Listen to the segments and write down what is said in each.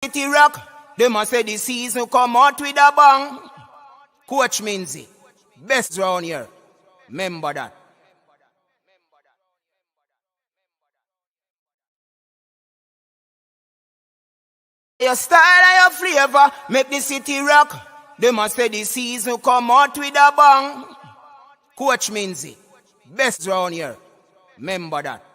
City Rock, they must say the season come out with a bang. Coach Minzy, best round here. Remember that. Your style and your flavor make the city rock. They must say the season come out with a bang. Coach Minzy, best round here. Remember that.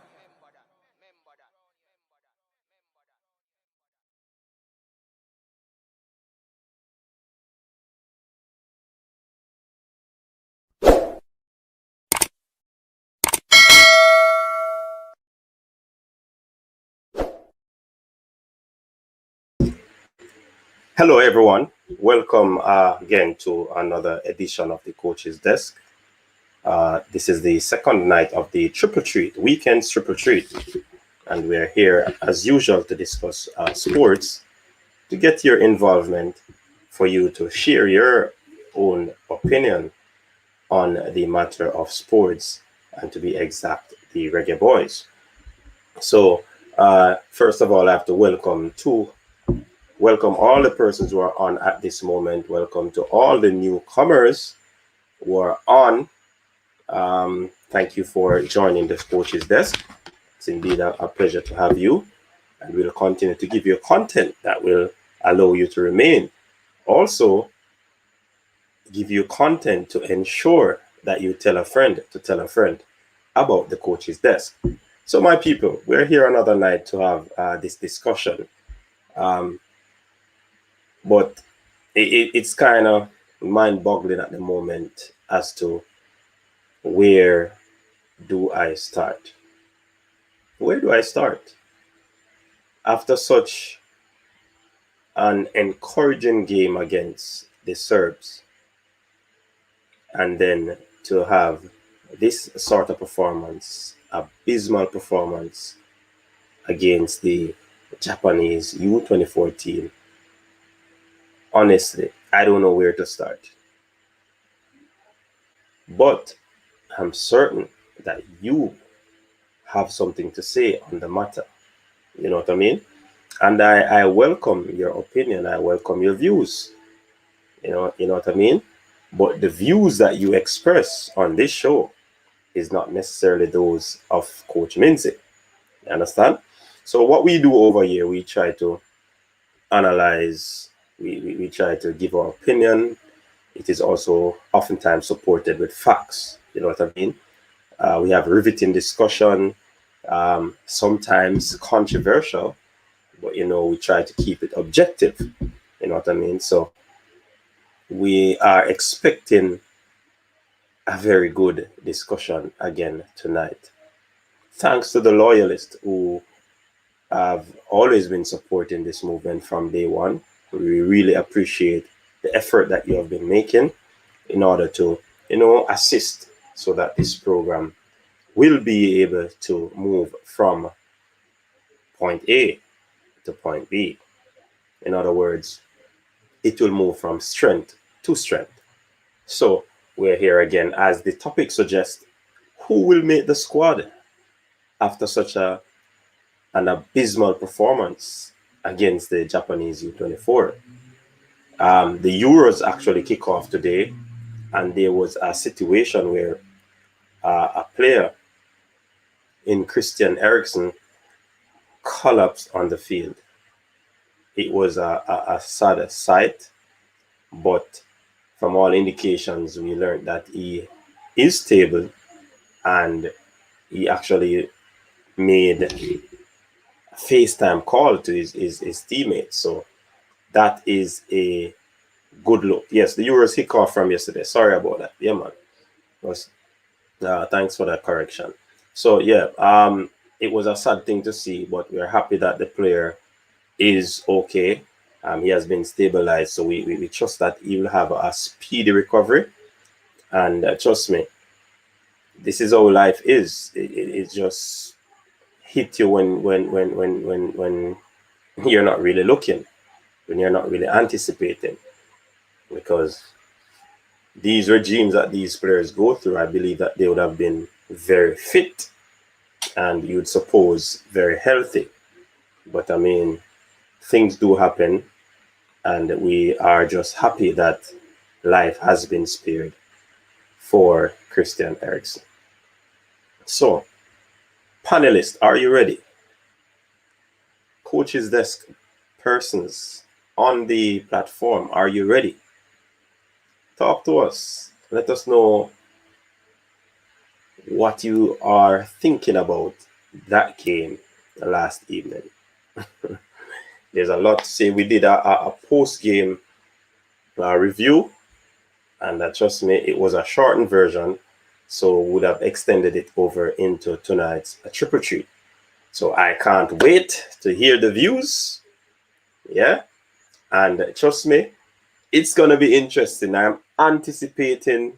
Hello, everyone. Welcome again to another edition of the Coach's Desk. This is the second night of the Triple Treat, Weekend Triple Treat. And we're here, as usual, to discuss sports, to get your involvement, for you to share your own opinion on the matter of sports, and to be exact, the Reggae Boys. So, first of all, I have to welcome all the persons who are on at this moment. Welcome to all the newcomers who are on. Thank you for joining the Coach's Desk. It's indeed a pleasure to have you, and we'll continue to give you content that will allow you to remain. Also, give you content to ensure that you tell a friend about the Coach's Desk. So, my people, we're here another night to have this discussion. But it's kind of mind-boggling at the moment as to where do I start? Where do I start? After such an encouraging game against the Serbs, and then to have this sort of performance, abysmal performance against the Japanese U24 team, honestly, I don't know where to start. But I'm certain that you have something to say on the matter. You know what I mean? And I welcome your opinion. I welcome your views. You know what I mean? But the views that you express on this show is not necessarily those of Coach Minzy. You understand? So what we do over here, we try to analyze, we try to give our opinion. It is also oftentimes supported with facts. You know what I mean? We have riveting discussion, sometimes controversial, but we try to keep it objective. You know what I mean? So we are expecting a very good discussion again tonight. Thanks to the loyalists who have always been supporting this movement from day one. We really appreciate the effort that you have been making in order to, assist so that this program will be able to move from point A to point B. In other words, it will move from strength to strength. So we're here again, as the topic suggests, who will make the squad after such an abysmal performance against the Japanese U24. The Euros actually kick off today, and there was a situation where a player in Christian Eriksen collapsed on the field. It was a sad sight, but from all indications, we learned that he is stable, and he actually made a FaceTime call to his teammates. So that is a good look. Yes, the Euros kick off from yesterday. Sorry about that. Yeah, man. Thanks for that correction. So yeah, it was a sad thing to see, but we're happy that the player is okay. He has been stabilized, so we trust that he will have a speedy recovery. And trust me, this is how life is. It just hit you when you're not really looking, when you're not really anticipating, because these regimes that these players go through, I believe that they would have been very fit and you'd suppose very healthy. But I mean, things do happen, and we are just happy that life has been spared for Christian Eriksen. So, panelists, are you ready? Coach's desk persons on the platform, are you ready? Talk to us. Let us know what you are thinking about that game last evening. There's a lot to say. We did a post-game review, and trust me, it was a shortened version, so would have extended it over into tonight's triple treat. So I can't wait to hear the views. Yeah, and trust me, it's gonna be interesting. I'm anticipating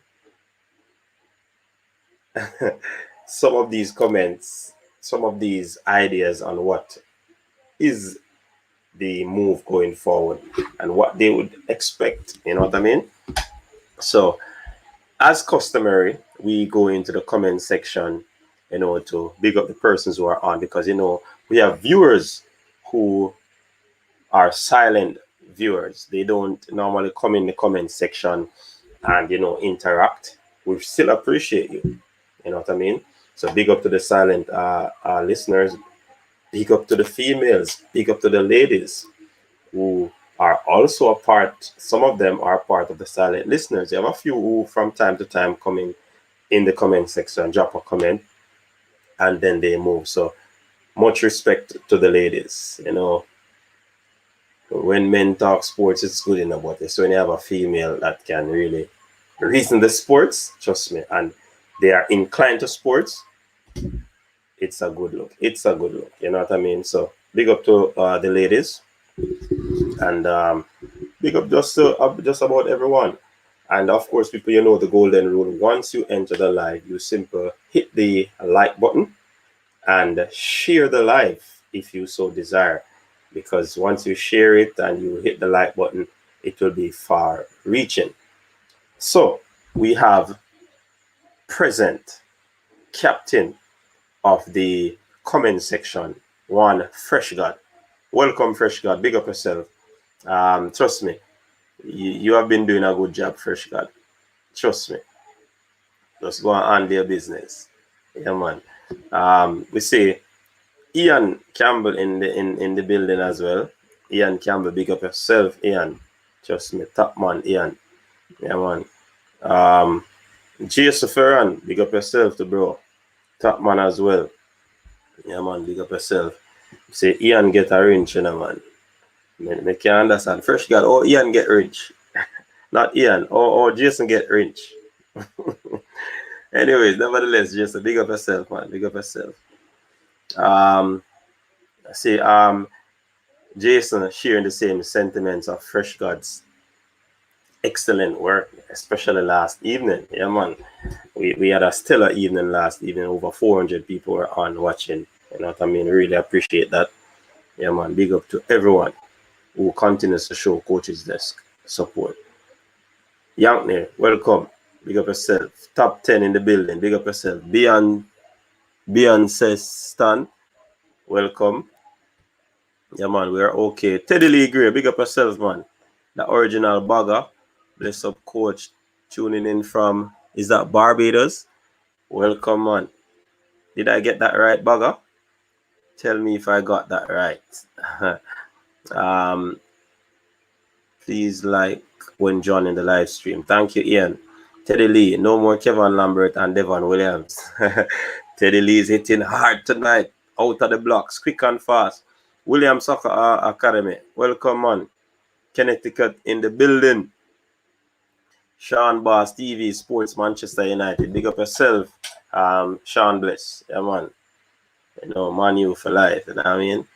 some of these comments, some of these ideas on what is the move going forward and what they would expect. You know what I mean? So, as customary, we go into the comment section, to big up the persons who are on, because we have viewers who are silent viewers. They don't normally come in the comment section and interact. We still appreciate you. You know what I mean? So big up to the silent listeners. Big up to the females. Big up to the ladies who are also a part. Some of them are part of the silent listeners. You have a few who from time to time come in the comment section, drop a comment, and then they move. So much respect to the ladies. When men talk sports, it's good enough, but it's when you have a female that can really reason the sports, trust me, and they are inclined to sports, it's a good look. It's a good look. You know what I mean? So big up to the ladies, and big up just about everyone. And of course, people, the golden rule. Once you enter the live, you simply hit the like button and share the live if you so desire. Because once you share it and you hit the like button, it will be far reaching. So we have present captain of the comment section, one Fresh God. Welcome, Fresh God. Big up yourself. Trust me, you have been doing a good job, Fresh God. Trust me. Just go on handle your business. Yeah, man. We see Ian Campbell in the building as well. Ian Campbell, big up yourself, Ian. Trust me, top man, Ian. Yeah, man. Jason Ferran, big up yourself, bro. Top man as well. Yeah, man, big up yourself. Say Ian get a wrench, man. I can't understand. Fresh God, Ian get rich. Not Ian. Jason get rich. Anyways, nevertheless, Jason, big up yourself, man. Big up yourself. See, Jason sharing the same sentiments of Fresh God's excellent work, especially last evening. Yeah, man. We had a stellar evening last evening. Over 400 people were on watching. You know what I mean? Really appreciate that. Yeah, man. Big up to everyone who continues to show Coach's Desk support. Yankner, welcome. Big up yourself. Top 10 in the building. Big up yourself. Beyonce Stan, welcome. Yeah, man, we're okay. Teddy Lee Gray, big up yourself, man. The original bagger. Bless up, coach. Tuning in from, is that Barbados? Welcome, man. Did I get that right, bagger? Tell me if I got that right. Please like when joining the live stream. Thank you, Ian. Teddy Lee, no more Kevin Lambert and Devon Williams. Teddy Lee is hitting hard tonight. Out of the blocks, quick and fast. William Soccer Academy, welcome on. Connecticut in the building. Sean Boss TV Sports Manchester United. Big up yourself, Sean Bliss. Yeah, man. Man U for life. You know what I mean?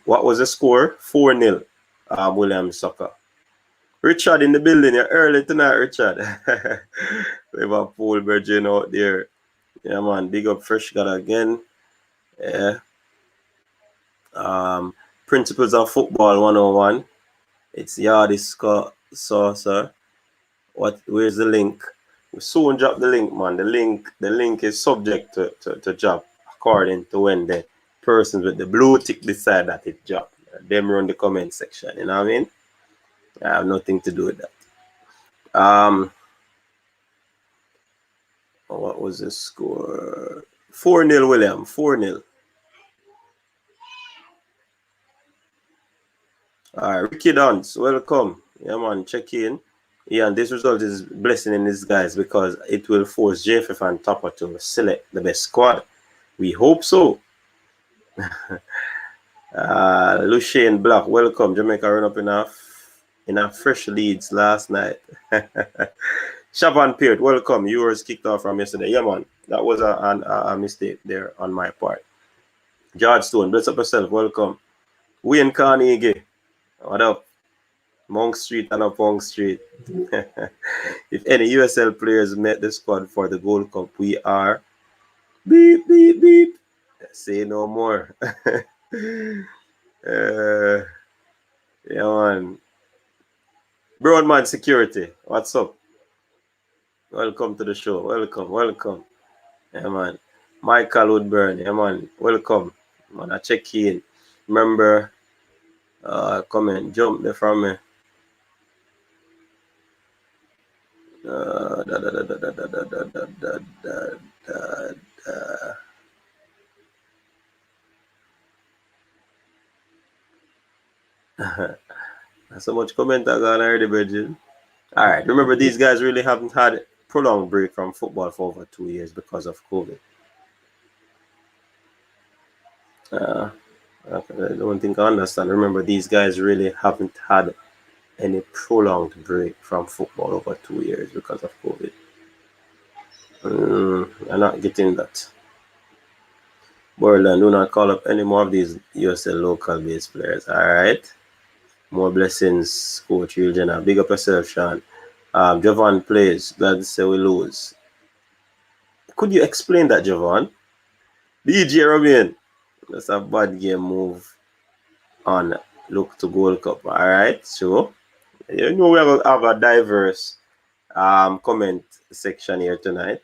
What was the score? 4-0. William Soccer. Richard in the building. You're early tonight, Richard. Liverpool Virgin out there. Yeah, man. Big up Fresh God again. Yeah. Principles of Football 101. It's Yardi Saucer. Where's the link? We soon drop the link, man. The link is subject to drop according to when the persons with the blue tick decide that it dropped. Them run the comment section, you know what I mean? I have nothing to do with that. What was the score? 4-0, William. 4-0. All right, Ricky Dance, welcome. Yeah, man, check in. Yeah, and this result is blessing in disguise because it will force JFF and Topper to select the best squad. We hope so. Lucien Black, welcome. Jamaica run up in a fresh leads last night. Shavan Peart, welcome. Yours kicked off from yesterday. Yeah, man, that was a mistake there on my part. George Stone, bless up yourself. Welcome. Wayne Carnegie, what up? Monk Street and up Monk Street. If any USL players met the squad for the Gold Cup, we are beep, beep, beep. Say no more. Yeah, man. Broadman Security, what's up? Welcome to the show. Welcome, welcome. Yeah, man. Michael Woodburn, yeah, man. Welcome. Man, I check in. Remember, comment, jump there from me. So much comment I got already, Bridget. All right. Remember, these guys really haven't had a prolonged break from football for over 2 years because of COVID. I don't think I understand. Remember, these guys really haven't had any prolonged break from football over 2 years because of COVID. I'm not getting that. Borland, do not call up any more of these USL local based players. All right. More blessings, Coach Real Jenna. Big up yourself, Sean. Javon plays. Glad to say we lose. Could you explain that, Javon? DJ Robin. That's a bad game move on look to Gold Cup. All right. So, you know, we have a diverse comment section here tonight.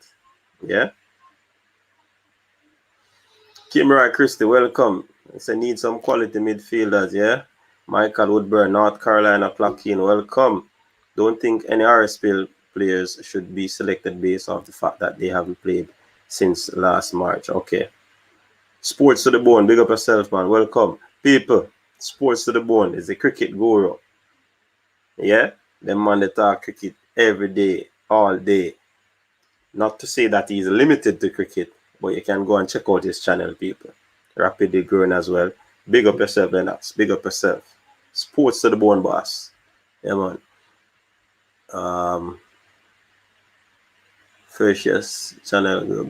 Yeah. Kimra Christie, welcome. So need some quality midfielders, yeah. Michael Woodburn, North Carolina, clock in, welcome. Don't think any RSPL players should be selected based off the fact that they haven't played since last March. Okay. Sports to the bone, big up yourself, man. Welcome. People, sports to the bone is the cricket guru. Yeah? The man that talk cricket every day, all day. Not to say that he's limited to cricket, but you can go and check out his channel, people. Rapidly growing as well. Big up yourself, Lennox. Big up yourself. Sports to the bone, boss. Yeah, man. Precious channel,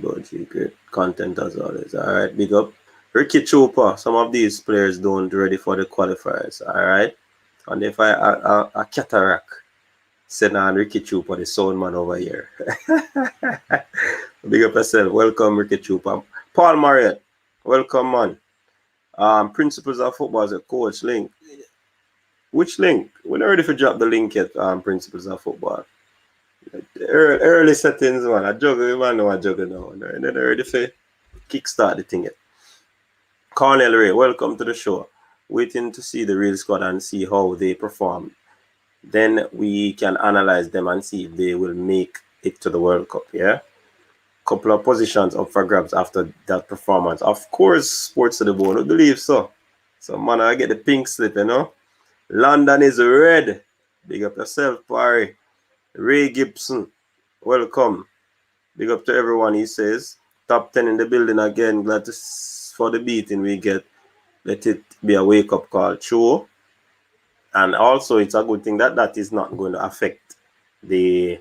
great content as always. All right, big up. Ricky Chopper. Some of these players don't ready for the qualifiers. All right. And if a cataract send on Ricky Chopper, the sound man over here. Big up yourself. Welcome, Ricky Chopper. Paul Marriott. Welcome, man. Principles of football as a coach link. Which link? We're not ready to drop the link yet. Principles of football. Early settings, man. I juggle, man. No, I juggle now. And then ready to kickstart the thing yet. Cornell Ray, welcome to the show. Waiting to see the real squad and see how they perform. Then we can analyze them and see if they will make it to the World Cup. Yeah. Couple of positions up for grabs after that performance. Of course, sports to the bone. I believe so. So, man, I get the pink slip, you know. London is red. Big up yourself, Parry. Ray Gibson, welcome. Big up to everyone, he says. Top 10 in the building again. Glad for the beating we get. Let it be a wake-up call. True. And also, it's a good thing that is not going to affect the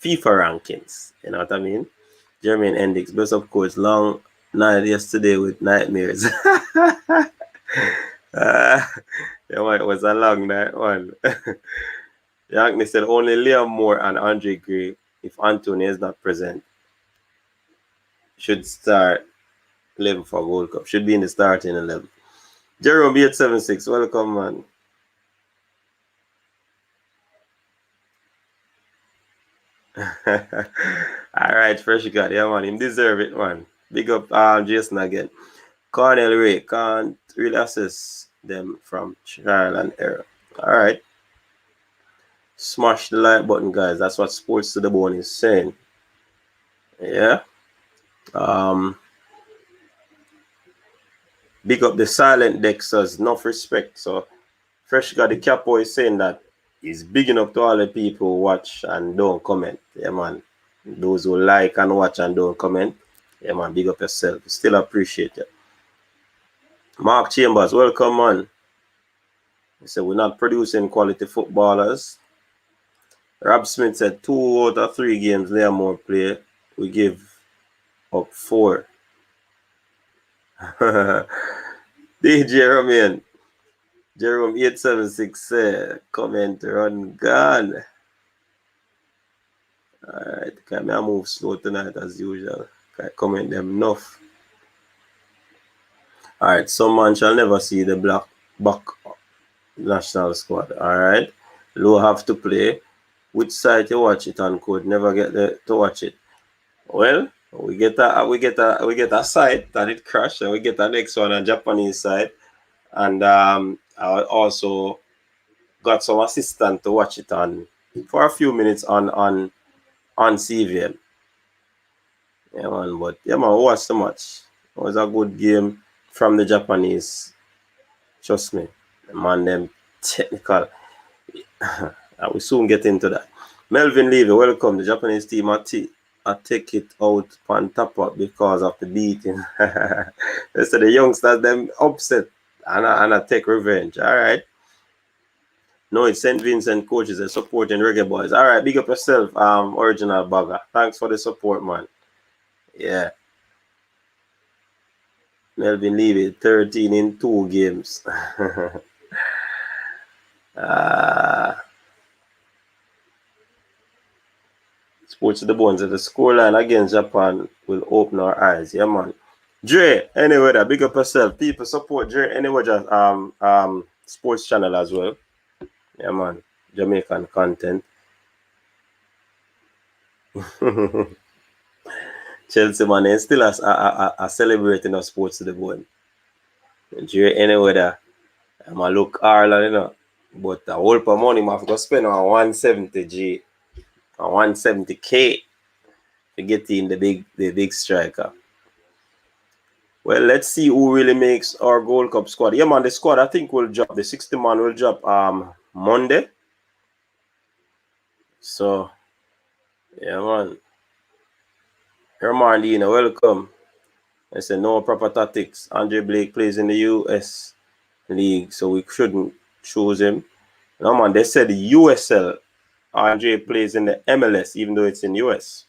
FIFA rankings. You know what I mean? Jermaine Endix, best of course, long night yesterday with nightmares. Yeah, it was a long night one. Yankney said only Liam Moore and Andre Gray, if Anthony is not present, should start 11 for Gold Cup. Should be in the starting 11. Jerome 876, welcome, man. All right, fresh God, yeah, man. Him deserve it, man. Big up Jason again. Cornell Ray can't really assess them from trial and error. All right. Smash the like button, guys. That's what Sports to the Bone is saying. Yeah. Big up the silent Dexters. Enough respect. So, Fresh got the capo is saying that he's big enough to all the people who watch and don't comment. Yeah, man. Those who like and watch and don't comment. Yeah, man. Big up yourself. Still appreciate it. Mark Chambers, welcome, man. He said, we're not producing quality footballers. Rob Smith said 2 out of 3 games Liam Moore play. We give up 4. DJ Roman, Jerome 876 said, comment run gun. Alright, can I move slow tonight as usual? Can I comment them enough? Alright, some man shall never see the black back national squad. Alright. Low have to play. Which side you watch it on could never get to watch it. Well, we get a site that it crashed, and we get the next one on Japanese side. And I also got some assistant to watch it on for a few minutes on CVM. Yeah, man, but yeah, man, we watched so much. It was a good game from the Japanese. Trust me, man, them technical. We soon get into that. Melvin Levy, welcome. The Japanese team I take it out on top up because of the beating. They said the youngsters them upset and I take revenge. All right. No, it's St. Vincent coaches are supporting reggae boys. All right, big up yourself, original bugger. Thanks for the support, man. Yeah. Melvin Levy, 13 in 2 games. Sports to the Bones. The scoreline against Japan will open our eyes. Yeah, man. Dre, anyway, that big up yourself. People support Dre anyway, just sports channel as well. Yeah, man. Jamaican content. Chelsea, man, they still are celebrating our sports to the bone. Dre, anyway, that I'm a look Ireland, you know. But the whole per money, I have to spend on 170G, on 170K to get in the big striker. Well, let's see who really makes our Gold Cup squad. Yeah, man, the squad I think will drop. The 60 man will drop Monday. So, yeah, man. Hermandina, welcome. I said no proper tactics. Andre Blake plays in the US League, so we shouldn't choose him. No, man, they said the USL. Andre plays in the MLS, even though it's in US.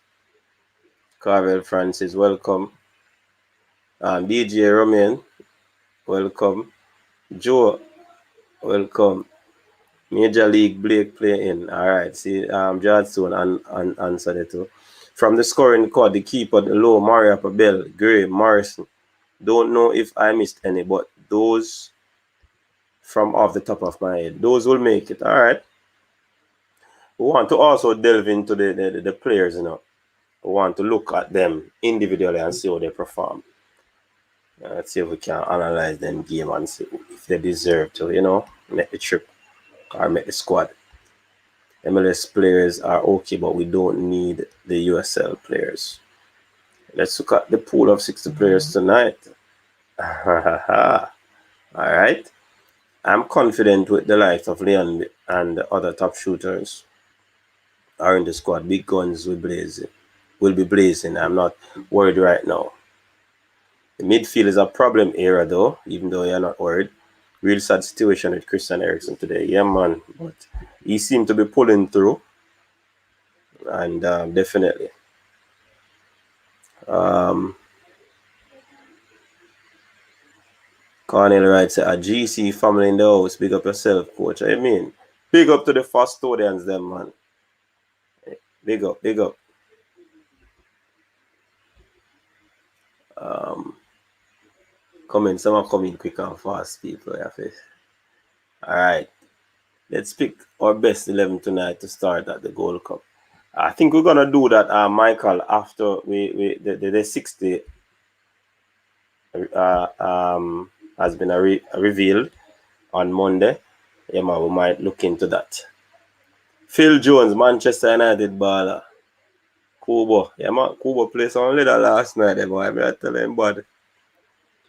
Carvel Francis, welcome. DJ Romain, welcome. Joe, welcome. Major League Blake playing. All right. See, Jadstone and answered it too. From the scoring card, the keeper, the low, Mario Pabel, Gray, Morrison. Don't know if I missed any, but those from off the top of my head, those will make it. All right. We want to also delve into the players, you know. We want to look at them individually and see how they perform. Let's see if we can analyze them game and see if they deserve to, you know, make the trip or make the squad. MLS players are okay, but we don't need the USL players. Let's look at the pool of 60 players tonight. All right. I'm confident with the likes of Leon and the other top shooters are in the squad. Big guns will be blazing. I'm not worried right now. The midfield is a problem area though, even though you're not worried. Real sad situation with Christian Eriksen today. Yeah, man. But he seemed to be pulling through. And definitely. Cornell writes, a GC family in the house. Big up yourself, coach. I mean, big up to the custodians, them, man. Big up, big up. Some are coming quick and fast, people. All right. Let's pick our best 11 tonight to start at the Gold Cup. I think we're gonna do that, Michael, after the 60 has been revealed. on Monday. Yeah, man, we might look into that. Phil Jones, Manchester United baller. Kubo. Yeah, man, Kubo played some little last night, boy. I tell him, but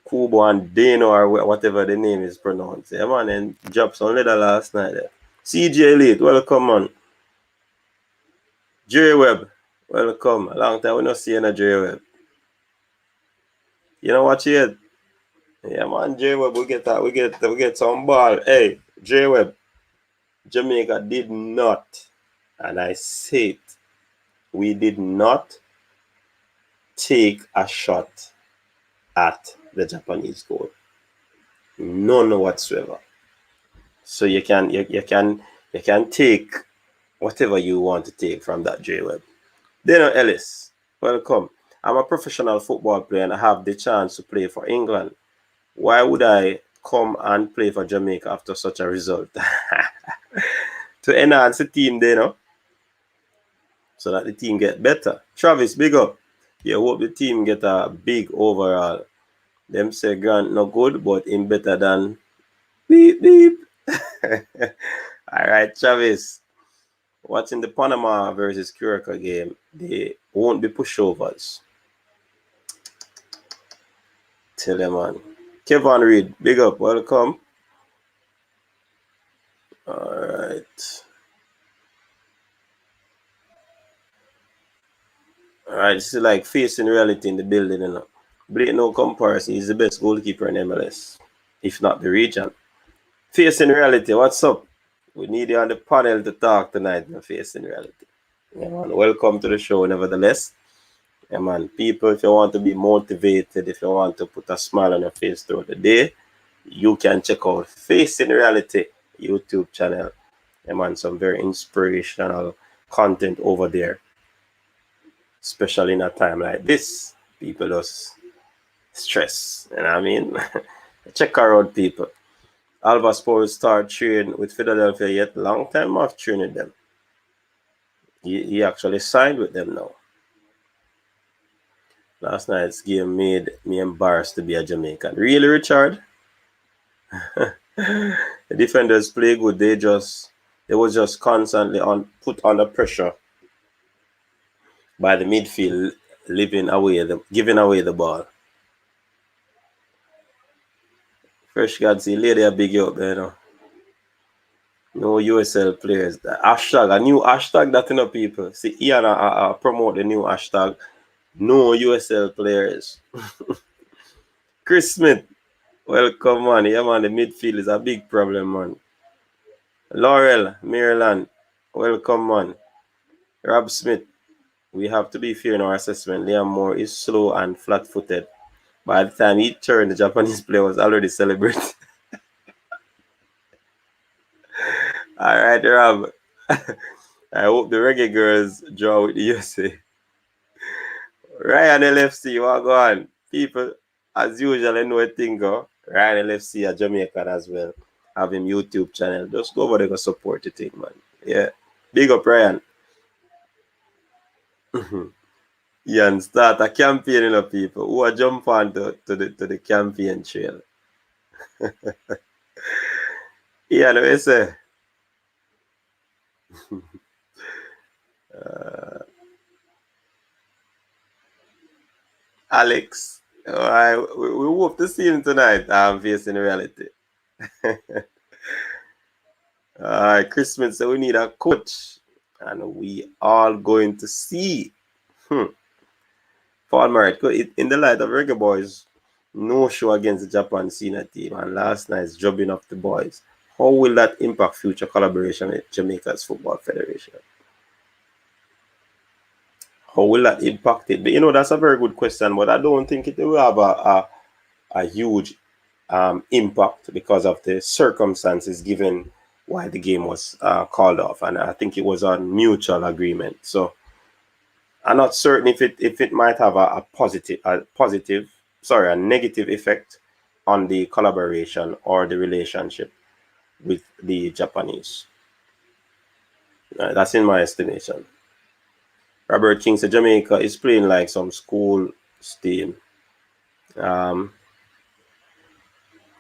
Kubo and Dano or whatever the name is pronounced. Yeah, man, and dropped some little last night. CJ Elite, welcome, man. Jerry Webb, welcome. A long time we not see a Jerry Webb. You know what yet? Yeah, man, Jerry Webb, we get some ball. Hey, Jerry Webb, Jamaica did not, and I say it, we did not take a shot at the Japanese goal. None whatsoever. So you can take whatever you want to take from that J Web. Dano Ellis, welcome. I'm a professional football player and I have the chance to play for England. Why would I come and play for Jamaica after such a result? To enhance the team, Dano, so that the team get better. Travis, big up. You hope the team get a big overall. Them say Grant no good, but him better than beep beep. All right, Travis. Watching the Panama versus Curacao game, they won't be pushovers. Tell them, man. Kevin Reed, big up, welcome. All right. All right, this is like facing reality in the building, you know. Blake, no comparison. He's the best goalkeeper in MLS, if not the region. Facing reality, what's up? We need you on the panel to talk tonight, facing reality. Yeah, man. Welcome to the show, nevertheless. Yeah, man. People, if you want to be motivated, if you want to put a smile on your face throughout the day, you can check out Facing Reality YouTube channel. Yeah, man. Some very inspirational content over there, especially in a time like this. People just stress, you know what I mean? Check her out, people. Alva Sports start training with Philadelphia yet. Long time off training them. He actually signed with them now. Last night's game made me embarrassed to be a Jamaican. Really, Richard? The defenders play good. They was just constantly put under pressure by the midfield, giving away the ball. Fresh God, see, lady a big up there, you know. No USL players. A new hashtag that, you know, people. See, Ian promote the new hashtag. No USL players. Chris Smith, welcome, man. Yeah, man, the midfield is a big problem, man. Laurel, Maryland, welcome, man. Rob Smith, we have to be fair in our assessment. Liam Moore is slow and flat-footed. By the time he turned, the Japanese player was already celebrating. All right, Rob. I hope the reggae girls draw with the USA. Ryan LFC, what go on? People, as usual, I know a thing go. Ryan LFC, a Jamaican as well. Have him YouTube channel. Just go over there and support the thing, man. Yeah. Big up, Ryan. Ian, start a campaign, you know, people who are jump on to the campaign trail. Ian, what you say? Alex, all right, we hope to see him tonight. I'm facing reality. All right, Christmas, so we need a coach, and we all going to see. Paul Merritt, in the light of Reggae Boys, no show against the Japan senior team, and last night's jobbing of the boys. How will that impact future collaboration with Jamaica's Football Federation? How will that impact it? But, you know, that's a very good question, but I don't think it will have a huge impact because of the circumstances given why the game was called off, and I think it was on mutual agreement. So I'm not certain if it might have a negative effect on the collaboration or the relationship with the Japanese. That's in my estimation. Robert King said Jamaica is playing like some school team.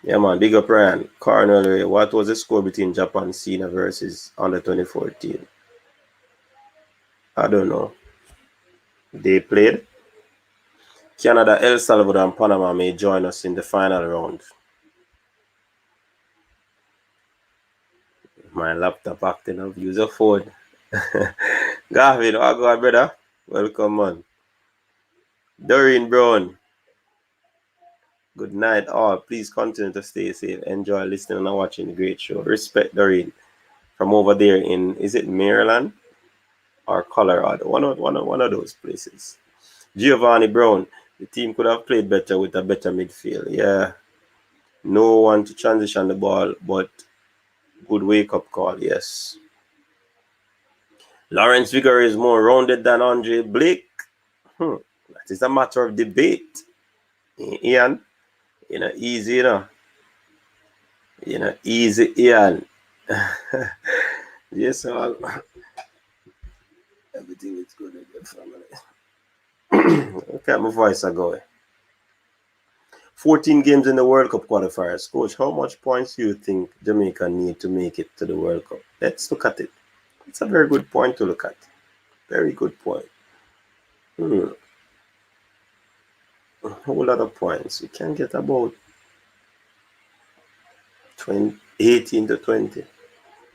Yeah, man. Big up, Ryan. Cornell, what was the score between Japan senior versus under 2014? I don't know. They played. Canada, El Salvador, and Panama may join us in the final round. My laptop acting up. Use a phone. Gavin, how go on, brother? Welcome, man. Doreen Brown, good night, all. Please continue to stay safe. Enjoy listening and watching the great show. Respect, Doreen. From over there in, is it Maryland or Colorado? One of those places. Giovanni Brown, the team could have played better with a better midfield. Yeah. No one to transition the ball, but good wake-up call, yes. Lawrence Vigor is more rounded than Andre Blake. That is a matter of debate. Ian, easy, easy, Ian. Yes, all. Everything is good in your family. Okay, my voice are going. 14 games in the World Cup qualifiers. Coach, how much points do you think Jamaica need to make it to the World Cup? Let's look at it. It's a very good point to look at. Very good point. A whole lot of points. We can get about 18 to 20.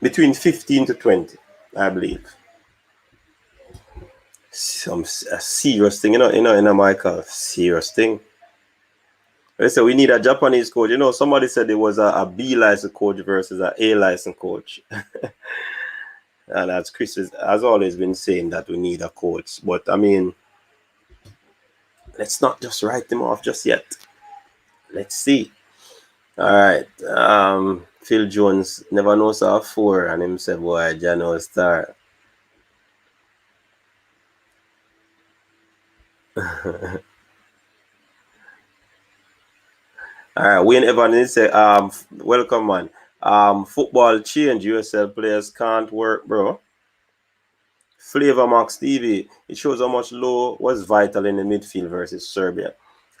Between 15 to 20, I believe. A serious thing, Michael. Serious thing. They said we need a Japanese coach. Somebody said there was a B license coach versus an A license coach. And as Chris has always been saying that we need a coach. But I mean, let's not just write them off just yet. Let's see. All right. Phil Jones never knows how 4 and him said, boy, Jano star. All right, Wayne Evans say, welcome, man. Football change, USL players can't work, bro. Flavor Max TV, it shows how much Low was vital in the midfield versus Serbia.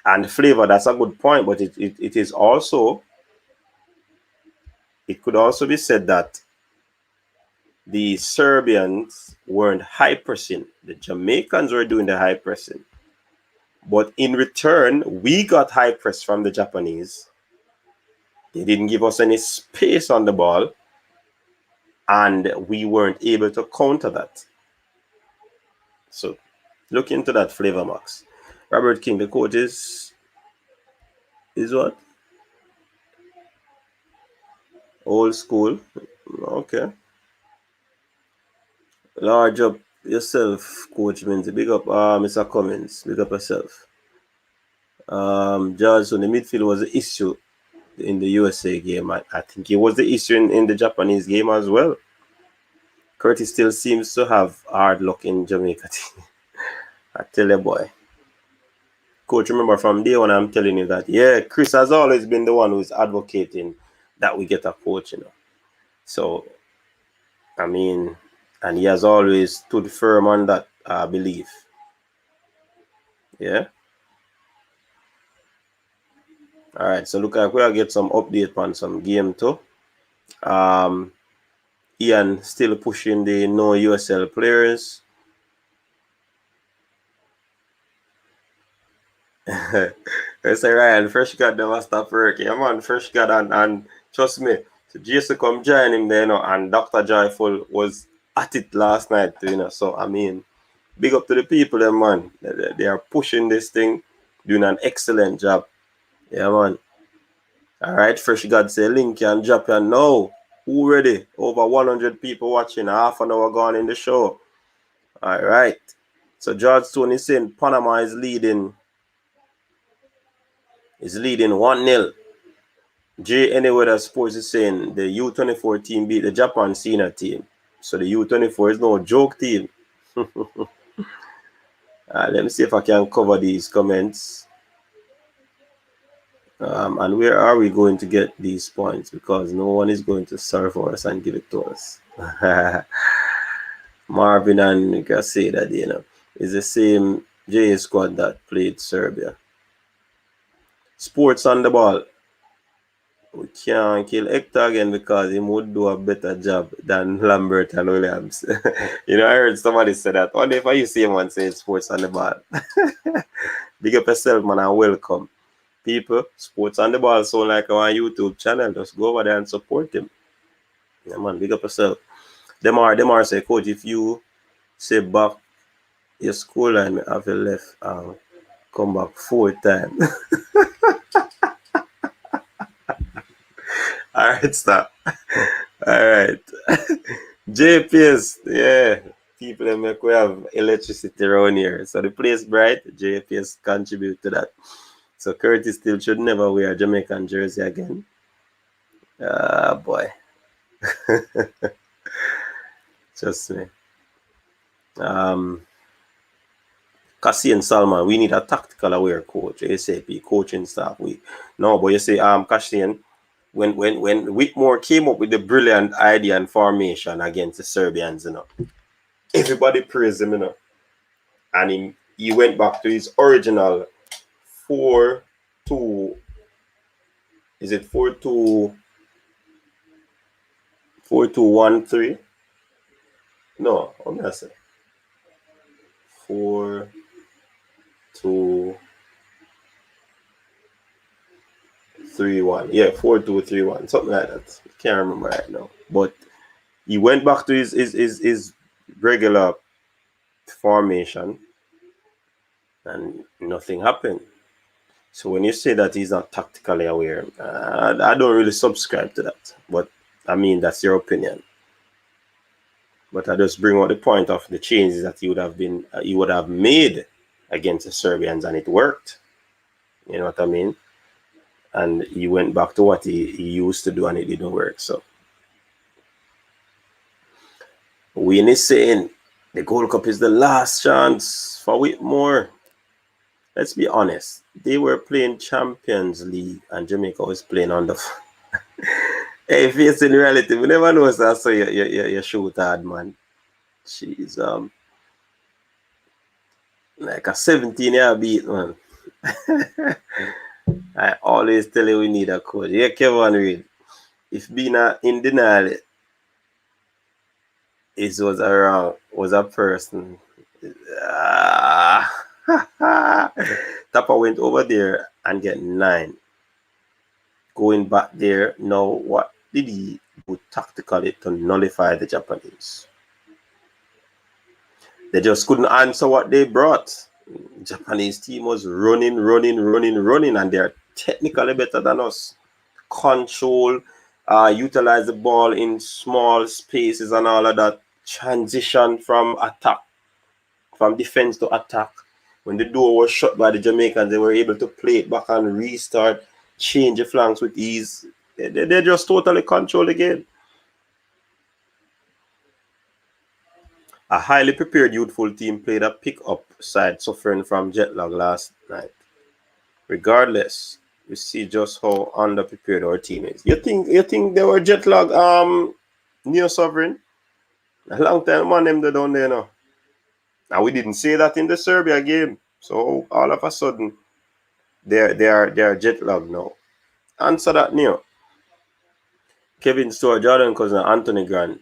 And Flavor, that's a good point, but it is also, it could also be said that the Serbians weren't high pressing. The Jamaicans were doing the high pressing. But in return, we got high press from the Japanese. They didn't give us any space on the ball. And we weren't able to counter that. So look into that, Flavor Max. Robert King, the coach is what? Old school. Okay. Large up yourself, Coach Minzy. Big up Mr. Cummins. Big up yourself. Johnson, the midfield was the issue in the USA game. I think it was the issue in the Japanese game as well. Curtis still seems to have hard luck in Jamaica. I tell you, boy. Coach, remember from day one, I'm telling you that, yeah, Chris has always been the one who's advocating that we get a coach, So, I mean, and he has always stood firm on that belief. Yeah. All right, so look like we'll get some update on some game too. Ian still pushing the no USL players. I say Ryan, fresh got the master perk. Yeah, man, fresh got and trust me, so Jason come join him there, and Dr. Joyful was at it last night, So I mean, big up to the people, them man. They are pushing this thing, doing an excellent job. Yeah, man. All right, fresh God say link and drop you now. Who ready? Over 100 people watching. Half an hour gone in the show. All right. So George Stone is saying Panama is leading. Is leading 1-0. J Anyweather Sports is saying the U24 team beat the Japan senior team. So the U24 is no joke team. Let me see if I can cover these comments. And where are we going to get these points? Because no one is going to serve for us and give it to us. Marvin and Gaseda, is the same J squad that played Serbia. Sports on the ball. We can't kill Hector again because he would do a better job than Lambert and Williams. You know, I heard somebody say that. One day if you see him say sports on the ball. Big up yourself, man, and welcome. People, sports on the ball sound like our YouTube channel. Just go over there and support him. Yeah, man, big up yourself. Them are say, coach, if you say back your school line, me have you left and come back 4 times. All right, stop. All right. JPS, yeah. People that make we have electricity around here. So the place bright, JPS contribute to that. So Curtis still should never wear a Jamaican jersey again. Ah, boy. Trust me. Cassian Salman, we need a tactical aware coach, ASAP, coaching staff. But you say Cassian, when Whitmore came up with the brilliant idea and formation against the Serbians, you know, everybody praised him, you know. And he went back to his original 4-2. Is it 4-2? 4-2-1-3? No, I'm gonna say 4-2-3-1. Yeah, 4-2-3-1, something like that. I can't remember right now. But he went back to his regular formation, and nothing happened. So when you say that he's not tactically aware, I don't really subscribe to that. But I mean, that's your opinion. But I just bring out the point of the changes that he would have made against the Serbians, and it worked. You know what I mean? And he went back to what he used to do, and it didn't work. So Wayne is saying the Gold Cup is the last chance for Whitmore. Let's be honest. They were playing Champions League, and Jamaica was playing on the. Hey, facing reality, we never know that. So you shoot hard, man. She's like a 17-year beat, man. I always tell you we need a coach. Yeah, Kevin Reed. If being in denial was a person. Tapa went over there and get 9. Going back there, now what did he do tactically to nullify the Japanese? They just couldn't answer what they brought. Japanese team was running, and they're technically better than us. Control, utilize the ball in small spaces and all of that. Transition from defense to attack. When the door was shut by the Jamaicans, they were able to play it back and restart, change the flanks with ease. They just totally control the game. A highly prepared youthful team played a pick-up side suffering from jet lag last night. Regardless, we see just how underprepared our team is. You think they were jet lag Neo Sovereign? A long time man them down there now. And we didn't say that in the Serbia game. So all of a sudden they are jet lag now. Answer that Neo. Kevin Store, Jordan Cousin, Anthony Grant,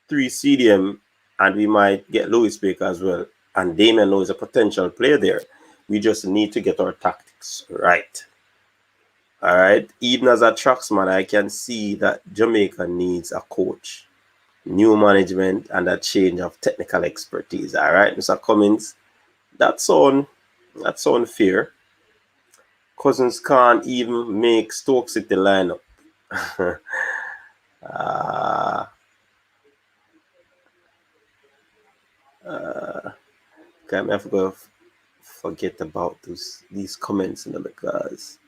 3 CDM, and we might get Louis Baker as well. And Damien Lowe is a potential player there. We just need to get our tactics right. All right. Even as a tracksman, I can see that Jamaica needs a coach, new management, and a change of technical expertise. All right, Mr. Cummins. That's on fair. Cousins can't even make Stoke City lineup. Okay, I have to forget about these comments in because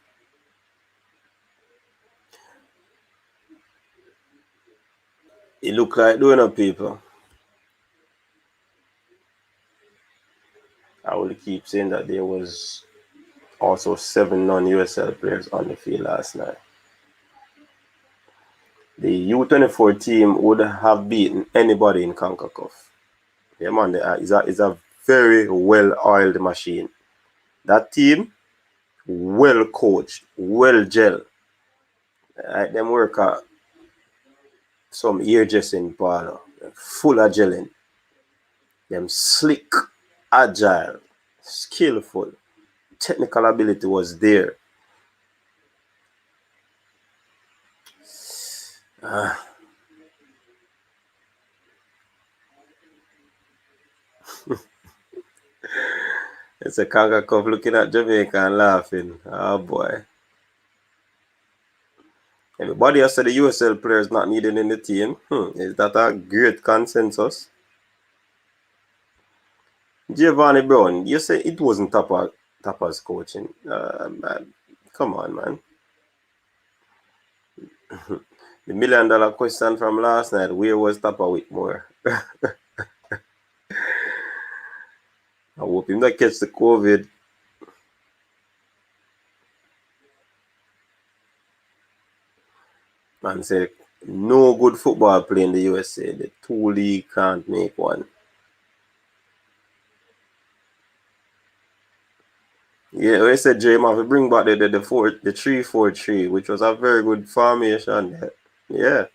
it look like doing up people. I will keep saying that there was also 7 non-USL players on the field last night. The U24 team would have beaten anybody in CONCACAF. Yeah, man, is a very well-oiled machine. That team, well coached, well gelled. Them work at some hairdressing parlor, full of gelling. Them slick, agile, skillful. Technical ability was there. It's a Kanga Cup looking at Jamaica and laughing. Oh boy. Everybody has said the USL players not needed in the team. Is that a great consensus? Giovanni Brown, you say it wasn't Tapa's coaching. Man, come on, man. The $1 million question from last night, where was Tapa Whitmore? I hope him not catch the COVID. Man said, no good football play in the USA. The two league can't make one. Yeah, we said Jay have to bring back the 3-4-3, which was a very good formation. Yeah.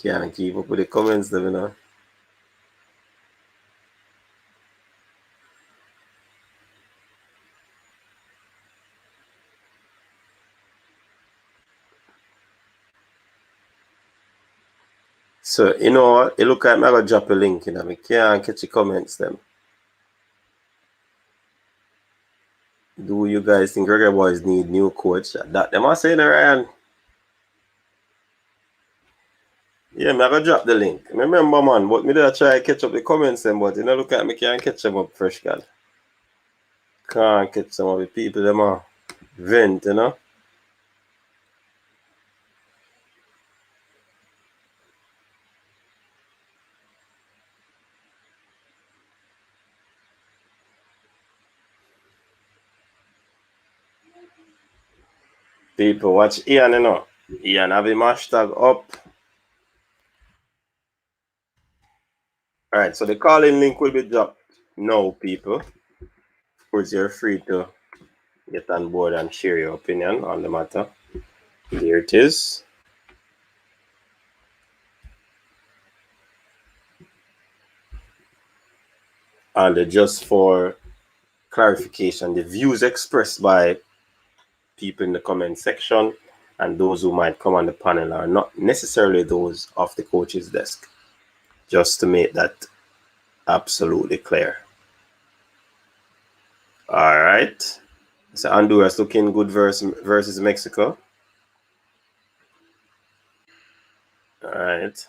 Can't keep up with the comments, though, you know. So, you know what? You look at me, I gotta drop a link, you know. I can't catch the comments, them. Do you guys think Reggae Boys need new coach? That them are saying, Ryan. Yeah, I gotta drop the link. Remember, man, but me did try to catch up the comments, them, but you know, look at me, can't catch them up fresh, God. Can't catch some of the people, them are vent, you know. People watch Ian, you know. Ian have him hashtag up. Alright, so the calling link will be dropped now, people. Of course, you're free to get on board and share your opinion on the matter. There it is. And just for clarification, the views expressed by people in the comment section and those who might come on the panel are not necessarily those of the coach's desk. Just to make that absolutely clear. All right. So Honduras looking good versus Mexico. All right.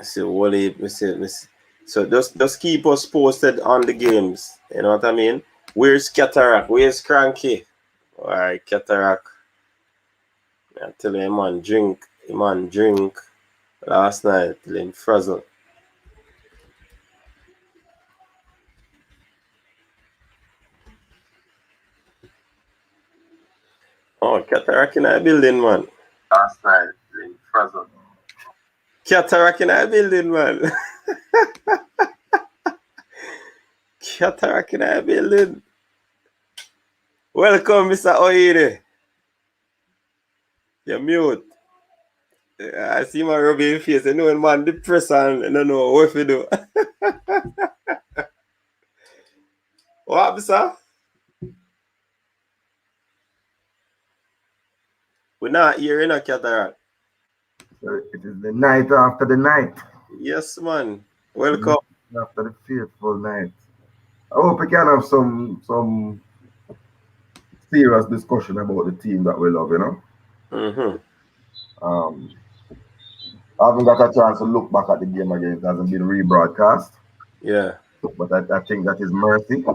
So Wally, so just keep us posted on the games. You know what I mean? Where's Cataract? Where's Cranky? All right, Cataract. I tell you, man, drink last night till him frazzle. Oh, Cataract in the building, man. Last night till him frazzle. Cataract in the building, man. Cataract in the building. Welcome, Mr. Oire. You're mute. I see my rubbing face. You know, man, depressed and I don't know what to do. What happened, sir? We're not hearing a Cataract. So it is the night after the night. Yes, man. Welcome. After the fearful night. I hope we can have some serious discussion about the team that we love, you know. I haven't got a chance to look back at the game again. It hasn't been rebroadcast. Yeah. But I think that is mercy.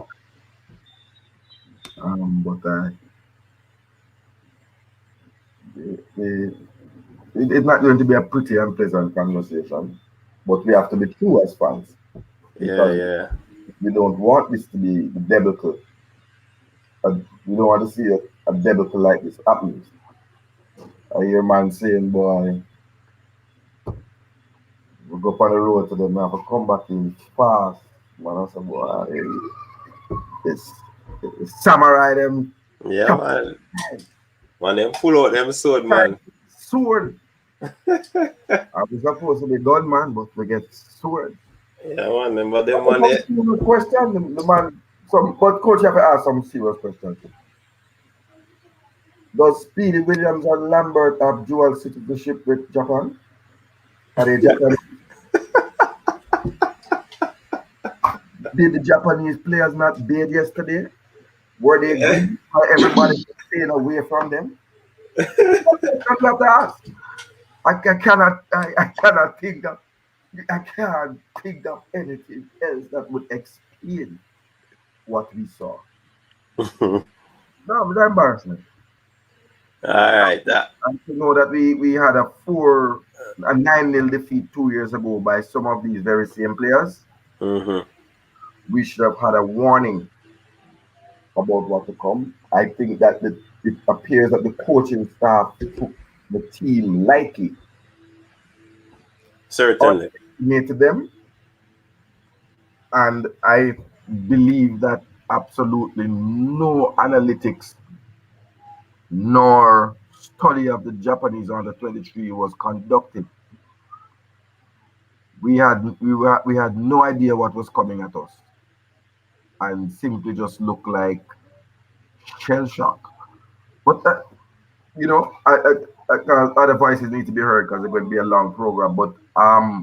It's not going to be a pretty and pleasant conversation. But we have to be true as fans. Yeah. We don't want this to be the debacle. We don't want to see a debacle like this happening. I hear man saying, boy, we go on the road to them, we have to come back in fast. Man, I said, boy, it's, it's samurai them Yeah, chop man. Man, them pull out them sword, man. sword. I was supposed to be gunman, but we get sword. Yeah, man. Remember them, But man. some serious question, the man. Some, but coach, you have to ask some serious questions. Does Speedy Williams and Lambert have dual citizenship with Japan? Are they Japanese? Did the Japanese players not bathe yesterday? Were they green? Or everybody staying away from them? That's what I ask. I cannot think of I can't think of anything else that would explain what we saw. No, it was embarrassing. All right. That. And to know that we had a 9-0 defeat 2 years ago by some of these very same players, Mm-hmm. we should have had a warning about what to come. I think that it appears that the coaching staff took the team lightly, Certainly. underestimated them, and I believe that absolutely no analytics nor study of the Japanese under 23 was conducted. We had no idea what was coming at us, and simply just looked like shell shock. But you know, other voices need to be heard because it's going to be a long program. But I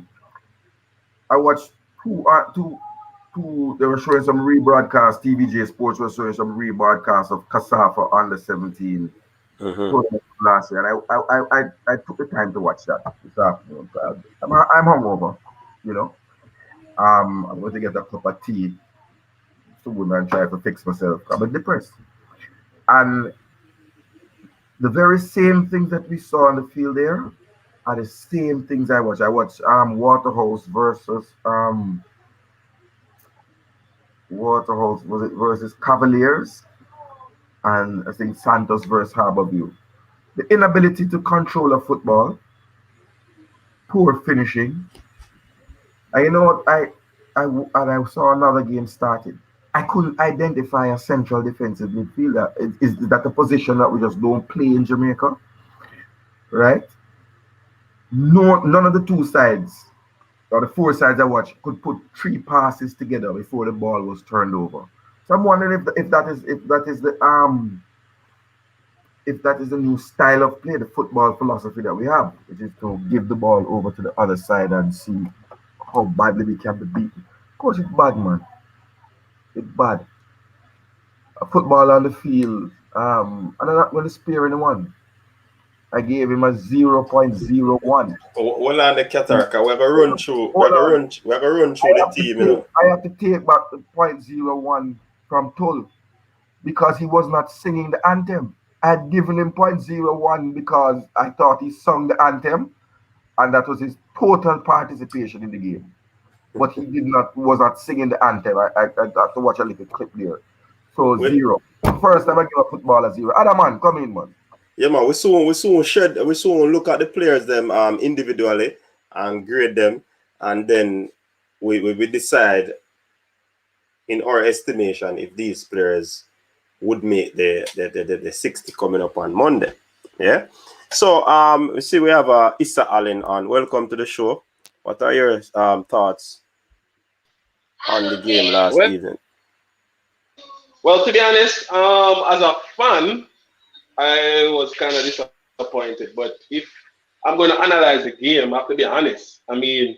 watched two. They were showing some rebroadcast. TVJ Sports was showing some rebroadcast of Kasafa under 17 Mm-hmm. tournament last year, and I took the time to watch that this afternoon. I'm hungover, you know. I'm going to get a cup of tea soon and try to fix myself. I'm depressed, and the very same things that we saw on the field there are the same things I watched. I watched Waterhouse versus Waterhouse was it versus Cavaliers, and I think Santos versus Harborview. The inability to control a football, poor finishing. And you know what? And I saw another game started. I couldn't identify a central defensive midfielder. Is that a position that we just don't play in Jamaica? Right? No, none of the two sides or the four sides I watched could put three passes together before the ball was turned over. So I'm wondering if that is the new style of play, the football philosophy that we have, which is to give the ball over to the other side and see how badly we can be beaten. Of course, it's bad, man. It's bad. A football on the field, and I'm not going to spare anyone. I gave him a 0.01. Hold on the Katarka. We're gonna run through. Hold on. We're gonna run through the team, you know. I have to take back the 0.01 from Tull because he was not singing the anthem. I had given him 0.01 because I thought he sung the anthem, and that was his total participation in the game. But he was not singing the anthem. I got to watch a little clip there. So Wait. zero. First time I give a footballer zero. Other man, come in, man. Yeah, man. We soon look at the players them individually and grade them, and then we decide in our estimation if these players would make the 60 coming up on Monday. Yeah. So we see we have Issa Allen on. Welcome to the show. What are your thoughts on the game last evening? Well, to be honest, as a fan, I was kind of disappointed. But if I'm going to analyze the game, I have to be honest. I mean,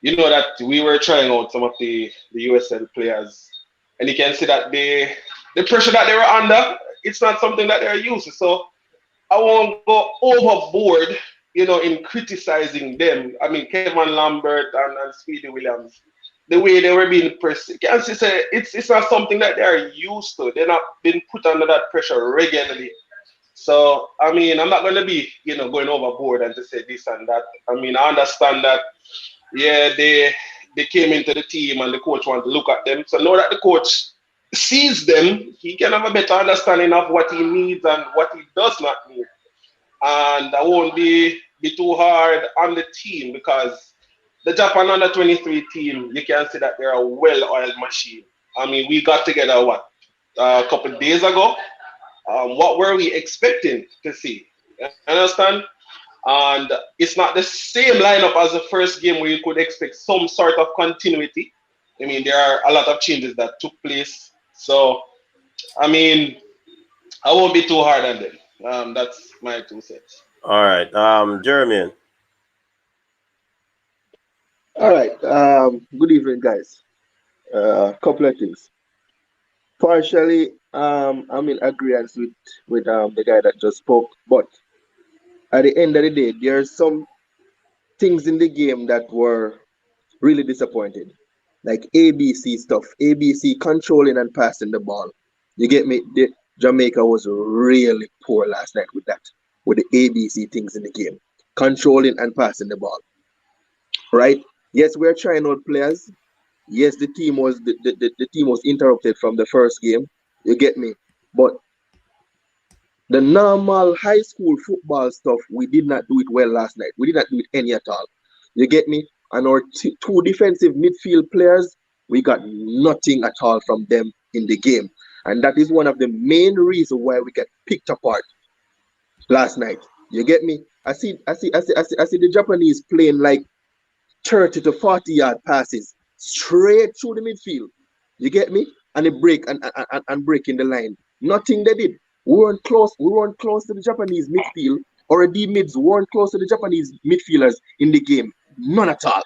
you know that we were trying out some of the USL players, and you can see that the pressure that they were under, it's not something that they're used to. So I won't go overboard, in criticizing them. I mean, Kevin Lambert and Speedy Williams, the way they were being pressed, you can see it's not something that they're used to. They're not being put under that pressure regularly. So, I mean, I'm not going to be, going overboard and to say this and that. I mean, I understand that, yeah, they came into the team and the coach wanted to look at them. So now that the coach sees them, he can have a better understanding of what he needs and what he does not need. And I won't be too hard on the team because the Japan under 23 team, you can see that they're a well-oiled machine. I mean, we got together a couple of days ago. What were we expecting to see? You understand? And it's not the same lineup as the first game where you could expect some sort of continuity. I mean, there are a lot of changes that took place. So, I mean, I won't be too hard on them. That's my 2 cents. All right. Jeremy. All right. Good evening, guys. Couple of things. Partially, I'm in agreement with the guy that just spoke, but at the end of the day, there are some things in the game that were really disappointing, like ABC stuff, ABC controlling and passing the ball. You get me? Jamaica was really poor last night with that, with the ABC things in the game, controlling and passing the ball. Right? Yes, we're trying out players. Yes, the team was interrupted from the first game. You get me? But the normal high school football stuff, we did not do it well last night. We did not do it any at all. You get me? And our two defensive midfield players, we got nothing at all from them in the game. And that is one of the main reasons why we get picked apart last night. You get me? I see the Japanese playing like 30 to 40 yard passes straight through the midfield. You get me? And they break and breaking the line. Nothing they did. We weren't close to the Japanese midfield, or the mids weren't close to the Japanese midfielders in the game. None at all.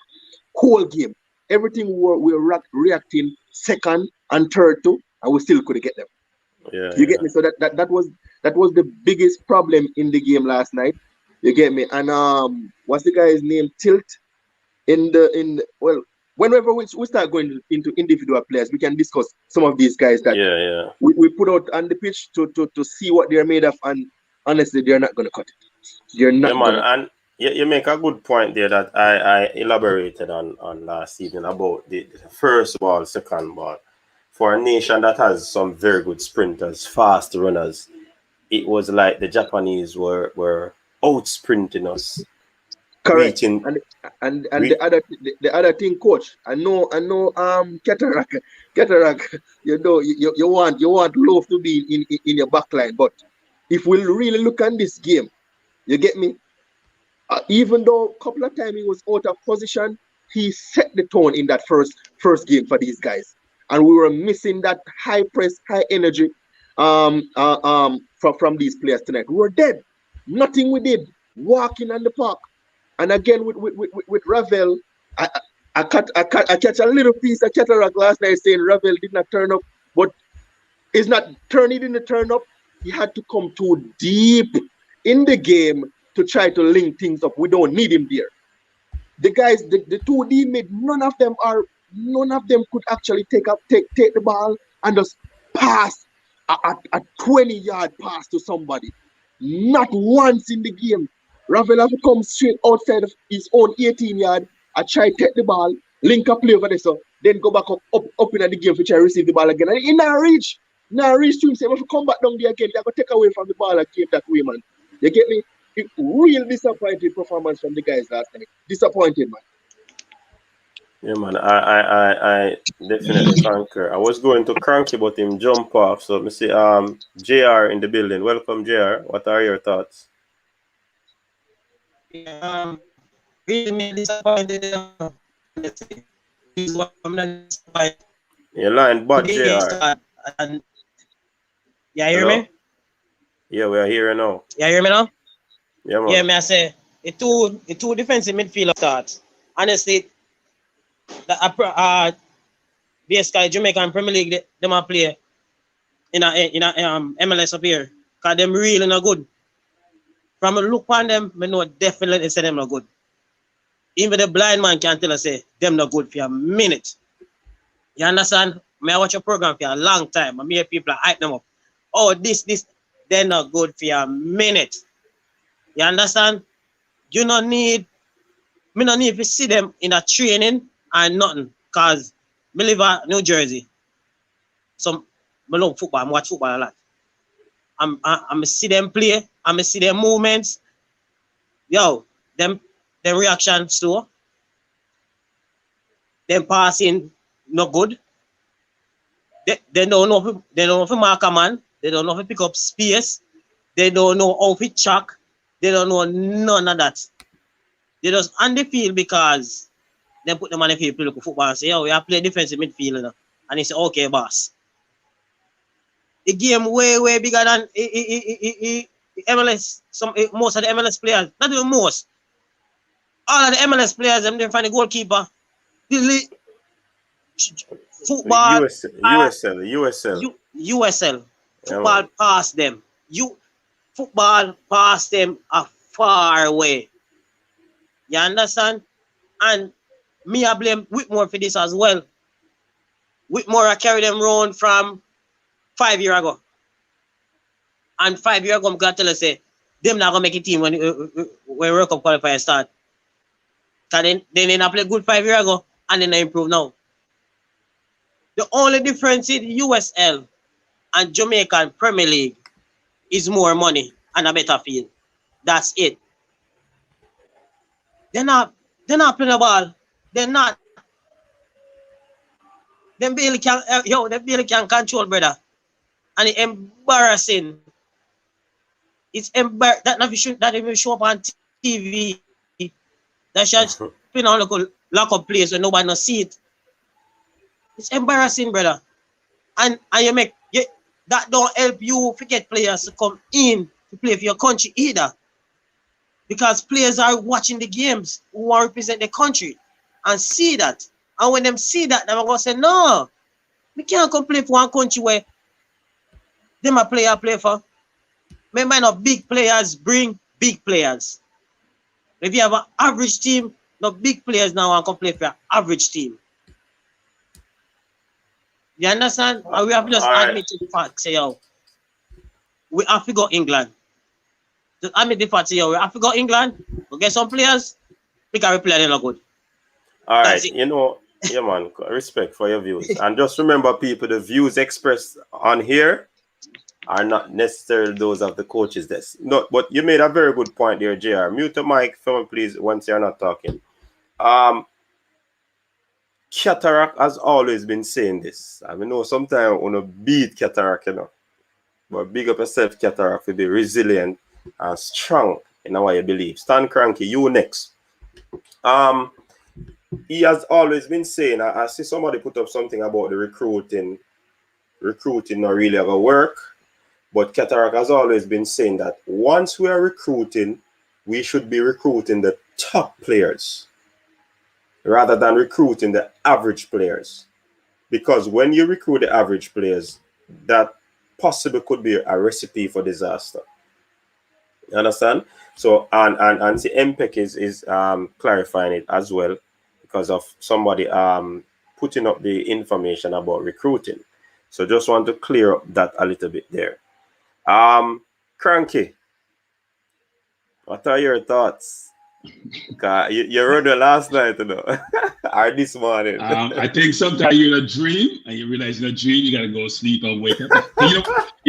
Whole game. Everything we were reacting second and third to, and we still couldn't get them. Yeah. You get me? So that was the biggest problem in the game last night. You get me? And what's the guy's name? Tilt. Whenever we start going into individual players, we can discuss some of these guys that we put out on the pitch to see what they're made of, and honestly, they're not gonna cut it. They're not. Yeah, man, and you make a good point there that I elaborated on last evening about the first ball, second ball. For a nation that has some very good sprinters, fast runners, it was like the Japanese were out sprinting us. Correct. And the other thing, coach, I know Cataract, you want Love to be in your back line, but if we really look at this game, you get me? Even though a couple of times he was out of position, he set the tone in that first game for these guys. And we were missing that high press, high energy from these players tonight. We were dead. Nothing we did. Walking on the park. And again with Ravel, I catch a little piece of Cataract last night saying Ravel did not turn up, but he didn't turn up. He had to come too deep in the game to try to link things up. We don't need him there. The guys, the 2D mid, none of them could actually take the ball and just pass a 20-yard pass to somebody. Not once in the game. Ravel have to come straight outside of his own 18-yard. I try to take the ball, link up play over there, so then go back up in the game to try to receive the ball again. And he not reach to him. Say, if you come back down there again, they're going to take away from the ball again that way, man. You get me? Real disappointing performance from the guys last night. Disappointed, man. Yeah, man. I definitely concur. I was going to Cranky, but him jump off. So let me see. JR in the building. Welcome, JR. What are your thoughts? Really disappointed. Your line, but JR. And you hear me? Yeah, we are here now. You hear me now? Yeah, man. Yeah, me I say the two defensive midfielder starts. Honestly, the basically Jamaican Premier League they might play in a MLS up here, cause them really not good. From a look on them, I know definitely say them not good. Even the blind man can tell us say them not good for a minute. You understand? I watch a program for a long time. I hear people hype them up. Oh, this, they're not good for a minute. You understand? Me no need to see them in a training and nothing. Cause me live in New Jersey. So I love football, I watch football a lot. I'm see them play, I'm see their movements. Yo, them reactions too. Them passing no good. They don't know if to mark a man. They don't know if to pick up space. They don't know how to track. They don't know none of that. They just on the field because they put them on the field play look football and say, oh, we have to play defensive midfield. You know? And he say, okay, boss. The game way bigger than MLS. Most of the MLS players, not even most. All of the MLS players, them find the goalkeeper. Football. USL. Football past them. Football past them are far away. You understand? And me, I blame Whitmore for this as well. Whitmore, I carried them around from 5 years ago. And 5 years ago, I'm going to tell you, say, them not going to make a team when World Cup qualifier start. Because they not play good 5 years ago, and then they improve now. The only difference in USL and Jamaican Premier League is more money and a better field. That's it. They're not playing the ball. They're not. They barely can control, brother. And it's embarrassing. It's embarrassing. That even show up on TV. That should pin on lock up place where nobody knows see it. It's embarrassing, brother. And that don't help you forget players to come in to play for your country either. Because players are watching the games who want to represent the country and see that. And when them see that, they're going to say, no, we can't come play for one country where them a player play for. Remember, no big players bring big players. If you have an average team, no big players now want to play for an average team. You understand? And we have to just admit to the fact, say, yo, we have to go England. Just admit the fact, say, yo, we have to go England, we get some players, because we play they're not good. All right, you know, yeah, man, respect for your views. And just remember, people, the views expressed on here are not necessarily those of the coaches. No, but you made a very good point there, JR. Mute the mic for me, please, once you're not talking. Cataract has always been saying this. I know sometimes I want to beat Cataract, you know. But big up yourself, Cataract, to be resilient and strong in what you believe. Stan Cranky, you next. He has always been saying, I see somebody put up something about the recruiting not really ever work. But Cataract has always been saying that once we are recruiting, we should be recruiting the top players rather than recruiting the average players. Because when you recruit the average players, that possibly could be a recipe for disaster. You understand? So, and the MPEC is clarifying it as well because of somebody putting up the information about recruiting. So just want to clear up that a little bit there. Cranky, what are your thoughts? You wrote it last night, you know, or this morning. I think sometimes you're in a dream and you realize in a dream you gotta go sleep and wake up. You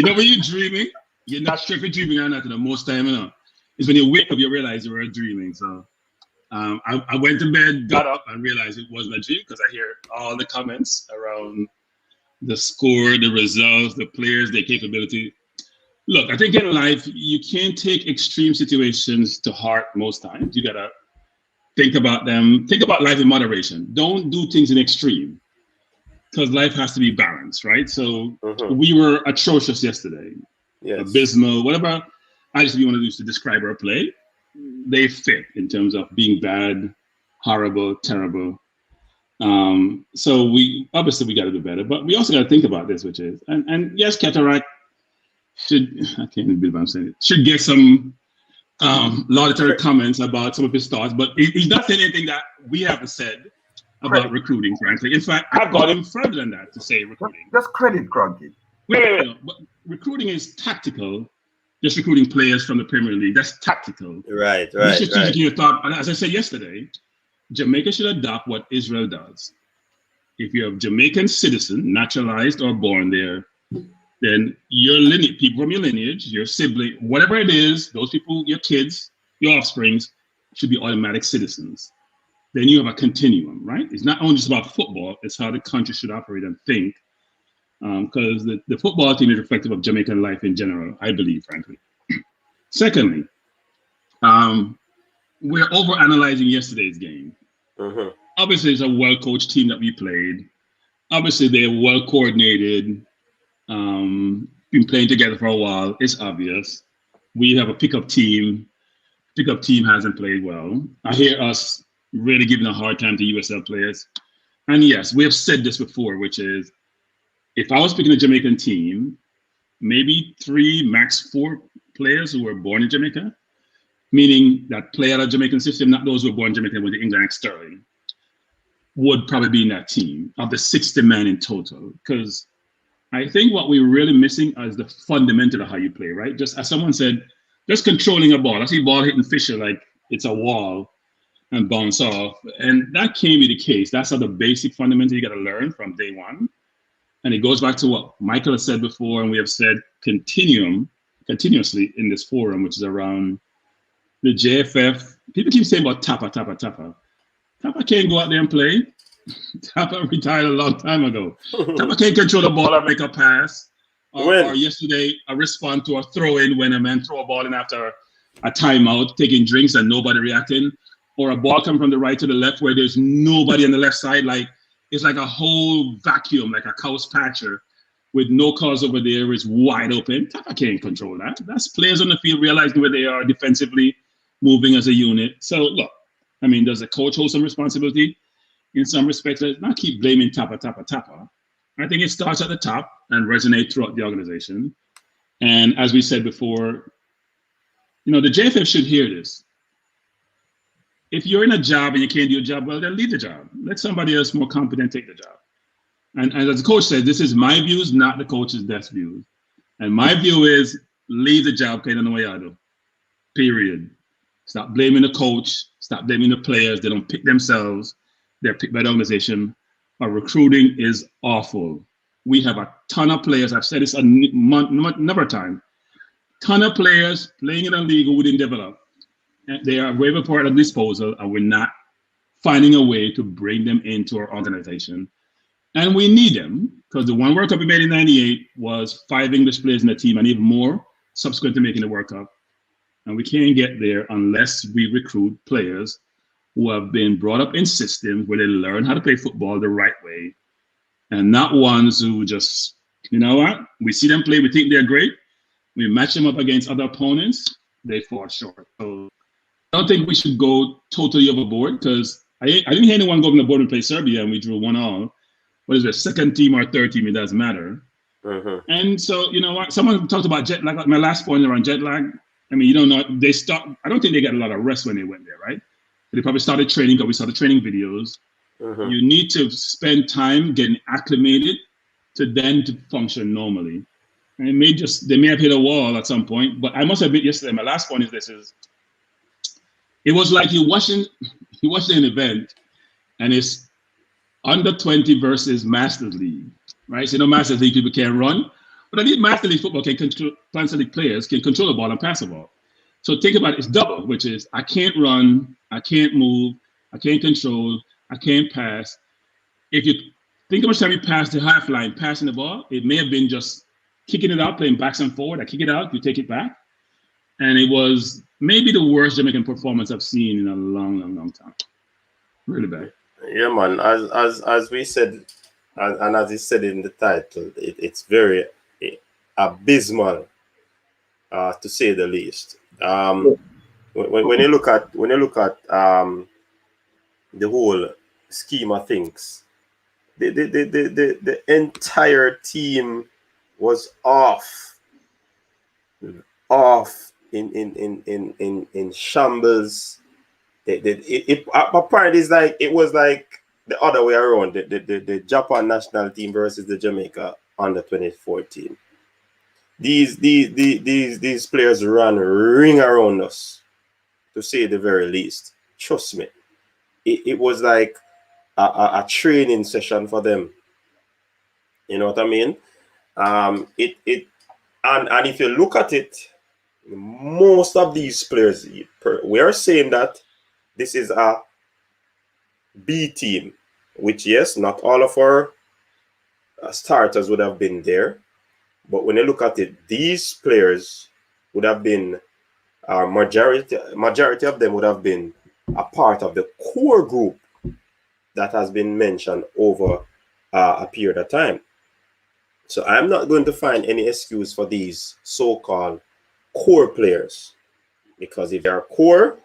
know when you're dreaming, you're not sure if you're dreaming or not. The most time, you know, is when you wake up you realize you were dreaming. So I went to bed, got up, and realized it wasn't a dream because I hear all the comments around the score, the results, the players, their capability. Look, I think in life, you can't take extreme situations to heart most times. You gotta think about them. Think about life in moderation. Don't do things in extreme because life has to be balanced, right? So we were atrocious yesterday. Yes. Abysmal, whatever adjective you want to use to describe our play, they fit in terms of being bad, horrible, terrible. So we got to do better, but we also got to think about this, which is, and yes, Cataract should get some laudatory comments about some of his thoughts, but he's not saying anything that we haven't said about recruiting, frankly. In fact, I've got him further than that to say recruiting. Just credit, Cranky. Wait. No. But recruiting is tactical. Just recruiting players from the Premier League, that's tactical. Right. Strategically thought, and as I said yesterday, Jamaica should adopt what Israel does. If you're a Jamaican citizen, naturalized or born there, then your lineage, people from your lineage, your sibling, whatever it is, those people, your kids, your offsprings, should be automatic citizens. then you have a continuum, right? It's not only just about football, it's how the country should operate and think. Because the football team is reflective of Jamaican life in general, I believe, frankly. Secondly, we're overanalyzing yesterday's game. Obviously, it's a well-coached team that we played. Obviously, they're well-coordinated, been playing together for a while. It's obvious. We have a pickup team. Pickup team hasn't played well. I hear us really giving a hard time to USL players. And yes, we have said this before, which is, if I was picking a Jamaican team, maybe 3, max 4 players who were born in Jamaica, meaning that play out of Jamaican system, not those who were born in Jamaica with the England and Sterling, would probably be in that team of the 60 men in total. Because I think what we're really missing is the fundamental of how you play, right? Just as someone said, just controlling a ball. I see ball hitting Fisher like it's a wall and bounce off. And that can't be the case. That's how the basic fundamental you got to learn from day one. And it goes back to what Michael has said before, and we have said continuously in this forum, which is around the JFF. People keep saying about Tapa. Tapa can't go out there and play. Tapa retired a long time ago. Tapa can't control the ball or make a pass. Or yesterday, a respond to a throw-in when a man throw a ball in after a timeout, taking drinks and nobody reacting. Or a ball coming from the right to the left where there's nobody on the left side. It's like a whole vacuum, like a cow's patcher with no cause over there. It's wide open. Tapa can't control that. That's players on the field realizing where they are defensively, moving as a unit. So look, I mean, does the coach hold some responsibility? In some respects, let's not keep blaming Tapa. I think it starts at the top and resonates throughout the organization. And as we said before, the JFF should hear this. If you're in a job and you can't do your job well, then leave the job. Let somebody else more competent take the job. And as the coach said, this is my views, not the coach's best views. And my view is leave the job, because I don't know what y'all do. Period. Stop blaming the coach. Stop blaming the players. They don't pick themselves. They're picked by the organization. Our recruiting is awful. We have a ton of players. I've said this a number of times. Ton of players playing in a league who didn't develop. They are way before at disposal, and we're not finding a way to bring them into our organization. And we need them, because the one World Cup we made in '98 was 5 English players in the team and even more subsequent to making the World Cup. And we can't get there unless we recruit players who have been brought up in systems where they learn how to play football the right way, and not ones who just, we see them play, we think they're great, we match them up against other opponents, they fall short. So I don't think we should go totally overboard, because I didn't hear anyone go on the board and play Serbia and we drew 1-1. What is it, second team or third team? It doesn't matter. And so, someone talked about jet lag. My last point around jet lag. I mean, I don't think they got a lot of rest when they went there, right? They probably started training, because we saw the training videos. You need to spend time getting acclimated to function normally. And they may have hit a wall at some point, but I must admit yesterday, my last point is this, it was like you watching an event and it's under 20 versus Masters League, right? So Masters League people can't run, but I think Masters League football Masters League players can control the ball and pass the ball. So think about it, it's double, which is I can't run, I can't move, I can't control, I can't pass. If you think how much time you pass the half line passing the ball, it may have been just kicking it out, playing backs and forward. I kick it out, you take it back. And it was maybe the worst Jamaican performance I've seen in a long time. Really bad. Yeah, man. As we said, and as he said in the title, it's very abysmal, to say the least. When you look at the whole scheme of things, the entire team was off in shambles. Apparently it was like the other way around, the Japan national team versus the Jamaica under 24 team. These players ran ring around us, to say the very least. Trust me, it was like a training session for them. You know what I mean? And if you look at it, most of these players, we are saying that this is a B team, which, yes, not all of our starters would have been there. But when you look at it, these players would have been, majority of them would have been a part of the core group that has been mentioned over a period of time. So I'm not going to find any excuse for these so-called core players, because if they are core,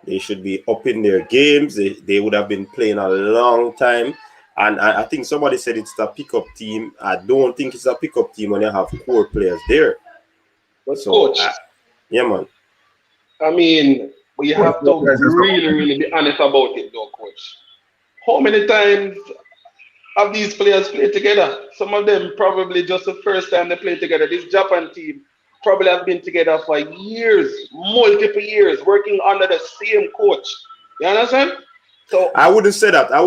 they should be up in their games. They would have been playing a long time. And I think somebody said it's a pickup team. I don't think it's a pickup team when you have core players there. But So, coach, yeah, man. I mean, we Coach, have to guys, just come. really be honest about it, though, coach. How many times have these players played together? Some of them probably just the first time they played together. This Japan team probably have been together for years, multiple years, working under the same coach. You understand? So I wouldn't say that. I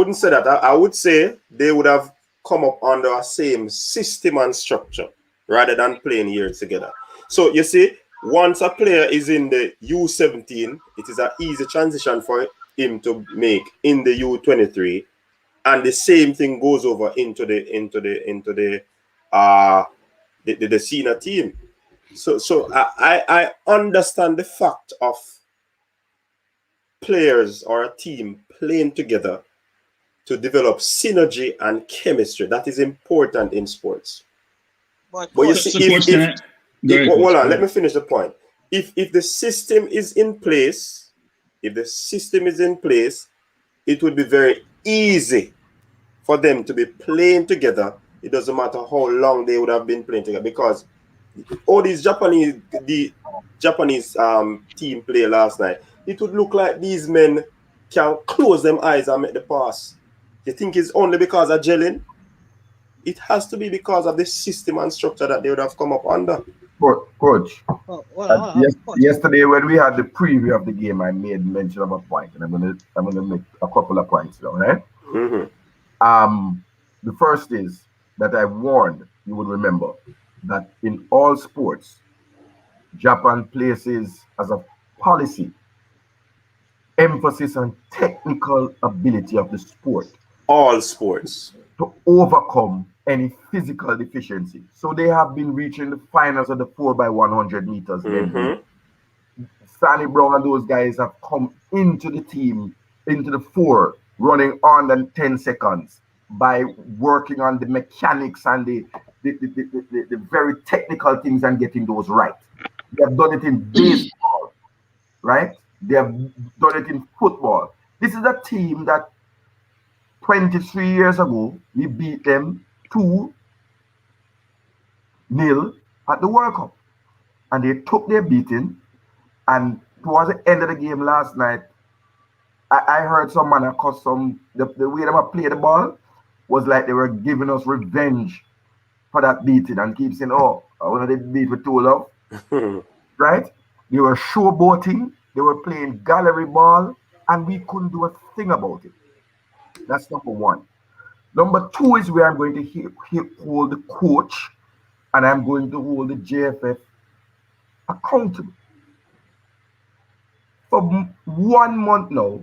would say they would have come up under a same system and structure rather than playing years together. So you see, once a player is in the U17, it is an easy transition for him to make in the U23, and the same thing goes over into the senior team. So I understand the fact of players or a team playing together to develop synergy and chemistry. That is important in sports. But But you coach, see, So coach, can I go if ahead, hold coach? on, Go let me ahead. finish the point. If the system is in place, it would be very easy for them to be playing together. It doesn't matter how long they would have been playing together, because all these the Japanese team play last night, it would look like these men can close them eyes and make the pass. You think it's only because of gelling? It has to be because of the system and structure that they would have come up under. Coach, hold on, coach. yesterday when we had the preview of the game, I made mention of a point, and I'm gonna make a couple of points now, right? Mm-hmm. The first is that I warned you would remember that in all sports, Japan places as a policy emphasis on technical ability of the sport All sports. to overcome any physical deficiency. So they have been reaching the finals of the 4x100 meters. They've been Mm-hmm. Stanley Brown and those guys have come into the team, into the four, running on than 10 seconds by working on the mechanics and the very technical things and getting those right. They have done it in baseball, right? They have done it in football. This is a team that 23 years ago, we beat them 2-0 at the World Cup. And they took their beating. And towards the end of the game last night, I heard some man across the way they play the ball was like they were giving us revenge for that beating and keep saying, oh, I want to beat with too love. Right? They were showboating, they were playing gallery ball, and we couldn't do a thing about it. That's number one. Number two is where I'm going to hold the coach and I'm going to hold the JFF accountable. For 1 month now,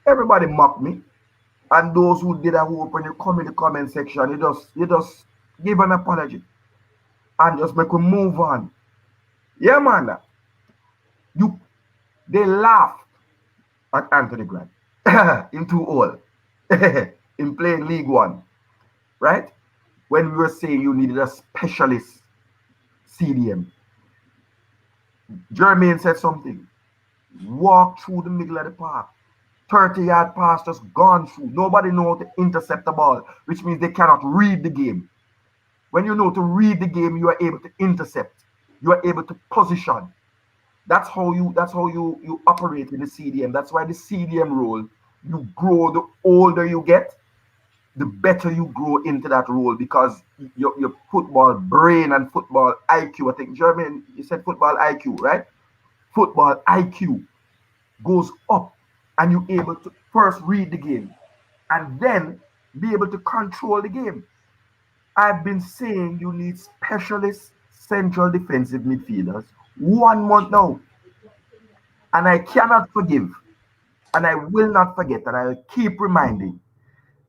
everybody mocked me. And those who did a hope when you come in the comment section, you just give an apology and just make a move on. Yeah, man. You they laughed at Anthony Grant in 2-all in playing League One, right? When we were saying you needed a specialist CDM. Jermaine said something. Walk through the middle of the park. 30-yard pass just gone through. Nobody knows how to intercept the ball, which means they cannot read the game. When you know to read the game, you are able to intercept. You are able to position. That's how you operate in the CDM. That's why the CDM role, you grow the older you get, the better you grow into that role because your football brain and football IQ, I think Jermaine, you said football IQ, right? Football IQ goes up and you're able to first read the game and then be able to control the game. I've been saying you need specialist central defensive midfielders 1 month now. And I cannot forgive And I will not forget, and I will keep reminding,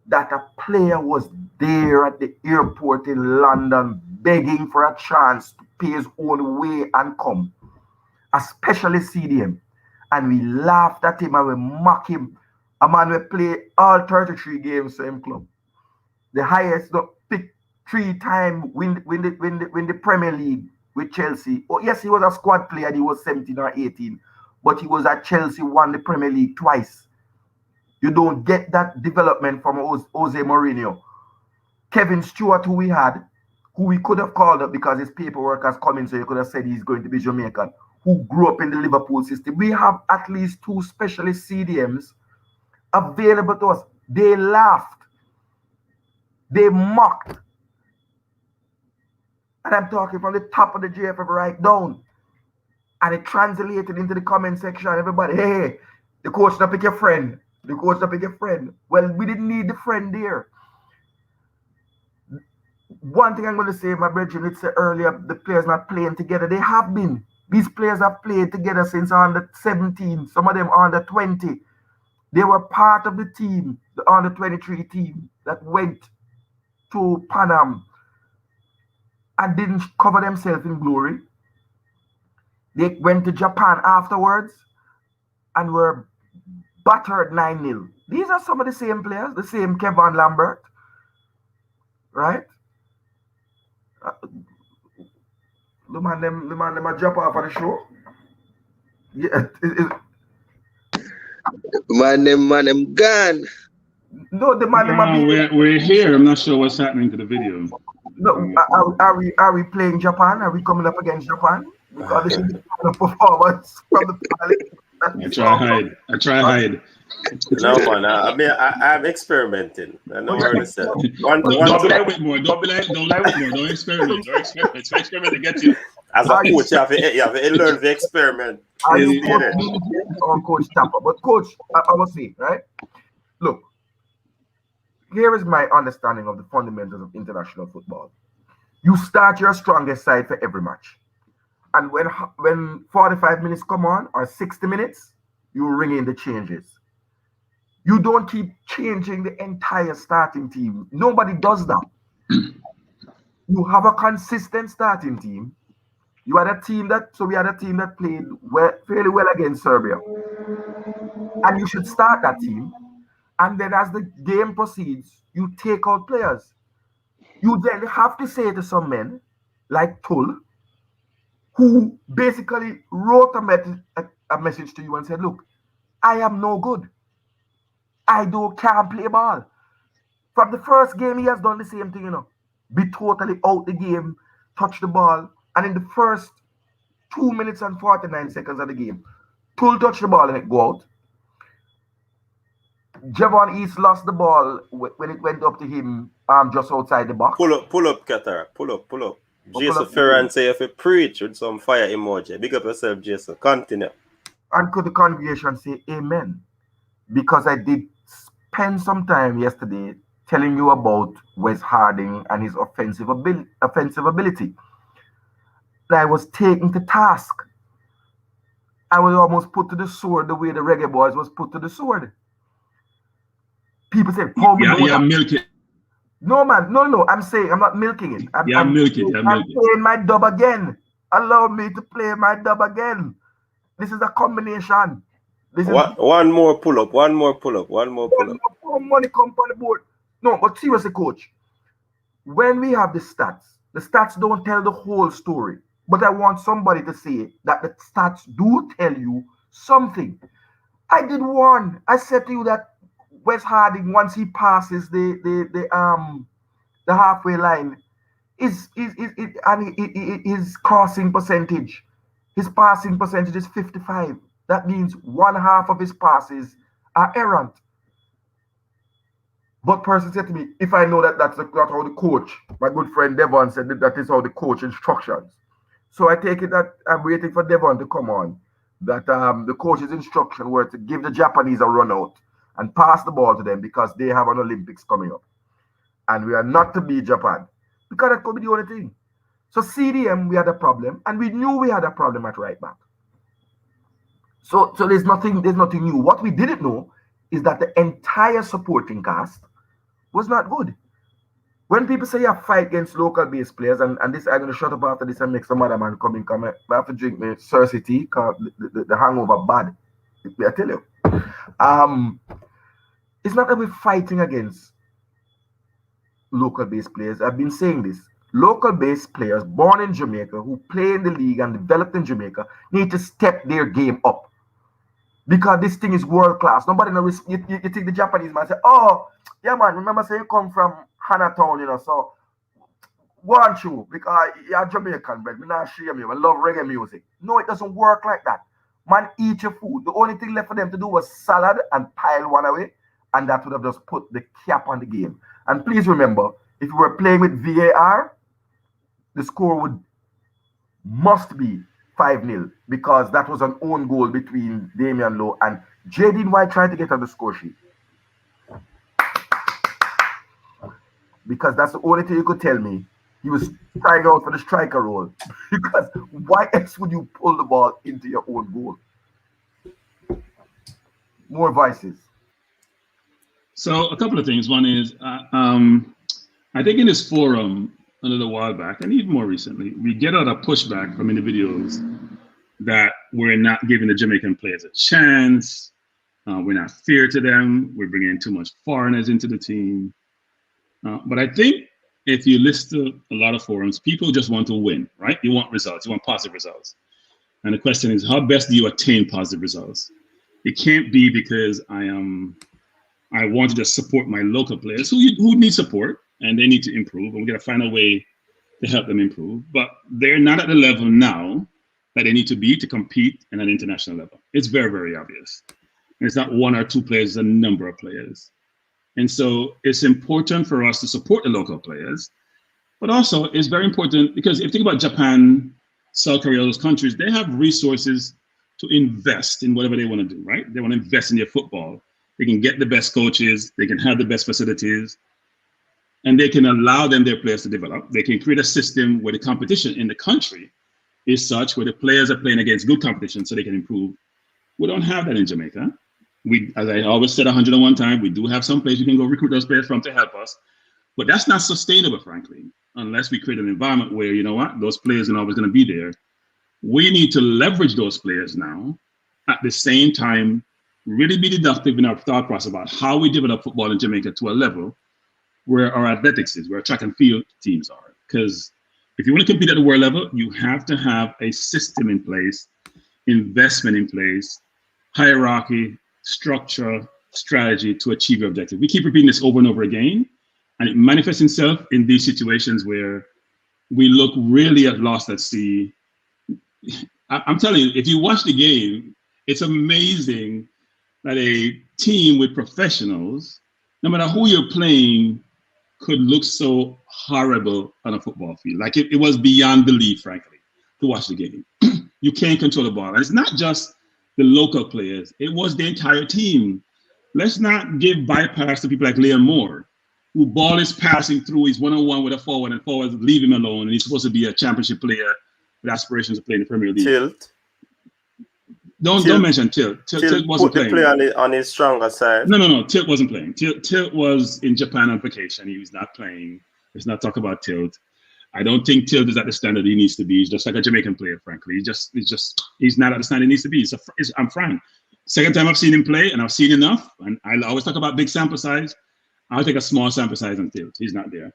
that a player was there at the airport in London begging for a chance to pay his own way and come, especially CDM. And we laughed at him and we mock him. A man will play all 33 games for him club. The highest pick 3-time win the Premier League with Chelsea. Oh, yes, he was a squad player and he was 17 or 18, but he was at Chelsea, won the Premier League twice. You don't get that development from Jose Mourinho. Kevin Stewart, who we had, who we could have called up because his paperwork has come in, so you could have said he's going to be Jamaican, who grew up in the Liverpool system. We have at least 2 specialist CDMs available to us. They laughed. They mocked. And I'm talking from the top of the JFF right down. And it translated into the comment section. Everybody, hey, the coach not pick your friend. The coach not pick your friend. Well, we didn't need the friend there. One thing I'm going to say, my brethren, it's earlier, the players not playing together. They have been. These players have played together since under 17. Some of them under 20. They were part of the team, the under 23 team that went to Panam and didn't cover themselves in glory. They went to Japan afterwards and were battered 9-0. These are some of the same players, the same Kevin Lambert, right? The man them a drop off of the show. Yeah, Man, them gone. no, the man them a be. We're here. I'm not sure what's happening to the video. No, are we playing Japan? Are we coming up against Japan? Because this is the kind of performance from the I try hide. No, man. I mean, I'm experimenting. I know where to say. Don't lie with more. Don't lie with more. Don't experiment. Don't experiment. So experiment to get you. As a coach, you have to learn the experiment. Are you Coach Tapper? But Coach, I must say, right? Look, here is my understanding of the fundamentals of international football. You start your strongest side for every match. And when 45 minutes come on, or 60 minutes, you ring in the changes. You don't keep changing the entire starting team. Nobody does that. You have a consistent starting team. We had a team that played fairly well against Serbia. And you should start that team. And then as the game proceeds, you take out players. You then have to say to some men, like Tull, who basically wrote a message to you and said, look, I am no good. I can't play ball. From the first game, he has done the same thing, Be totally out the game, touch the ball, and in the first 2 minutes and 49 seconds of the game, Tull touched the ball and it go out. Javon East lost the ball when it went up to him just outside the box. Pull up, Qatar. Pull up. Jason Ferran say if you preach with some fire emoji. Big up yourself, Jason. Continue. And could the congregation say amen? Because I did spend some time yesterday telling you about Wes Harding and his offensive ability. And I was taken to task. I was almost put to the sword the way the Reggae Boys was put to the sword. People say, milk it. No, man. No. I'm saying I'm not milking it. I'm playing my dub again. Allow me to play my dub again. This is a combination. One more pull up. Money come on the board. No, but seriously, coach. When we have the stats don't tell the whole story. But I want somebody to say that the stats do tell you something. I did warn. I said to you that Wes Harding, once he passes the halfway line, his crossing percentage, his passing percentage is 55. That means 1/2 of his passes are errant. But person said to me, if I know that that's not how the coach, my good friend Devon said that is how the coach instructions. So I take it that I'm waiting for Devon to come on. That the coach's instruction were to give the Japanese a run out and pass the ball to them because they have an Olympics coming up. And we are not to beat Japan. Because that could be the only thing. So CDM, we had a problem. And we knew we had a problem at right back. So there's nothing new. What we didn't know is that the entire supporting cast was not good. When people say you have fight against local based players, and this I'm gonna shut up after this and make some other man come in, I have to drink my Cersei tea because the hangover bad. I tell you. It's not that we're fighting against local based players. I've been saying this. Local based players born in Jamaica who play in the league and developed in Jamaica need to step their game up. Because this thing is world class. Nobody knows. You take the Japanese man and say, oh, yeah, man, remember say you come from Hanatown, you know, so want you because you're Jamaican, but me not shame you. I love reggae music. No, it doesn't work like that. Man, eat your food. The only thing left for them to do was salad and pile one away, and that would have just put the cap on the game. And please remember, if you were playing with VAR, the score must be 5-0 because that was an own goal between Damian Lowe and Jaden White trying to get on the score sheet. Because that's the only thing you could tell me. He was trying out for the striker role. Because why else would you pull the ball into your own goal? More voices. So a couple of things. One is, I think in this forum a little while back, and even more recently, we get a lot of pushback from individuals that we're not giving the Jamaican players a chance. We're not fair to them. We're bringing in too much foreigners into the team. But I think if you listen to a lot of forums, people just want to win, right? You want results. You want positive results. And the question is, how best do you attain positive results? It can't be because I want to just support my local players who need support and they need to improve. And we're going to find a way to help them improve. But they're not at the level now that they need to be to compete at an international level. It's very, very obvious. And it's not one or two players, it's a number of players. And so it's important for us to support the local players, but also it's very important because if you think about Japan, South Korea, those countries, they have resources to invest in whatever they want to do, right? They want to invest in their football. They can get the best coaches, they can have the best facilities, and they can allow their players to develop. They can create a system where the competition in the country is such where the players are playing against good competition so they can improve. We don't have that in Jamaica. We, as I always said 101 times, we do have some place we can go recruit those players from to help us, but that's not sustainable, frankly, unless we create an environment where, you know what, those players are always going to be there. We need to leverage those players now, at the same time, really be deductive in our thought process about how we develop football in Jamaica to a level where our athletics is, where our track and field teams are. Because if you want to compete at the world level, you have to have a system in place, investment in place, hierarchy, structure, strategy to achieve your objective. We keep repeating this over and over again, and it manifests itself in these situations where we look really lost at sea. I'm telling you, if you watch the game, it's amazing that a team with professionals, no matter who you're playing, could look so horrible on a football field. Like it was beyond belief, frankly, to watch the game. You can't control the ball. And it's not just the local players, it was the entire team. Let's not give bypass to people like Liam Moore, who ball is passing through, he's one-on-one with a forward, and forwards leave him alone, and he's supposed to be a championship player with aspirations to play in the Premier League. Tilt. Don't mention Tilt. Tilt wasn't put the playing. play on his stronger side. No. Tilt wasn't playing. Tilt was in Japan on vacation. He was not playing. Let's not talk about Tilt. I don't think Tilt is at the standard he needs to be. He's just like a Jamaican player, frankly. He's not at the standard he needs to be. I'm frank. Second time I've seen him play, and I've seen enough. And I always talk about big sample size. I'll take a small sample size on Tilt. He's not there.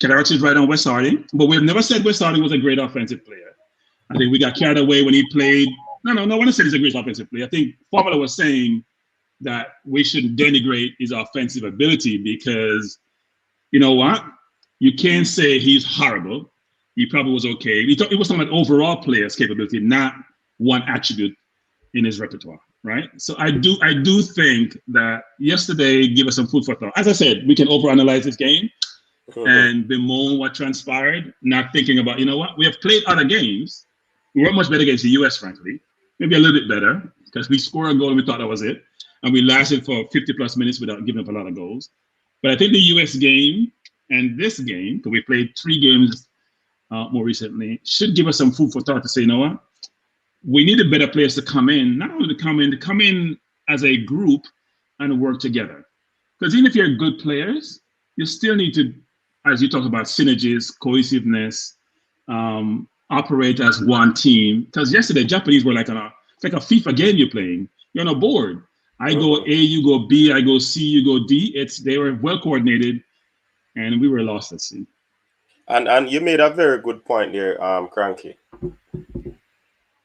Kedarax is right on West Harding, but we've never said West Harding was a great offensive player. I think we got carried away when he played. No one said he's a great offensive player. I think Formula was saying that we shouldn't denigrate his offensive ability because, you know what? You can't say he's horrible. He probably was okay. It was talking about overall player's capability, not one attribute in his repertoire, right? So I do think that yesterday gave us some food for thought. As I said, we can overanalyze this game and bemoan what transpired, not thinking about, you know what? We have played other games. We weren't much better against the US, frankly. Maybe a little bit better because we scored a goal and we thought that was it. And we lasted for 50 plus minutes without giving up a lot of goals. But I think the US game and this game, because we played 3 games more recently, should give us some food for thought to say, you know what? we needed better players to come in, not only to come in as a group and work together. Because even if you're good players, you still need to, as you talk about synergies, cohesiveness, operate as one team. Because yesterday, Japanese were it's like a FIFA game you're playing. You're on a board. I go A, you go B, I go C, you go D. They were well coordinated, and we were lost at sea. And you made a very good point there, Cranky.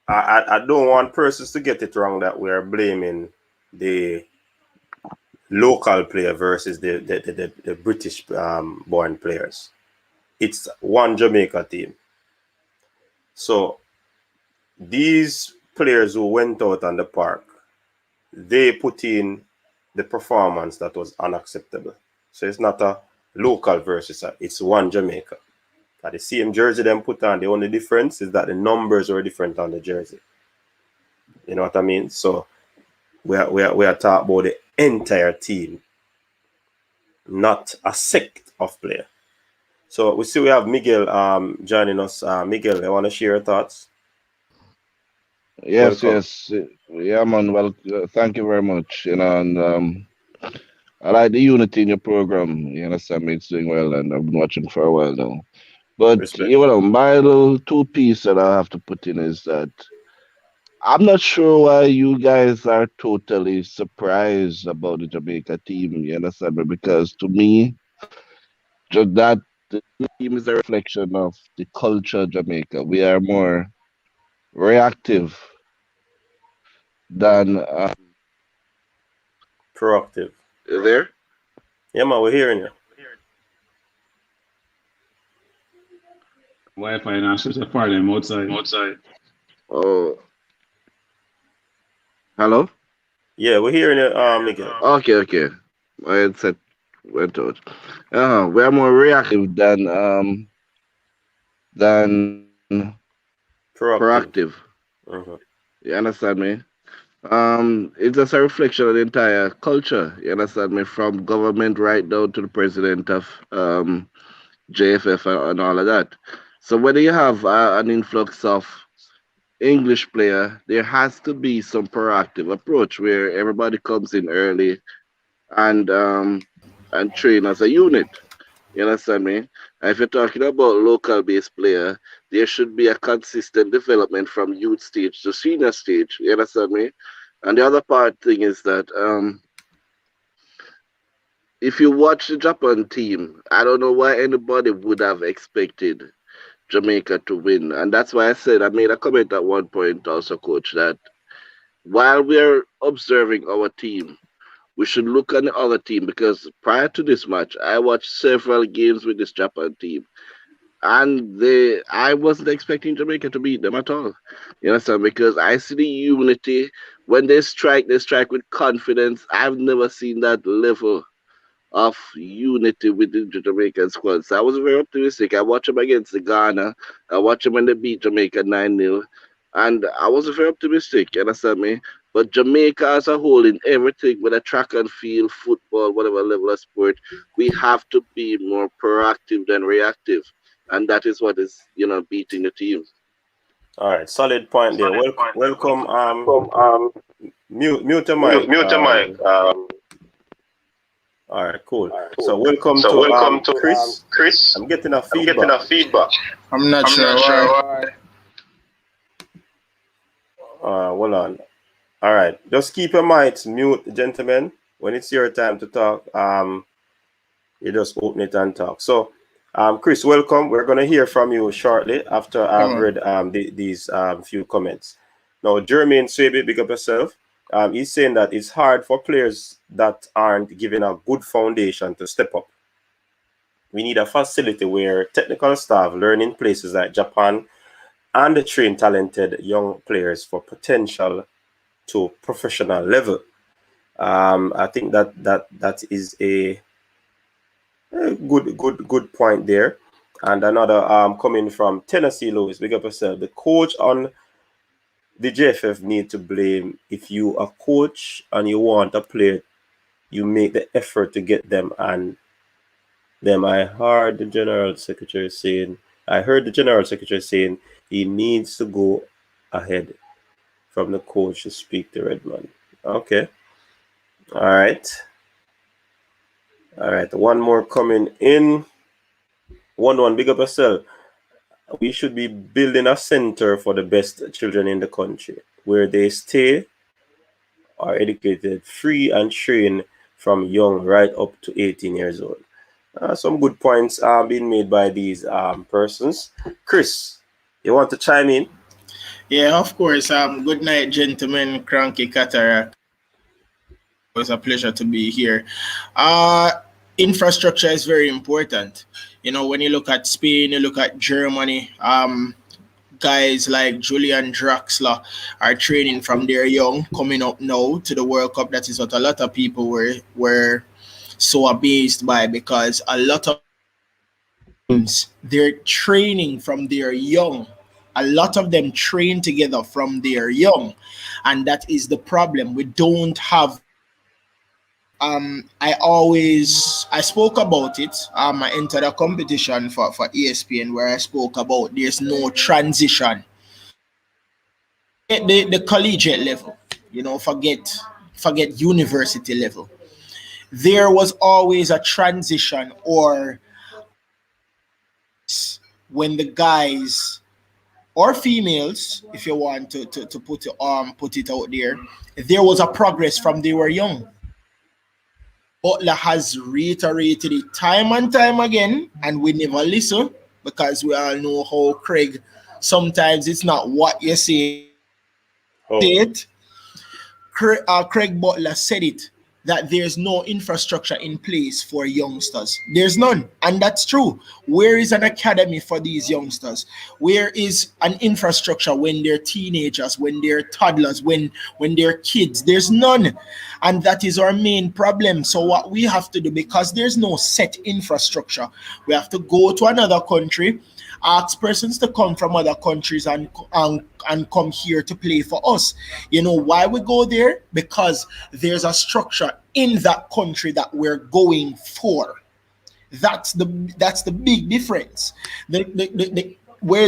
I don't want persons to get it wrong that we are blaming the local player versus the British born players. It's one Jamaica team. So these players who went out on the park, they put in the performance that was unacceptable. So it's not a local versus it's one Jamaica. The same jersey them put on. The only difference is that the numbers were different on the jersey. You know what I mean? So we are talking about the entire team, not a sect of player. So we see we have Miguel joining us. Miguel, I want to share your thoughts. Yes, Welcome. yes, yeah, man. Well, thank you very much. And I like the unity in your program. You understand me? It's doing well, and I've been watching for a while now. But Respect. my little two piece that I have to put in is that I'm not sure why you guys are totally surprised about the Jamaica team. You understand me? Because to me, just that the team is a reflection of the culture of Jamaica. We are more reactive than Proactive. there. Yeah, man, we're hearing you. Wi-Fi and access are far them outside. Oh, hello. Yeah, we're hearing you, Miguel. Okay. My headset went out. We are more reactive than Proactive. proactive. Mm-hmm. You understand me? It's just a reflection of the entire culture. You understand me? From government right down to the president of JFF and all of that. So whether you have an influx of English player, there has to be some proactive approach where everybody comes in early and train as a unit. You understand me? And if you're talking about local based player, there should be a consistent development from youth stage to senior stage. You understand me? And the other part thing is that if you watch the Japan team, I don't know why anybody would have expected Jamaica to win. And that's why I made a comment at one point also, coach, that while we're observing our team, we should look at the other team because prior to this match, I watched several games with this Japan team. And I wasn't expecting Jamaica to beat them at all. You understand? Because I see the unity. When they strike with confidence. I've never seen that level of unity within the Jamaican squad. So I was very optimistic. I watched them against the Ghana. I watched them when they beat Jamaica 9-0. And I was very optimistic, you understand me? But Jamaica as a whole, in everything, whether track and field, football, whatever level of sport, we have to be more proactive than reactive. And that is what is, beating the team. All right, solid point there. Welcome. Mute your mic. All right, cool. So welcome to Chris. I'm getting a feedback. I'm not sure why. Hold on. All right, just keep your mics mute, gentlemen. When it's your time to talk, you just open it and talk. So, Chris, welcome. We're gonna hear from you shortly after I've read these few comments. Now, Jermaine Swaby, big up yourself. He's saying that it's hard for players that aren't given a good foundation to step up. We need a facility where technical staff learn in places like Japan and train talented young players for potential to professional level. I think that is a good point there. And another coming from Tennessee Lewis, big up yourself. The coach on the JFF need to blame. If you are coach and you want a player, you make the effort to get them. And them, I heard the general secretary saying he needs to go ahead from the coach to speak to Redmond. Okay. All right. All right. One more coming in. 1-1. Big up yourself. We should be building a center for the best children in the country where they stay, are educated, free, and trained from young right up to 18 years old. Some good points are being made by these persons. Chris, you want to chime in? Yeah, of course. Good night, gentlemen. Cranky Cataract. It was a pleasure to be here. Uh, Infrastructure is very important. You know, when you look at Spain, you look at Germany, guys like Julian Draxler are training from their young, coming up now to the World Cup. That is what a lot of people were so amazed by, because a lot of teams, they're training from their young. A lot of them train together from their young, and that is the problem. We don't have I spoke about it. I entered a competition for ESPN where I spoke about there's no transition at the collegiate level. You know, forget university level. There was always a transition, or when the guys or females, if you want to put it out there was a progress from they were young. Butler has reiterated it time and time again, and we never listen, because we all know how Craig, sometimes it's not what you say Oh, it. Craig Butler said it, that there's no infrastructure in place for youngsters. There's none, and that's true. Where is an academy for these youngsters? Where is an infrastructure when they're teenagers, when they're toddlers, when they're kids? There's none, and that is our main problem. So what we have to do, because there's no set infrastructure, we have to go to another country, ask persons to come from other countries and come here to play for us. You know why we go there? Because there's a structure in that country that we're going for. That's the big difference. Where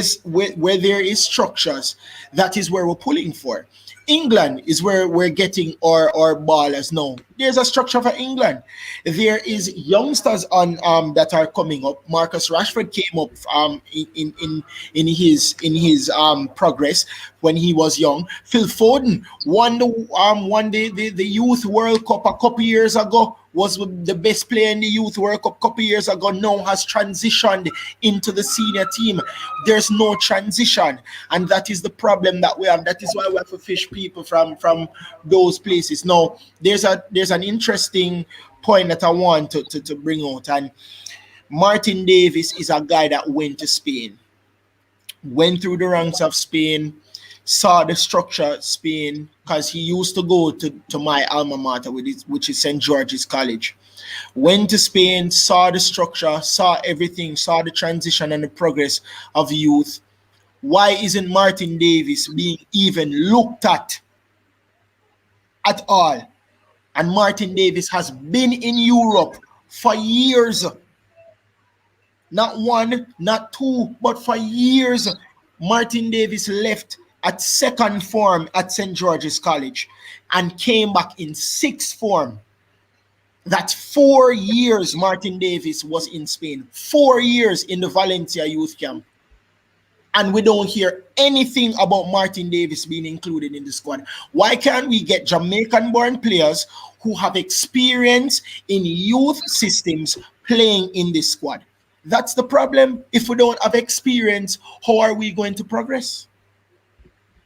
there is structures, that is where we're pulling for. England is where we're getting our ballers now. There's a structure for England. There is youngsters on that are coming up. Marcus Rashford came up in his progress when he was young. Phil Foden won the Youth World Cup a couple years ago. Was the best player in the Youth World Cup a couple years ago. Now has transitioned into the senior team. There's no transition, and that is the problem that we have. That is why we have to fish people from those places. Now there's an interesting point that I want to bring out, and Martin Davis is a guy that went to Spain, went through the ranks of Spain, saw the structure of Spain, because he used to go to my alma mater, which is St. George's College. Went to Spain, saw the structure, saw everything, saw the transition and the progress of youth. Why isn't Martin Davis being even looked at all? And Martin Davis has been in Europe for years. Not one, not two, but for years. Martin Davis left at second form at St. George's College and came back in sixth form. That's 4 years Martin Davis was in Spain. 4 years in the Valencia youth camp. And we don't hear anything about Martin Davis being included in the squad. Why can't we get Jamaican-born players who have experience in youth systems playing in this squad? That's the problem. If we don't have experience, how are we going to progress?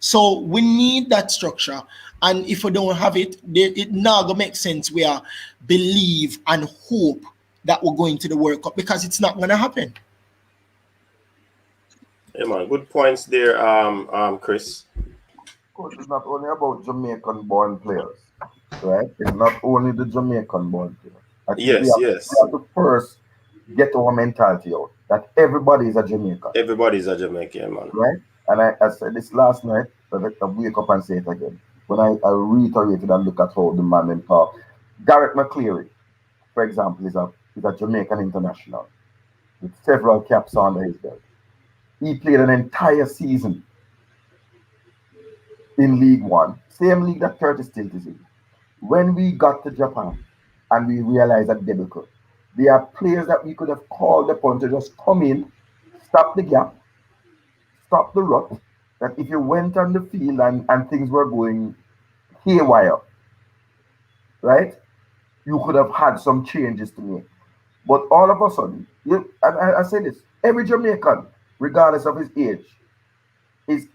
So we need that structure. And if we don't have it, it now gonna make sense. We are believe and hope that we're going to the World Cup, because it's not gonna happen. yeah, man. Good points there, Chris. Coach, it's not only about Jamaican-born players, right? It's not only the Jamaican-born players. I think Yes, yes. we have to first get our mentality out that everybody is a Jamaican, Everybody's a Jamaican, man. right? And I said this last night, but I wake up and say it again. When I reiterated and look at how the man and talk. Garrett McCleary, for example, is a Jamaican international with several caps under his belt. He played an entire season in League One, same league that Curtis Tilt is in. When we got to Japan and we realized that debacle, there are players that we could have called upon to just come in, stop the gap, stop the rut. That if you went on the field and things were going haywire, right, you could have had some changes to make. But all of a sudden, and I say this, every Jamaican, regardless of his age, is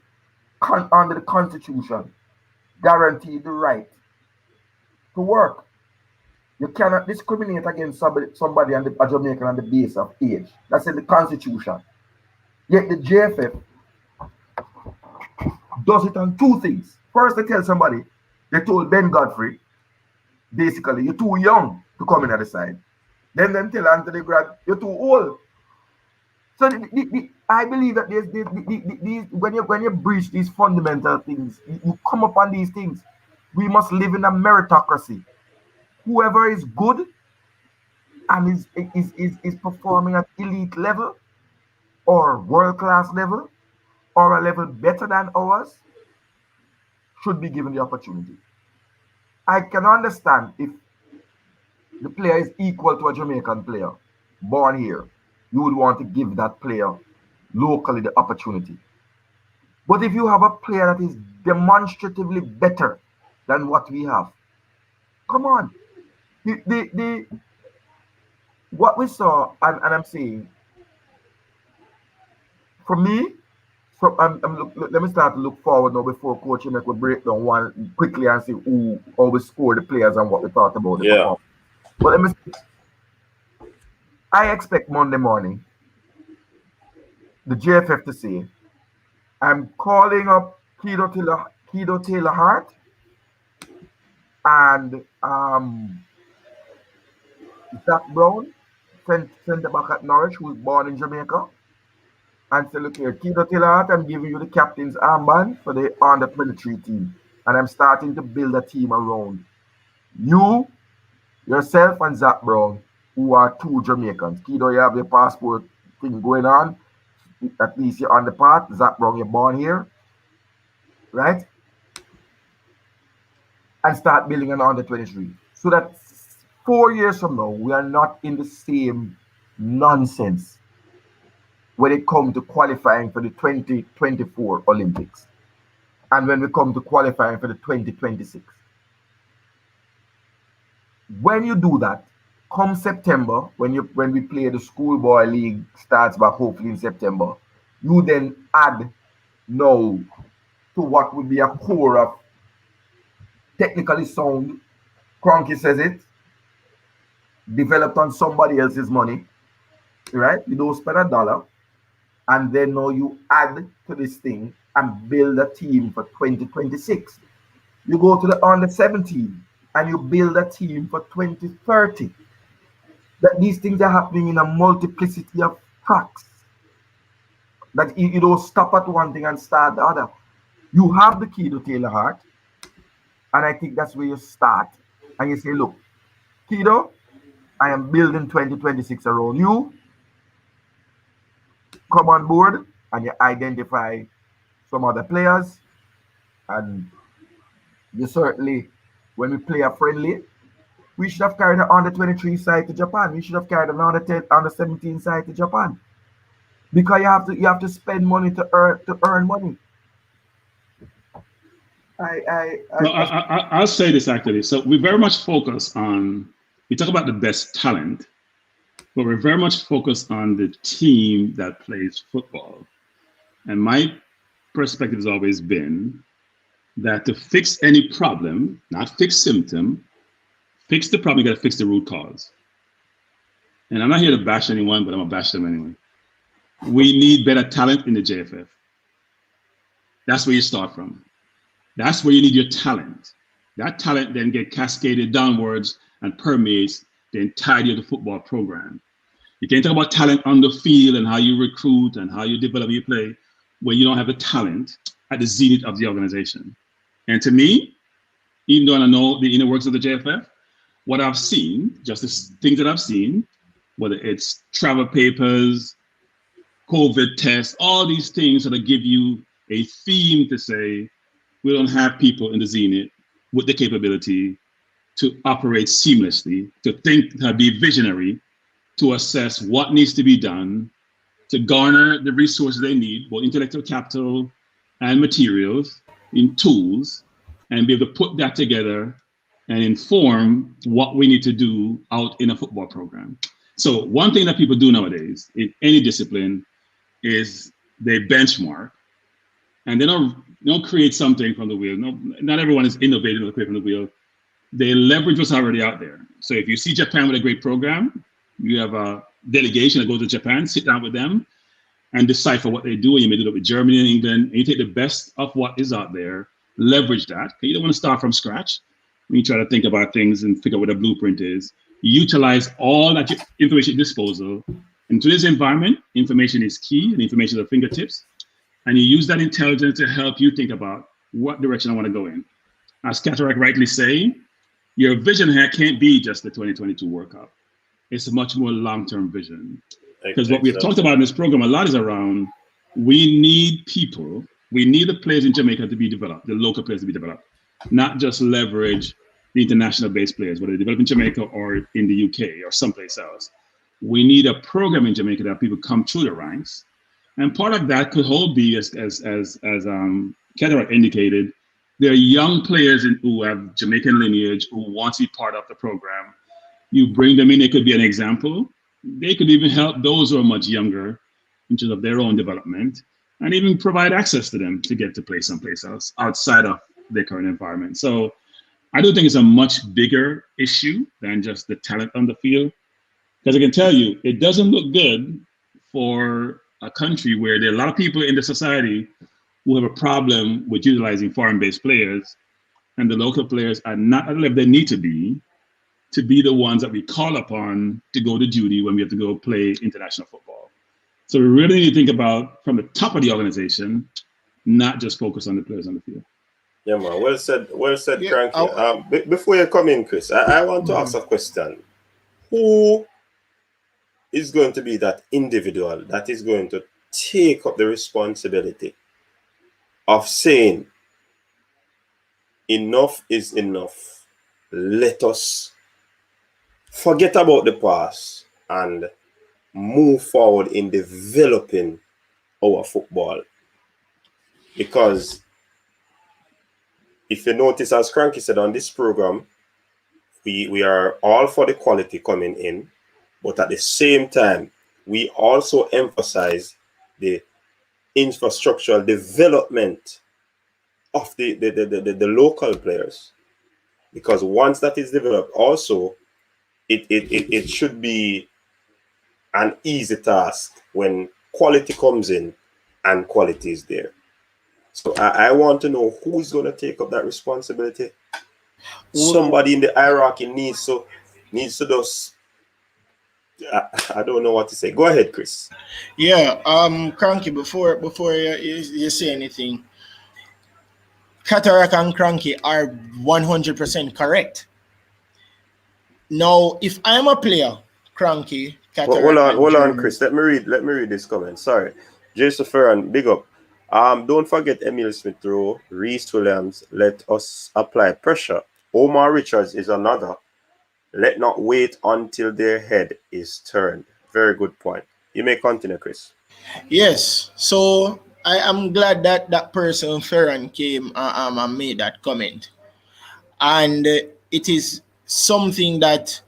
under the Constitution guaranteed the right to work. You cannot discriminate against somebody a Jamaican on the basis of age. That's in the Constitution. Yet the JFF does it on two things. First, they tell somebody, they told Ben Godfrey, basically, you're too young to come in at the side. Then tell Anthony Grad, you're too old. So I believe that when you breach these fundamental things, you come upon these things. We must live in a meritocracy. Whoever is good and is performing at elite level or world-class level or a level better than ours should be given the opportunity. I can understand if the player is equal to a Jamaican player born here, you would want to give that player locally the opportunity. But if you have a player that is demonstratively better than what we have, come on. What we saw, and I'm saying, for me, let me start to look forward now before Coach Emek will break down one quickly and see who always score the players and what we thought about the performance. But let me see. I expect Monday morning the JFF to say, I'm calling up Kido Taylor Hart and Zach Brown, centre back at Norwich, who was born in Jamaica, and say, look here, Kido Taylor Hart, I'm giving you the captain's armband for the under 23 team, and I'm starting to build a team around you, yourself, and Zach Brown, who are two Jamaicans. Kido, you have the passport thing going on. At least you're on the path. Zach Brown, you're born here, right? And start building an under 23. So that 4 years from now, we are not in the same nonsense when it comes to qualifying for the 2024 Olympics and when we come to qualifying for the 2026. When you do that, come September, when we play the schoolboy league starts back hopefully in September, you then add now to what would be a core of technically sound, Cronky says it, developed on somebody else's money, right? You don't spend $1, and then now you add to this thing and build a team for 2026. You go to the under 17 and you build a team for 2030. That these things are happening in a multiplicity of tracks. That you don't stop at one thing and start the other. You have the key to Taylor Hart, and I think that's where you start. And you say, look, Kido, I am building 2026 around you. Come on board, and you identify some other players. And you certainly, when we play a friendly, we should have carried an under 23 side to Japan. We should have carried an under 17 side to Japan. Because you have to spend money to earn money. I'll say this actually. So we very much focus on, we talk about the best talent, but we're very much focused on the team that plays football. And my perspective has always been that to fix any problem, not fix symptom, fix the problem, you got to fix the root cause. And I'm not here to bash anyone, but I'm going to bash them anyway. We need better talent in the JFF. That's where you start from. That's where you need your talent. That talent then get cascaded downwards and permeates the entirety of the football program. You can't talk about talent on the field and how you recruit and how you develop your play when you don't have the talent at the zenith of the organization. And to me, even though I know the inner works of the JFF, what I've seen, just the things that I've seen, whether it's travel papers, COVID tests, all these things that give you a theme to say, we don't have people in the zenith with the capability to operate seamlessly, to think, to be visionary, to assess what needs to be done, to garner the resources they need, both intellectual capital and materials, in tools, and be able to put that together and inform what we need to do out in a football program. So one thing that people do nowadays in any discipline is they benchmark, and they don't create something from the wheel. No, not everyone is innovative or creating from the wheel. They leverage what's already out there. So if you see Japan with a great program, you have a delegation that goes to Japan, sit down with them and decipher what they do. And you may do it with Germany and England, and you take the best of what is out there, leverage that. You don't want to start from scratch. When you try to think about things and figure out what a blueprint is, you utilize all that information at disposal. In today's environment, information is key and information at fingertips. And you use that intelligence to help you think about what direction I want to go in. As Cataract rightly say, your vision here can't be just the 2022 World Cup. It's a much more long-term vision. Because what we've talked about in this program a lot is around, we need people, we need the players in Jamaica to be developed, the local players to be developed, not just leverage the international based players, whether they develop in Jamaica or in the UK or someplace else. We need a program in Jamaica that people come through the ranks. And part of that could whole be, as Cataract indicated, there are young players who have Jamaican lineage who want to be part of the program. You bring them in, it could be an example. They could even help those who are much younger in terms of their own development, and even provide access to them to get to play someplace else outside of their current environment. So I do think it's a much bigger issue than just the talent on the field. Because I can tell you, it doesn't look good for a country where there are a lot of people in the society who have a problem with utilizing foreign-based players, and the local players are not at the level they need to be the ones that we call upon to go to duty when we have to go play international football. So we really need to think about, from the top of the organization, not just focus on the players on the field. Yeah, man. Well said, yeah, Cranky. Before you come in, Chris, I want to ask a question. Who is going to be that individual that is going to take up the responsibility of saying, enough is enough. Let us forget about the past and move forward in developing our football. Because if you notice, as Cranky said on this program, we are all for the quality coming in, but at the same time, we also emphasize the infrastructural development of the local players. Because once that is developed, also, it should be an easy task when quality comes in and quality is there. So I want to know who's going to take up that responsibility. Somebody in the hierarchy needs to just, I don't know what to say. Go ahead, Chris. Yeah, Cranky, before you say anything, Cataract and Cranky are 100% correct. Now, if I'm a player, Cranky, Cataract, hold on, Chris. Let me read this comment. Sorry, Jason Ferran, big up. Don't forget Emil Smith-Rowe, Reese Williams. Let us apply pressure. Omar Richards is another. Let not wait until their head is turned. Very good point. You may continue, Chris. Yes. So I am glad that that person, Ferran, came and made that comment. And it is something that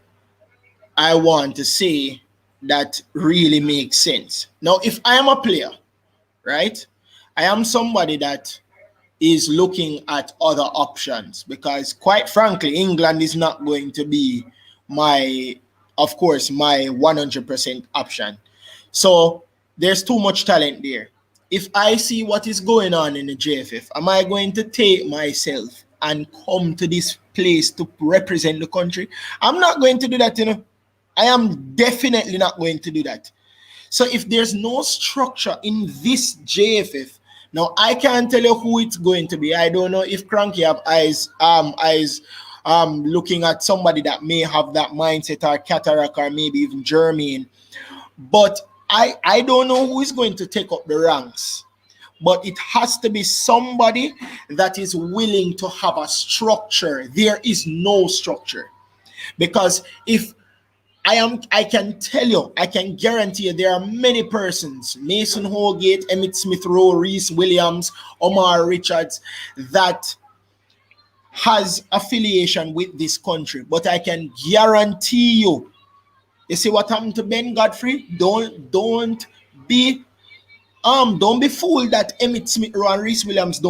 I want to say that really makes sense. Now, if I am a player, right, I am somebody that is looking at other options, because quite frankly, England is not going to be my 100% option. So there's too much talent there. If I see what is going on in the JFF, am I going to take myself and come to this place to represent the country? I'm not going to do that, I am definitely not going to do that. So if there's no structure in this JFF, now I can't tell you who it's going to be. I don't know if Cranky have eyes looking at somebody that may have that mindset, or Cataract, or maybe even Jermaine. But I don't know who is going to take up the ranks. but it has to be somebody that is willing to have a structure. There is no structure. Because if I can tell you, I can guarantee you, there are many persons, Mason Holgate, Emmett Smith Rowe, Reese Williams, Omar Richards, that has affiliation with this country. But I can guarantee you see what happened to Ben Godfrey? Don't be fooled that Emmett Smith Rowe and Reese Williams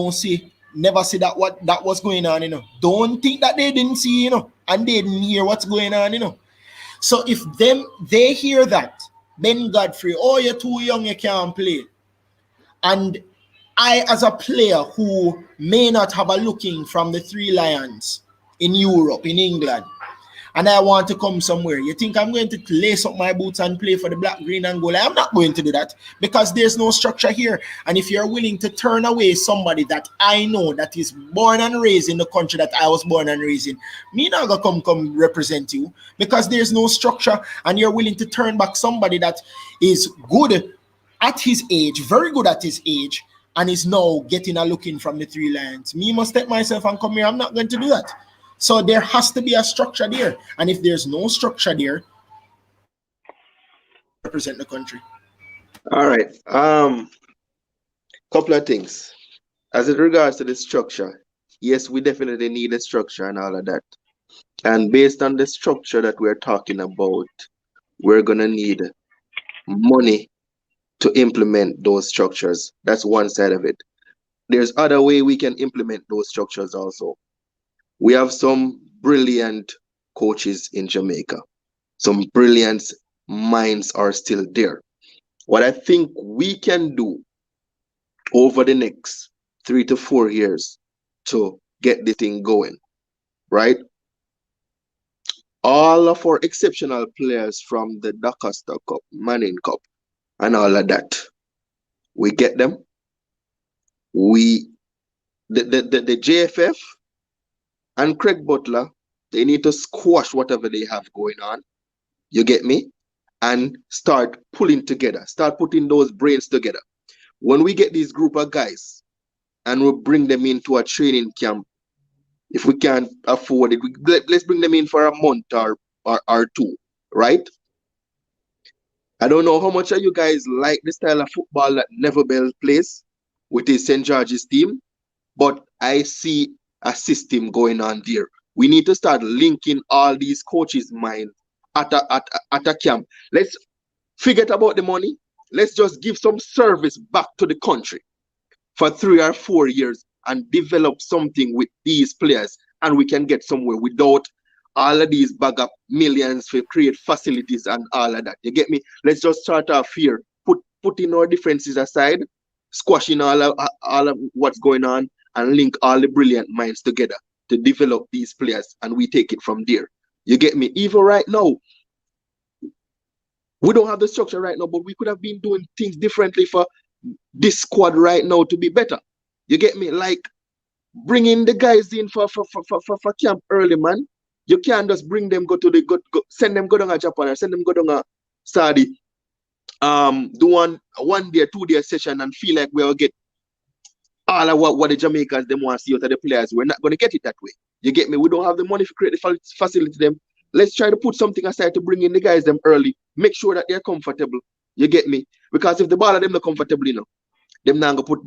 never see that what that was going on, Don't think that they didn't see, and they didn't hear what's going on, So if they hear that, Ben Godfrey, oh, you're too young, you can't play. And I, as a player who may not have a looking from the Three Lions in Europe, in England, and I want to come somewhere, you think I'm going to lace up my boots and play for the black, green, and gold? I'm not going to do that because there's no structure here. And if you're willing to turn away somebody that I know that is born and raised in the country that I was born and raised in, me not gonna come represent you because there's no structure, and you're willing to turn back somebody that is good at his age, very good at his age, and is now getting a looking from the Three Lions. Me must step myself and come here. I'm not going to do that. So there has to be a structure there. And if there's no structure there, represent the country. All right. Couple of things. As it regards to the structure, yes, we definitely need a structure and all of that. And based on the structure that we're talking about, we're gonna need money to implement those structures. That's one side of it. There's other way we can implement those structures also. We have some brilliant coaches in Jamaica. Some brilliant minds are still there. What I think we can do over the next 3 to 4 years to get this thing going, right? All of our exceptional players from the Dacosta Cup, Manning Cup, and all of that, we get them. The JFF and Craig Butler, they need to squash whatever they have going on. You get me? And start pulling together, start putting those brains together. When we get these group of guys and we bring them into a training camp, if we can't afford it, let's bring them in for a month or two, right? I don't know how much of you guys like the style of football that Neville Bell plays with his St. George's team, but I see a system going on there. We need to start linking all these coaches' minds at a camp. Let's forget about the money. Let's just give some service back to the country for 3 or 4 years and develop something with these players, and we can get somewhere without all of these bag up millions to create facilities and all of that. You get me? Let's just start off here, putting our differences aside, squashing all of what's going on, and link all the brilliant minds together to develop these players, and we take it from there. You get me? Even right now, we don't have the structure right now, but we could have been doing things differently for this squad right now to be better. You get me? Like bringing the guys in for camp early, man. You can't just bring them send them go down to Japan or send them go down to Saudi. Do one day, 2 day session and feel like we'll get all of what the Jamaicans them want to see out of the players. We're not going to get it that way. You get me? We don't have the money to create the facility them. Let's try to put something aside to bring in the guys them early. Make sure that they're comfortable. You get me? Because if the ball of them not comfortable, them not gonna put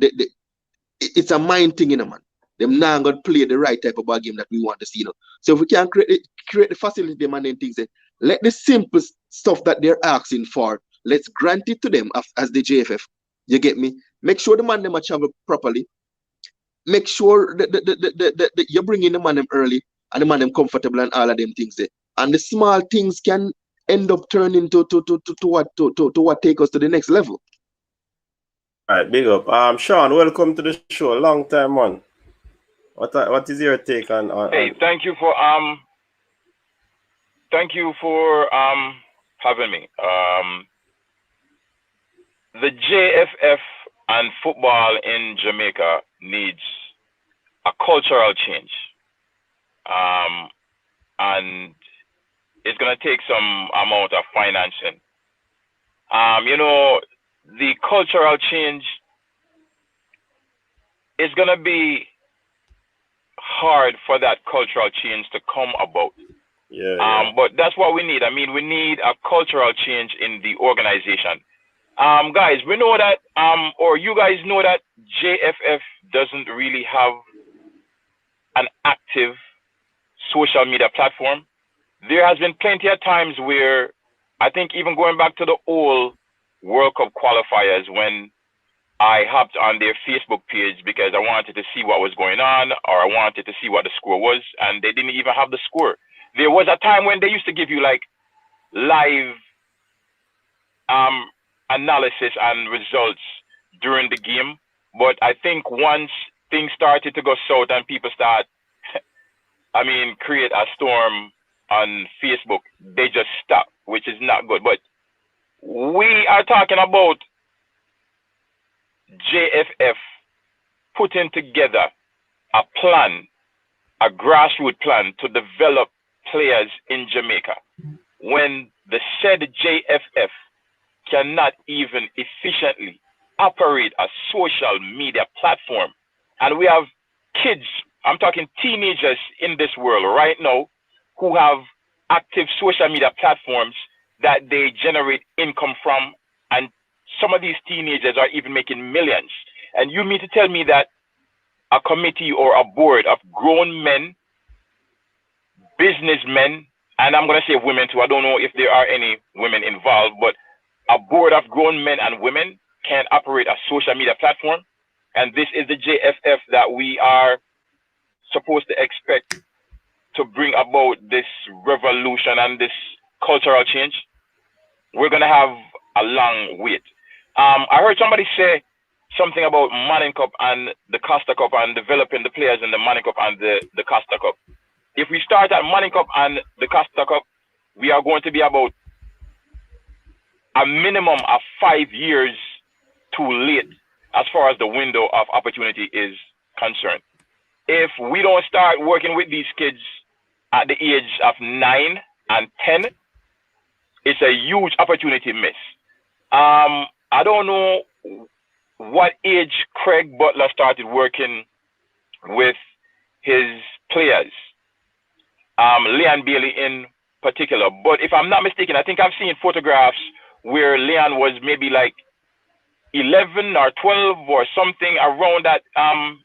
it's a mind thing, man. Them not gonna play the right type of ball game that we want to see, So if we can create the facility them and then things, let the simple stuff that they're asking for, let's grant it to them as the JFF. You get me? Make sure the man them travel properly. Make sure that you bring in the man them early and the man them comfortable and all of them things there. And the small things can end up turning to what take us to the next level. All right, big up. Sean, welcome to the show. Long time, man. What is your take on? Hey, thank you for having me. The JFF and football in Jamaica needs a cultural change, and it's gonna take some amount of financing. The cultural change it's gonna be hard for that cultural change to come about. Yeah. But that's what we need. I mean, we need a cultural change in the organization. Guys, we know that, or you guys know that JFF doesn't really have an active social media platform. There has been plenty of times where I think even going back to the old World Cup qualifiers when I hopped on their Facebook page because I wanted to see what was going on or I wanted to see what the score was, and they didn't even have the score. There was a time when they used to give you like live analysis and results during the game, but I think once things started to go south and people start, create a storm on Facebook, they just stop, which is not good. But we are talking about JFF putting together a plan, a grassroots plan to develop players in Jamaica when the said JFF cannot even efficiently operate a social media platform. And we have kids, I'm talking teenagers in this world right now who have active social media platforms that they generate income from, and some of these teenagers are even making millions. And you mean to tell me that a committee or a board of grown men, businessmen, and I'm going to say women too, I don't know if there are any women involved, but a board of grown men and women can operate a social media platform? And this is the JFF that we are supposed to expect to bring about this revolution and this cultural change? We're going to have a long wait. I heard somebody say something about Manning Cup and the Costa Cup and developing the players in the Manning Cup and the Costa Cup. If we start at Manning Cup and the Costa Cup, we are going to be about a minimum of 5 years too late as far as the window of opportunity is concerned. If we don't start working with these kids at the age of 9 and 10, it's a huge opportunity miss. I don't know what age Craig Butler started working with his players, Leon Bailey in particular. But if I'm not mistaken, I think I've seen photographs where Leon was maybe like 11 or 12 or something around that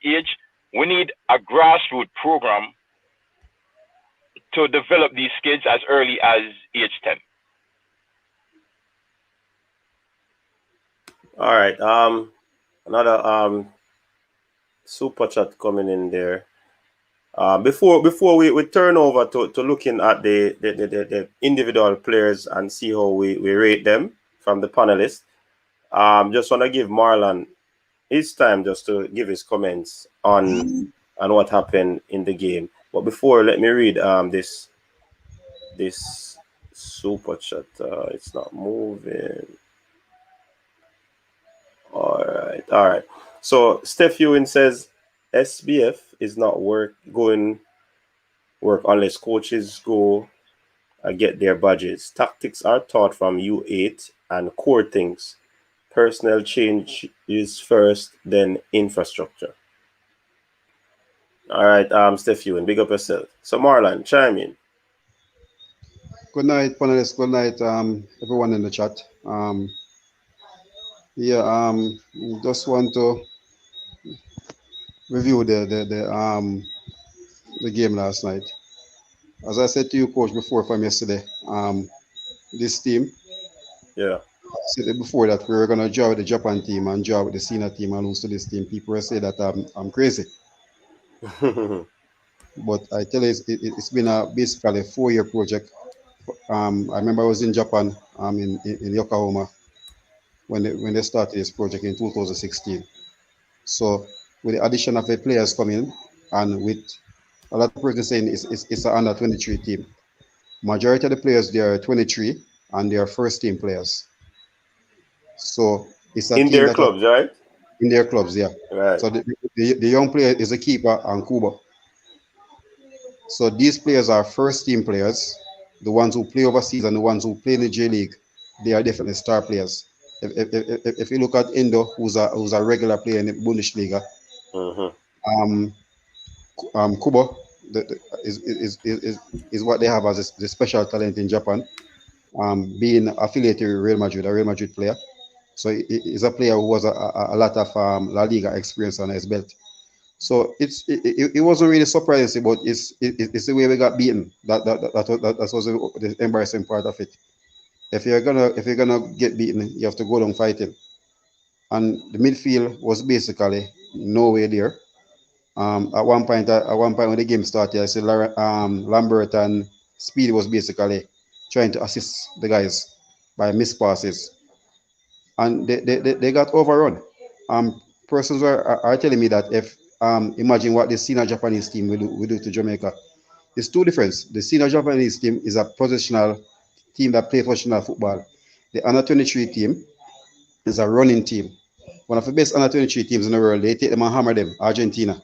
age. We need a grassroots program to develop these kids as early as age 10. All right. Another super chat coming in there. Before we turn over to looking at the individual players and see how we rate them from the panelists, just want to give Marlon his time just to give his comments on what happened in the game. But before, let me read this super chat. It's not moving. All right. So Steph Ewing says SBF is not going work unless coaches go get their budgets. Tactics are taught from U8 and core things. Personnel change is first, then infrastructure. All right, Steph Ewing, big up yourself. So Marlon, chime in. Good night, panelists. Good night, everyone in the chat. Just want to review the game last night. As I said to you, coach, before from yesterday, this team, I said it before that we were going to draw with the Japan team and draw with the senior team and lose to this team. People will say that I'm crazy. But I tell you, it's been basically a 4-year project. I remember I was in Japan, in Yokohama, when they started this project in 2016. So with the addition of the players coming and with a lot of persons saying it's an under 23 team. Majority of the players, they are 23 and they are first team players. So it's a in team their that clubs, right? In their clubs, yeah. Right. So the young player is a keeper and Kuba. So these players are first team players. The ones who play overseas and the ones who play in the J League, they are definitely star players. If you look at Indo, who's a regular player in the Bundesliga, Um, Kubo is what they have as the special talent in Japan. Being affiliated with Real Madrid, a Real Madrid player. So he's a player who has a lot of La Liga experience on his belt. So it wasn't really surprising, but it's the way we got beaten. That was the embarrassing part of it. If you're gonna get beaten, you have to go down fighting. And the midfield was basically nowhere there. At one point when the game started, I said Lambert and Speed was basically trying to assist the guys by missed passes, and they got overrun. Persons are telling me that if imagine what the senior Japanese team will do to Jamaica. It's two difference. The senior Japanese team is a positional team that play positional football. The under 23 team is a running team. One of the best under 23 teams in the world. They take them and hammer them, Argentina.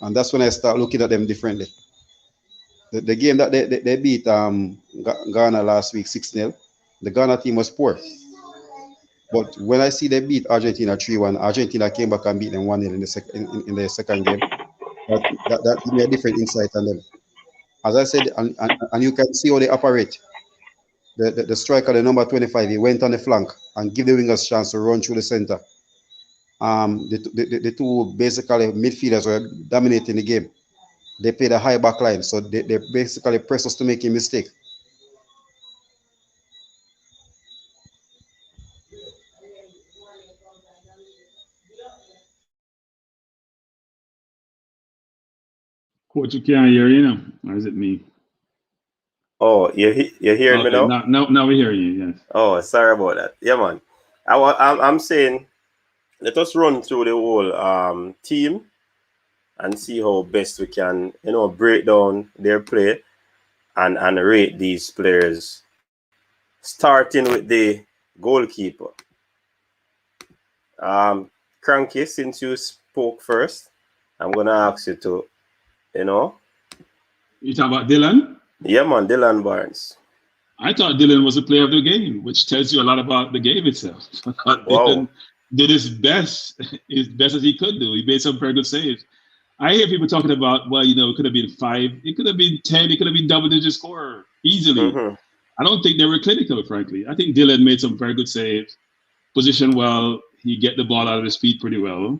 And that's when I start looking at them differently. The game that they beat Ghana last week 6-0, the Ghana team was poor. But when I see they beat Argentina 3-1, Argentina came back and beat them 1-0 in the second game. That gave me a different insight on them. As I said, and you can see how they operate. The striker, the number 25, he went on the flank and give the wingers chance to run through the center. The two basically midfielders were dominating the game. They played a high back line, so they basically press us to make a mistake. Coach, you can't hear you now, or is it me? Oh, you hearing me Okay, now? now we hear you. Yes. Oh, sorry about that. Yeah, man. I'm saying, let us run through the whole team and see how best we can, break down their play and rate these players. Starting with the goalkeeper. Cranky, since you spoke first, I'm gonna ask you to, You talking about Dylan? Yeah, man, Dylan Barnes. I thought Dylan was a player of the game, which tells you a lot about the game itself. I thought Dylan did his best as he could do. He made some very good saves. I hear people talking about, well, it could have been 5, it could have been 10, it could have been double-digit scorer easily. I don't think they were clinical, frankly. I think Dylan made some very good saves, positioned well. He get the ball out of his feet pretty well.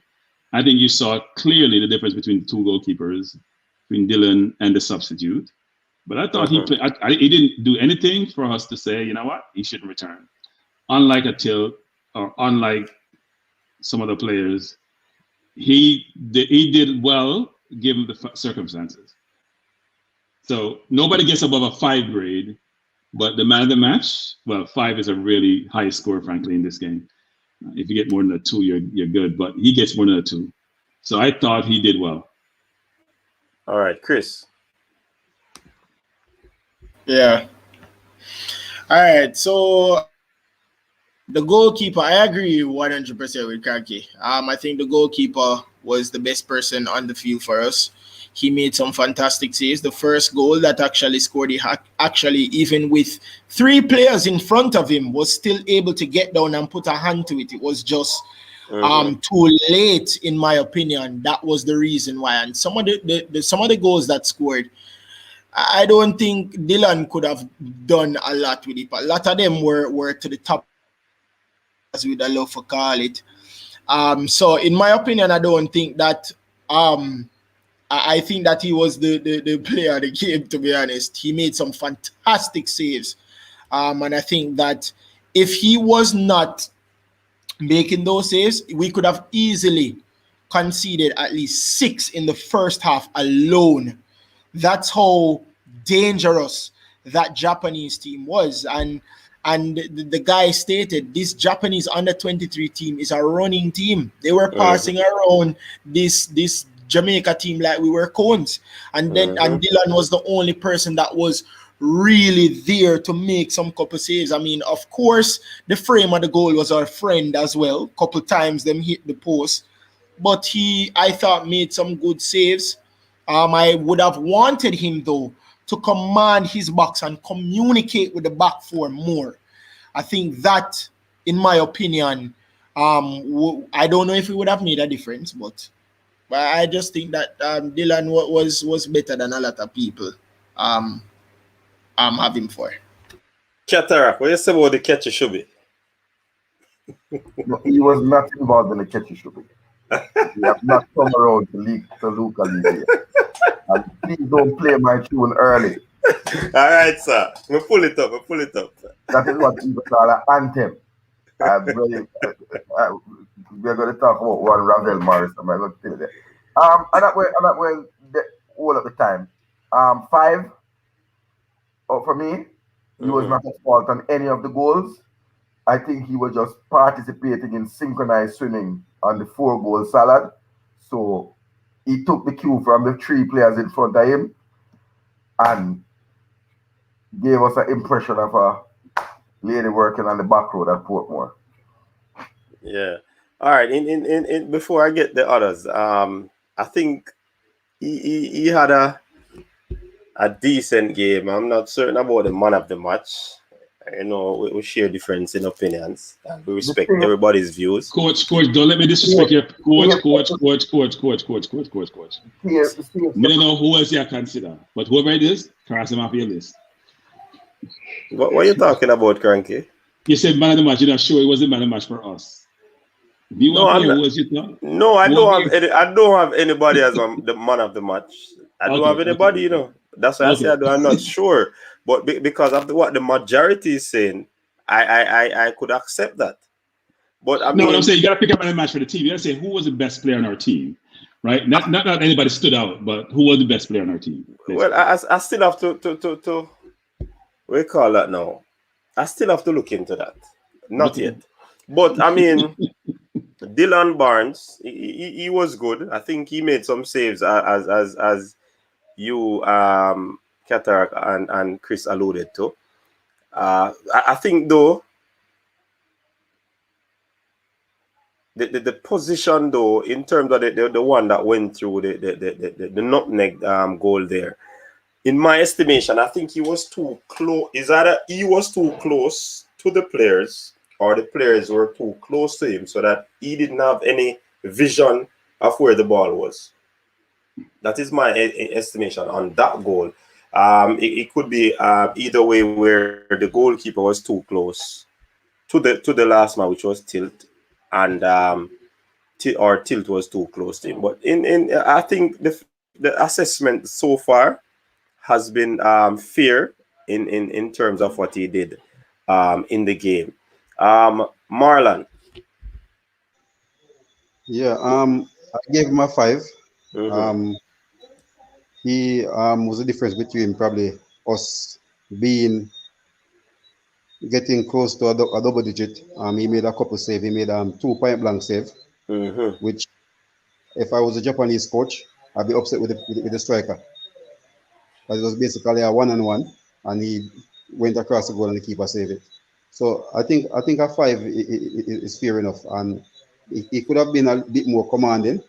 I think you saw clearly the difference between the two goalkeepers, between Dylan and the substitute. But I thought he played. He didn't do anything for us to say, you know what, he shouldn't return. Unlike Attila, or unlike some other players, he did well given the circumstances. So nobody gets above a 5 grade, but the man of the match, well, 5 is a really high score, frankly, in this game. If you get more than a 2, you're good, but he gets more than a 2. So I thought he did well. All right, Chris. Yeah. All right. So the goalkeeper, I agree 100% with Kaki. I think the goalkeeper was the best person on the field for us. He made some fantastic saves. The first goal that actually scored, actually, even with 3 players in front of him, was still able to get down and put a hand to it. It was just too late, in my opinion. That was the reason why. And some of the goals that scored, I don't think Dylan could have done a lot with it. But a lot of them were to the top, as we'd love to call it. So in my opinion, I don't think that I think that he was the player of the game, to be honest. He made some fantastic saves. And I think that if he was not making those saves, we could have easily conceded at least 6 in the first half alone. That's how dangerous that Japanese team was. And the guy stated this Japanese under-23 team is a running team. They were passing around this Jamaica team like we were cones. And then and Dylan was the only person that was really there to make some couple saves. I mean, of course, the frame of the goal was our friend as well. Couple times them hit the post. But he, I thought, made some good saves. I would have wanted him, though, to command his box and communicate with the back four more. I think that, in my opinion, I don't know if it would have made a difference, but But I just think that Dylan was better than a lot of people have him for. Chatara, what you say about the catch should be? No, he was not involved in the catchy shooting. We have not come around to Luca League. And please don't play my tune early. All right, sir. We pull it up. That is what people call an anthem. We're going to talk about one Ravel Morris. I'm going to tell you that. And that way, all of the time. 5. For me, he was not at fault on any of the goals. I think he was just participating in synchronized swimming on the 4-goal salad. So he took the cue from the 3 players in front of him and gave us an impression of a lady working on the back road at Portmore. Yeah. All right. In before I get the others, I think he had a decent game. I'm not certain about the man of the match. You know, we share difference in opinions. And we respect everybody's views. Coach, don't let me disrespect you. Coach. Here, I don't know who else you consider, but whoever it is, cross him off your list. What are you talking about, Cranky? You said man of the match. You're not sure it was the man of the match for us. No, I don't have anybody as the man of the match. I don't have anybody, you know. That's why I said I'm not sure. But because of what the majority is saying, I could accept that. But I mean, what I'm saying, you got to pick up a match for the team. You got to say who was the best player on our team, right? Not anybody stood out, but who was the best player on our team? Basically. Well, I still have to what do you call that now? I still have to look into that. Not yet. But I mean, Dylan Barnes, he was good. I think he made some saves as you Cataract and Chris alluded to. I think though the position though, in terms of the one that went through the nutmeg goal there, in my estimation, I think he was too close. Is either he was too close to the players or the players were too close to him so that he didn't have any vision of where the ball was. That is my estimation on that goal. It could be either way, where the goalkeeper was too close to the last man, which was Tilt, and Tilt was too close to him. But I think the assessment so far has been fair in terms of what he did in the game. Marlon. Yeah, I gave him a 5. He was the difference between probably us getting close to a double digit. He made a couple save. He made 2 point blank save, which if I was a Japanese coach, I'd be upset with the striker. But it was basically a 1-on-1, and he went across the goal and the keeper saved it. So I think a 5 is fair enough, and it could have been a bit more commanding.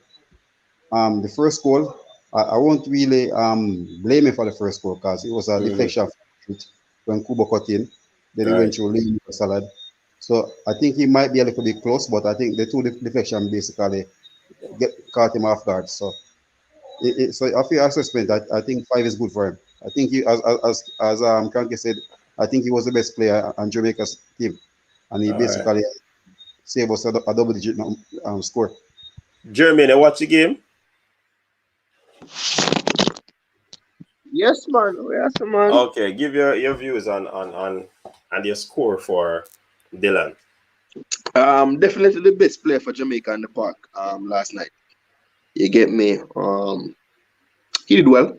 The first goal, I won't really blame him for the first goal because it was a deflection when Kubo cut in. Then he went through Lee Salad. So I think he might be a little bit close, but I think the 2 deflection basically caught him off guard. So so a fair assessment. I think 5 is good for him. I think he, as Cranky said, I think he was the best player on Jamaica's team, and he basically saved us a double-digit score. Jeremy, watch the game. Yes, man. Yes, man. Okay, give your views on your score for Dylan. Definitely the best player for Jamaica in the park last night. You get me? He did well.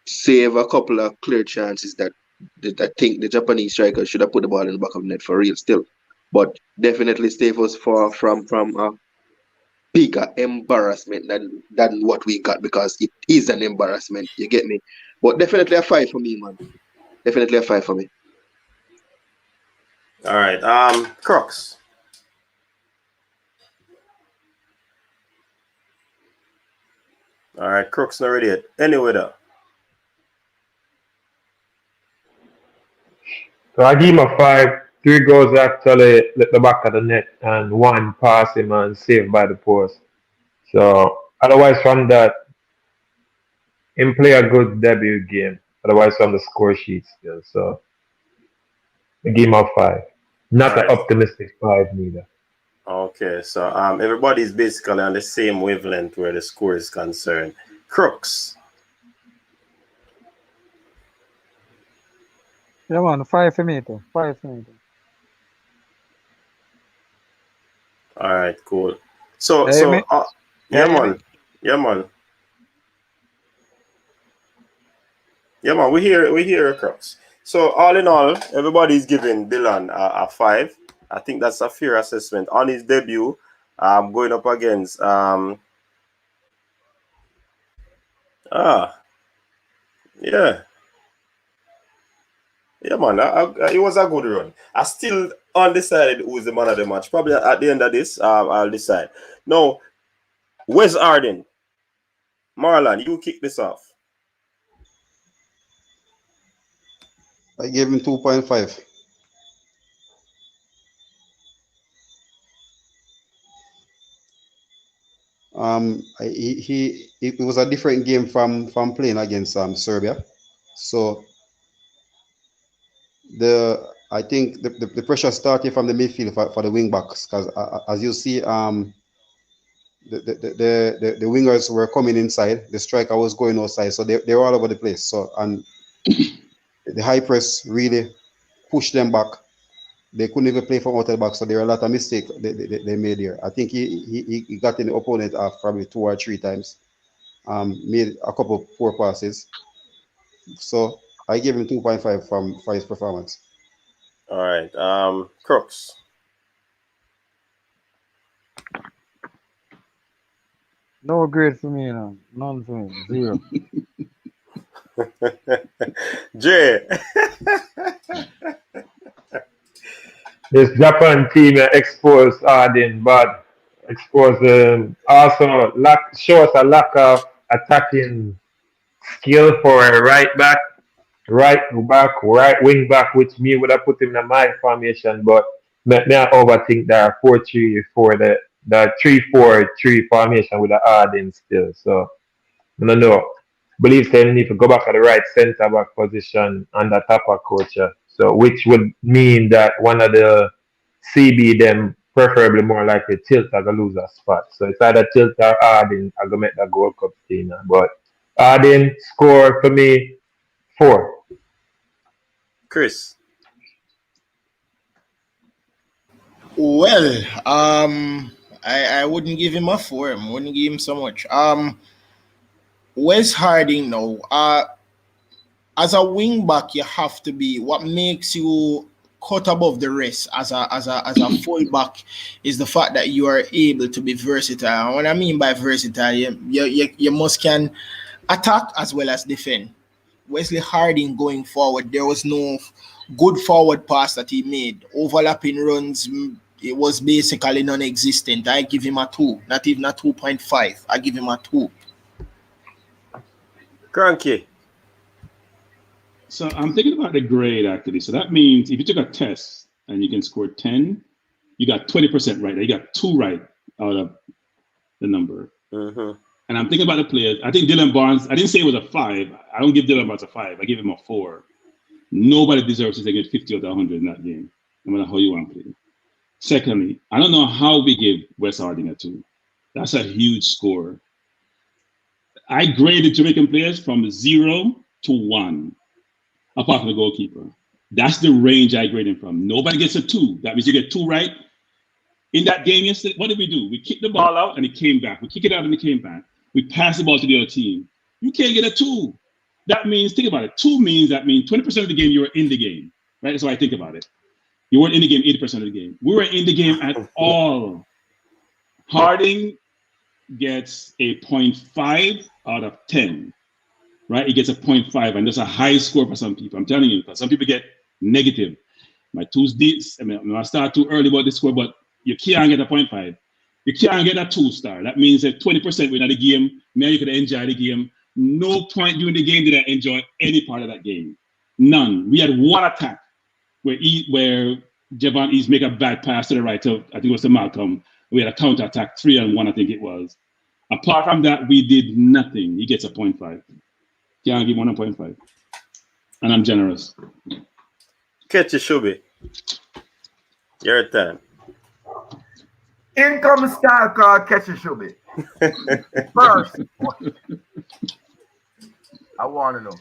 Save a couple of clear chances that I think the Japanese striker should have put the ball in the back of the net for real still. But definitely save us from bigger embarrassment than what we got, because it is an embarrassment. You get me? But definitely a 5 for me, man. Definitely a 5 for me. All right. Crooks. All right, Crooks not ready yet. Anyway, though. So I give him a 5. 3 goals actually at the back of the net, and 1 pass him and saved by the post. So otherwise from that, him play a good debut game. Otherwise from the score sheet still. So I give him a 5. All Not an right. optimistic 5 neither. Okay, so everybody's basically on the same wavelength where the score is concerned. Crooks. Yeah, man, 5 for me too. 5 for me too. All right, cool. So Hear me? yeah, Hear me? man. Yeah, man. Yeah, man. We hear Crooks. So all in all, everybody's giving Dylan a 5. I think that's a fair assessment on his debut. Going up against yeah. Yeah, man. It was a good run. I still undecided who's the man of the match. Probably at the end of this, I'll decide. Now, Wes Arden, Marlon, you kick this off. I gave him 2.5. It was a different game from playing against Serbia. So I think the pressure started from the midfield for the wing backs, because as you see, the wingers were coming inside, the striker was going outside, so they were all over the place. So, and the high press really pushed them back. They couldn't even play from outside back, so there were a lot of mistakes they made here. I think he got in the opponent probably 2 or 3 times, made a couple of poor passes. So I gave him 2.5 for his performance. All right, Crooks. No grade for me, no. None for me. 0. Jay. This Japan team exposed Arden, but exposed also shows a lack of attacking skill for a right back, right wing back, which me would have put him in my formation, but me I overthink that 4-3-4, the 3-4-3 formation with the Arden still. So I don't know. Believe they need to go back at the right centre back position under Tapa coach. So which would mean that one of the CB them preferably more likely tilt or go lose a spot. So it's either tilt or Arden I go make that Gold Cup team. But Arden score for me 4. Chris. Well, I wouldn't give him a 4. I wouldn't give him so much. Wes Harding now. As a wing back, you have to be. What makes you cut above the rest as a full back is the fact that you are able to be versatile. And what I mean by versatile, you must can attack as well as defend. Wesley Harding going forward, there was no good forward pass that he made. Overlapping runs, it was basically non-existent. I give him a 2, not even a 2.5. I give him a 2. Cranky. So I'm thinking about the grade actually. So that means if you took a test and you can score 10, you got 20% right. You got 2 right out of the number. Mm-hmm. And I'm thinking about the players. I think Dylan Barnes, I didn't say it was a 5. I don't give Dylan Barnes a 5. I give him a 4. Nobody deserves to take 50 out of 100 in that game, no matter how you want to play. Secondly, I don't know how we give Wes Harding a 2. That's a huge score. I graded Jamaican players from 0 to 1, apart from the goalkeeper. That's the range I grade him from. Nobody gets a 2. That means you get 2 right. In that game yesterday, what did we do? We kicked the ball out and it came back. We kick it out and it came back. We passed the ball to the other team. You can't get a 2. That means, think about it. 2 means 20% of the game you were in the game, right? That's how I think about it. You weren't in the game 80% of the game. We weren't in the game at all. Harding gets a 0.5 out of 10, right? He gets a 0.5, and that's a high score for some people. I'm telling you, because some people get negative. My 2's deep. I start too early about this score, but you can't get a 0.5. You can't get a 2-star. That means that 20% within the game, maybe you could enjoy the game. No point during the game did I enjoy any part of that game. None. We had 1 attack where Javon East make a bad pass to the right. I think it was to Malcolm. We had a counter attack 3-on-1, I think it was. Apart from that, we did nothing. He gets a 0.5. Can't give 1 a 0.5. And I'm generous. Catch it, Shubi. Your turn. Income style called Catch a Shubi. First, I want to know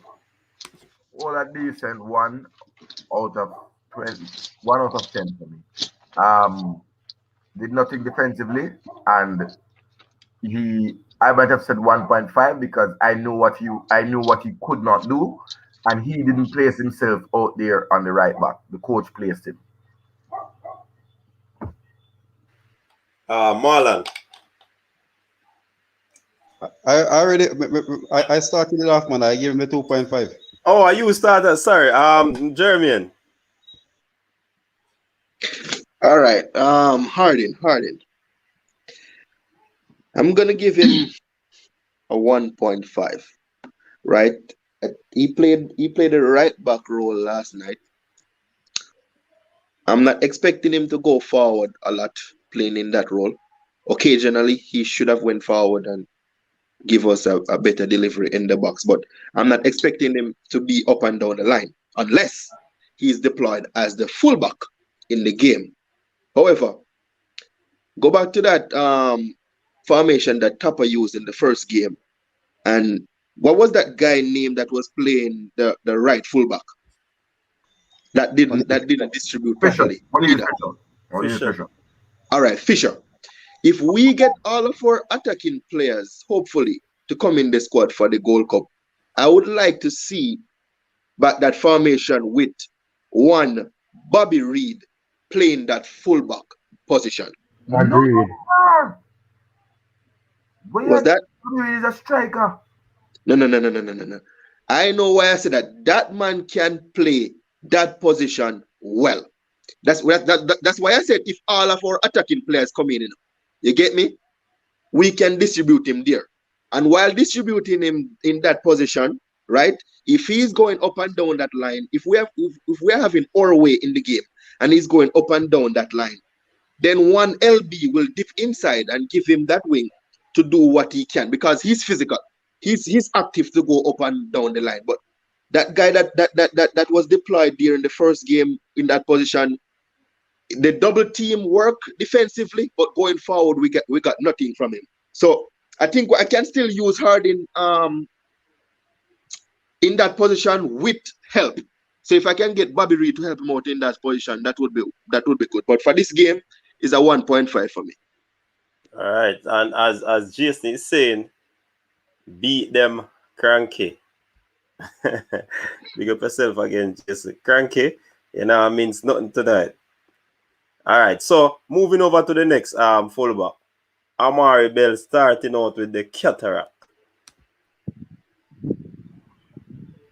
what a decent 1 out of 20, 1 out of 10 for me. Did nothing defensively, and I might have said 1.5 because I knew what he could not do, and he didn't place himself out there on the right back. The coach placed him. Marlon. I started it off, man. I gave him a 2.5. Oh, you started. Sorry. Jeremian. All right. Harden. I'm gonna give him a 1.5. Right. He played a right back role last night. I'm not expecting him to go forward a lot playing in that role. Occasionally, he should have went forward and give us a better delivery in the box. But I'm not expecting him to be up and down the line unless he's deployed as the fullback in the game. However, go back to that formation that Tapa used in the first game. And what was that guy named that was playing the right fullback? That didn't distribute properly. Fisher. All right, Fisher. If we get all of our attacking players, hopefully, to come in the squad for the Gold Cup, I would like to see that formation with one Bobby Reed playing that fullback position. Agreed. Was that? Bobby Reed is a striker. No. I know why I said that. That man can play that position well. That's why I said if all of our attacking players come in, you get me? We can distribute him there. And while distributing him in that position, right? If he's going up and down that line, if we're having our way in the game and he's going up and down that line, then one LB will dip inside and give him that wing to do what he can because he's physical. He's active to go up and down the line. But that guy that was deployed there in the first game in that position, the double team work defensively, but going forward we got nothing from him. So I think I can still use Harden in that position with help. So if I can get Bobby Reed to help him out in that position, that would be good. But for this game, it's a 1.5 for me. All right, and as Jason is saying, beat them cranky. Big up yourself again, Jason. Cranky, means nothing tonight. All right, so moving over to the next fullback. Amari Bell starting out with the cataract.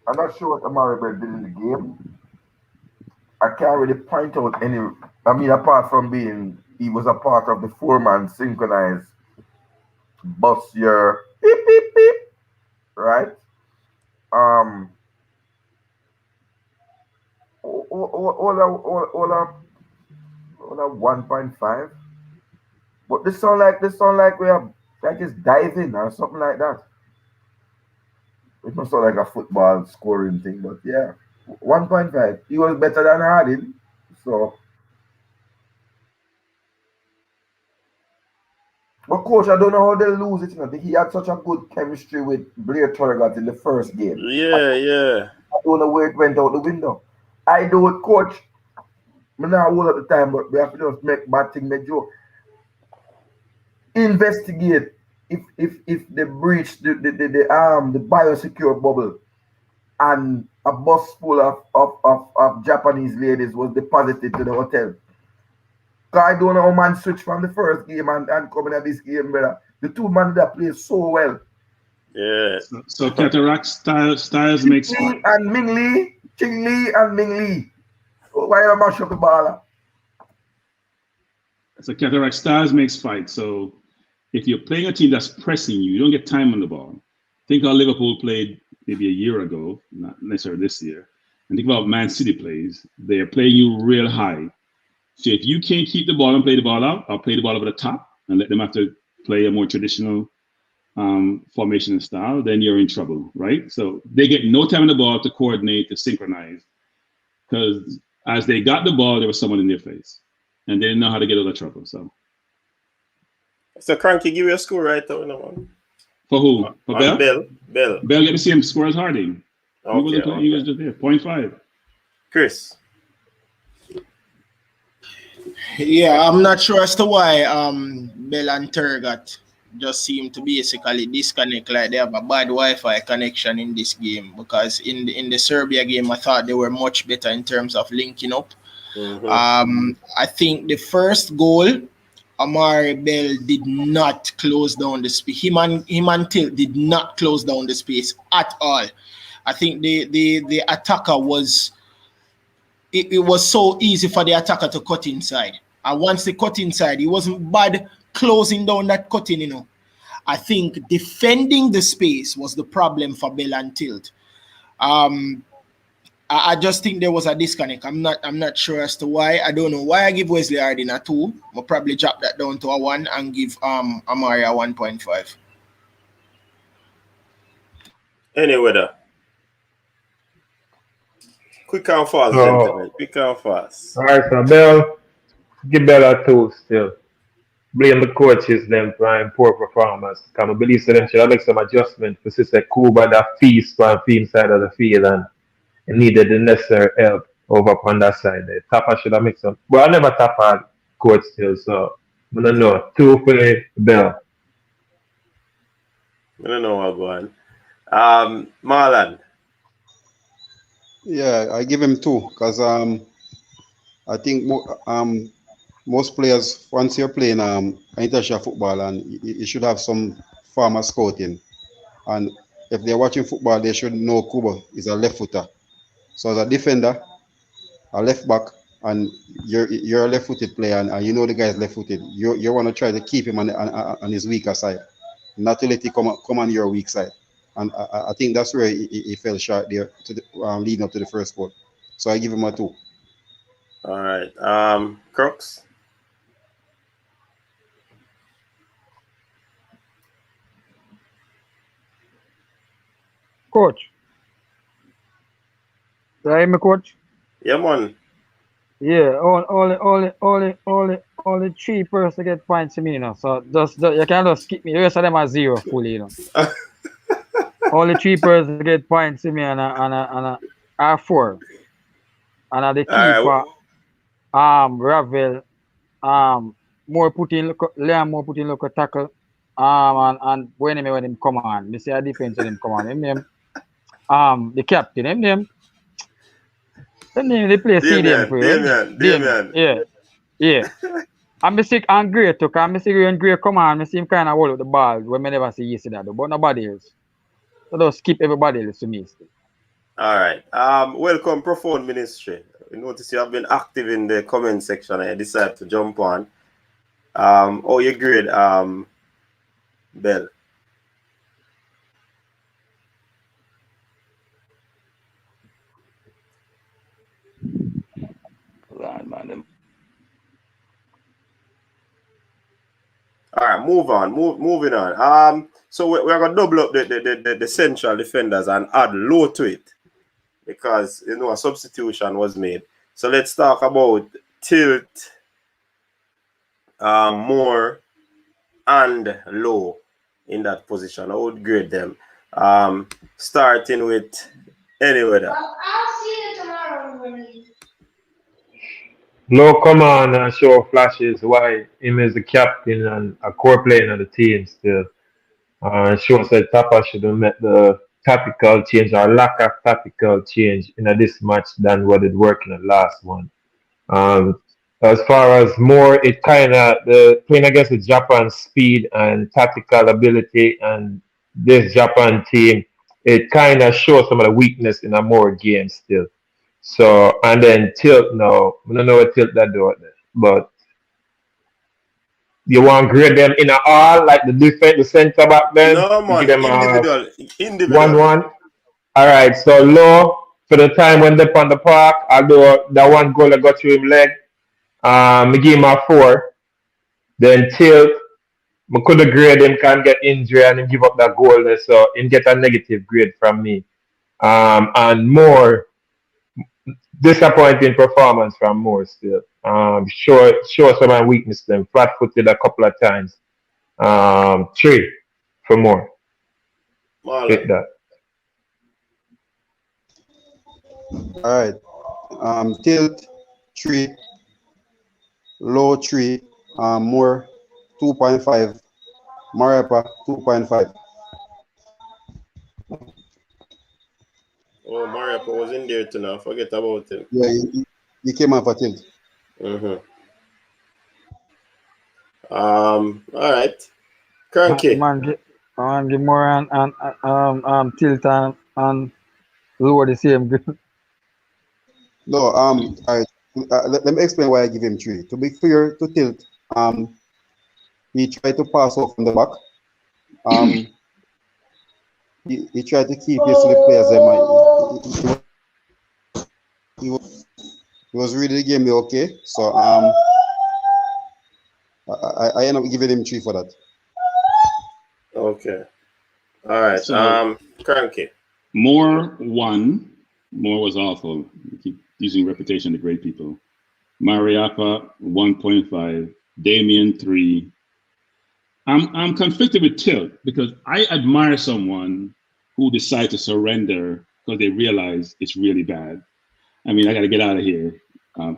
I'm not sure what Amari Bell did in the game. I can't really point out any. I mean, apart from he was a part of the 4-man synchronized bus year. Beep, beep, beep. Right? All 1.5. But this sound like we are like it's diving or something like that. It must sound like a football scoring thing, but yeah, 1.5. He was better than Harden, so. But coach, I don't know how they lose it. He had such a good chemistry with Blair Turgott in the first game. Yeah. I don't know where it went out the window. I do it, coach. I'm not all at the time, but we have to just make bad thing, make joke. Investigate if they breach the biosecure bubble and a bus full of Japanese ladies was deposited to the hotel. I don't know how man switch from the first game and coming at this game, brother. The two men that play so well. Yeah. So cataract styles makes Ching Lee and Ming Lee. Why am I mash up the ball? So cataract styles makes fight. So if you're playing a team that's pressing you, you don't get time on the ball. Think how Liverpool played maybe a year ago, not necessarily this year. And think about Man City plays. They're playing you real high. So if you can't keep the ball and play the ball out, I'll play the ball over the top and let them have to play a more traditional formation and style, then you're in trouble, right? So they get no time on the ball to coordinate, to synchronize, because as they got the ball, there was someone in their face, and they didn't know how to get out of trouble. So Cranky, give you a score right now, man. For who? For Bell? Bell get the same score as Harding. Okay, He was just there, 0.5. Chris. Yeah, I'm not sure as to why Bell and Turgot just seem to basically disconnect, like they have a bad Wi-Fi connection in this game, because in the Serbia game I thought they were much better in terms of linking up. I think the first goal, Amari Bell did not close down the space. Him and Tilt did not close down the space at all. I think the attacker was it was so easy for the attacker to cut inside. And once they cut inside, he wasn't bad closing down that cutting, you know. I think defending the space was the problem for Bell and Tilt. I just think there was a disconnect. I'm not sure as to why. I don't know why I give Wesley Harding a 2. I'll probably drop that down to a 1 and give Amari a 1.5. Anyway, quick and fast, gentlemen. Quick and fast. All right, so Bell, give Bell a 2 still. Blame the coaches them for poor performance. Because I believe them should have make some adjustment for Sister Kuba that feast on the side of the field, and he needed the necessary help over on that side there. Tapper should have made some. Well, I never tap on coach still, so I don't know. 2 for Bell. I don't know what going. Marlon. Yeah, I give him 2 because I think most players, once you're playing international football, and you should have some form of scouting, and if they're watching football, they should know Kuba is a left footer. So as a defender, a left back, and you're a left-footed player, and you know the guy's left-footed. You want to try to keep him on his weaker side, not to let him come on your weak side. And I think that's where he fell short there to the, leading up to the first goal. So I give him a 2. All right. Crooks. Coach. Did I hear me, coach? Yeah, man. Yeah, only 3 persons get points to me, you know. So just you can just skip me. The rest of them are 0 fully, you know. Only 3 persons get points to me, and a 4. And the keeper, Ravel, more put in look a tackle, and when him come on, me say a defense when him come on. Him the captain, him. They play CDM for you. Damien. Yeah. And me see and Gray too, because me see when Gray come on, me see him kind of hold up the ball when me never see you see that, but nobody else. So just skip everybody else to me still. All right. Welcome, Profound Ministry. We notice you have been active in the comment section, and I decided to jump on. You grade, Bell. All right, moving on. So we're gonna double up the central defenders and add low to it, because a substitution was made. So let's talk about Tilt, Moore, and Low in that position. I would grade them. Starting with anyway. Well, I'll see you tomorrow. Low come on and show flashes why him is the captain and a core player of the team still. Show said Tapa should have met the tactical change or lack of tactical change in this match than what it worked in the last one. As far as more, it kind of the playing against the Japan speed and tactical ability, and this Japan team, it kind of shows some of the weakness in a more game still. So, and then Tilt now, I don't know what Tilt that do, but you want to grade them in a all, like the defense, the center back then? No, man, give them individual. 1-1. All right, so Low, for the time when they're on the park, although that one goal that got through him leg, I give him a 4. Then Tilt, I could grade him can get injury and him give up that goal there, so him get a negative grade from me. And more disappointing performance from Moore still. Show some weakness them. Flat footed a couple of times. 3 for Moore. Hit Marlon. that. All right. Tilt 3, low 3, more 2.5, Mariapa 2.5. Oh, Mariapa was in there too now. Forget about him. Yeah, he came off a tilt. All right. Cranky. Man, give more and tilt and lower the same grade. No, all right. Let me explain why I give him 3. To be fair to tilt, he tried to pass off from the back. He tried to keep his slip players. He was reading the game okay. So I end up giving him 3 for that. Okay. All right. So, Cranky. Moore 1. Moore was awful. You keep using reputation to great people. Mariapa 1.5. Damien 3. I'm conflicted with Tilt because I admire someone who decides to surrender because they realize it's really bad. I mean, I got to get out of here.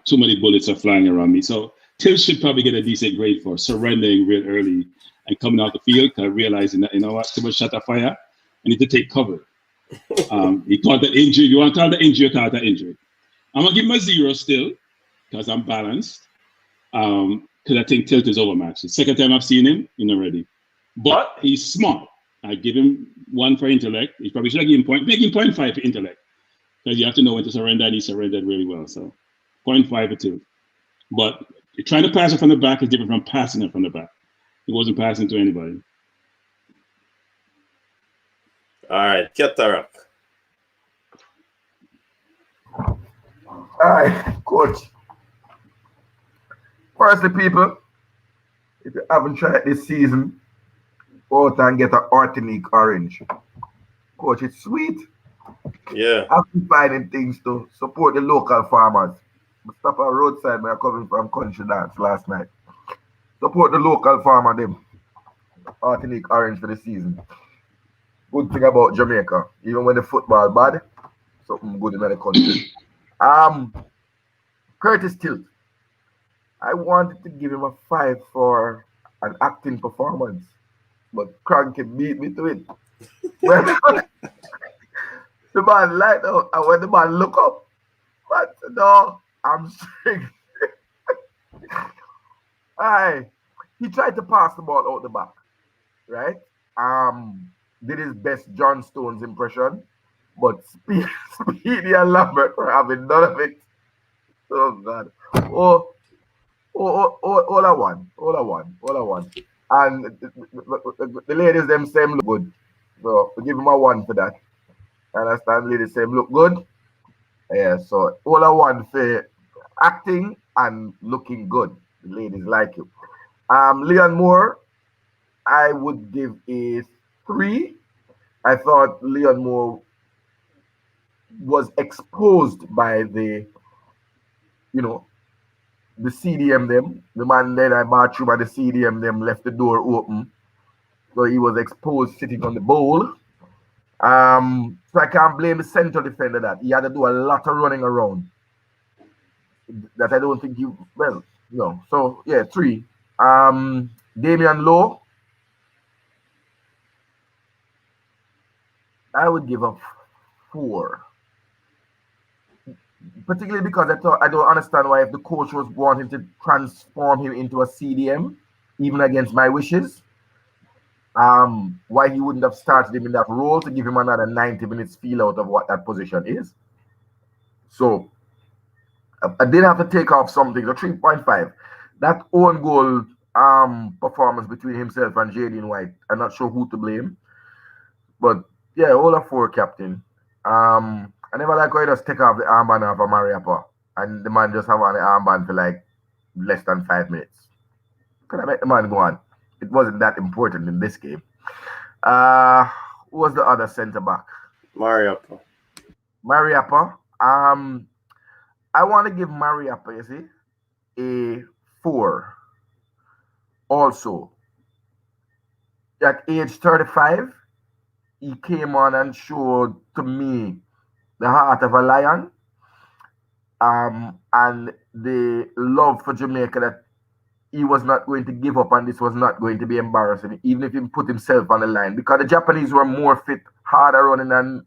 Too many bullets are flying around me. So Tilt should probably get a decent grade for surrendering real early and coming out the field because realizing that, you know what, too much shot of fire. I need to take cover. He caught the injury. You want to call the injury, call that injury. I'm going to give him a 0 still because I'm balanced. Because I think Tilt is overmatched. The second time I've seen him, you know, ready. But he's smart. I give him 1 for intellect. He probably should have given make him 0.5 for intellect. Because you have to know when to surrender, and he surrendered really well. So 0.5 for Tilt. But trying to pass it from the back is different from passing it from the back. He wasn't passing to anybody. All right, Ketarak. All right, coach. Firstly, people, if you haven't tried this season, go out and get an Artenic orange. Coach, it's sweet. Yeah. I've been finding things to support the local farmers. I stop at roadside, I'm coming from country dance last night. Support the local farmer, them. Artenic orange for the season. Good thing about Jamaica, even when the football bad, something good in the country. Curtis Tilt. I wanted to give him a 5 for an acting performance, but Cranky beat me to it. Well, the man light out, and when the man look up, but no, I'm strict. Aye, he tried to pass the ball out the back, right? Did his best John Stones impression, but Speedy and Lambert were having none of it. Oh God. All I want. And the ladies them same look good. So we give him a 1 for that. Understand, ladies same look good. Yeah, so all I want for acting and looking good. The ladies like you. Leon Moore, I would give a 3. I thought Leon Moore was exposed by the, the CDM them. The man then I marched through by the CDM them left the door open. So he was exposed sitting on the bowl. So I can't blame the central defender that. He had to do a lot of running around. That I don't think he So yeah, 3. Damian Lowe, I would give a 4. Particularly because I don't understand why if the coach was wanting to transform him into a CDM, even against my wishes, why he wouldn't have started him in that role to give him another 90 minutes feel out of what that position is. So I did have to take off something, so 3.5. That own goal performance between himself and Jaden White, I'm not sure who to blame. But yeah, all a 4, captain. I never like how he just take off the armband of a Mariapa and the man just have on the armband for like less than 5 minutes. Could I make the man go on? it wasn't that important in this game. Who was the other centre back? Mariappa. Mariappa. I want to give Mariappa, you see, a 4. Also, at age 35, he came on and showed to me the heart of a lion, and the love for Jamaica, that he was not going to give up and this was not going to be embarrassing, even if he put himself on the line, because the Japanese were more fit, harder running, and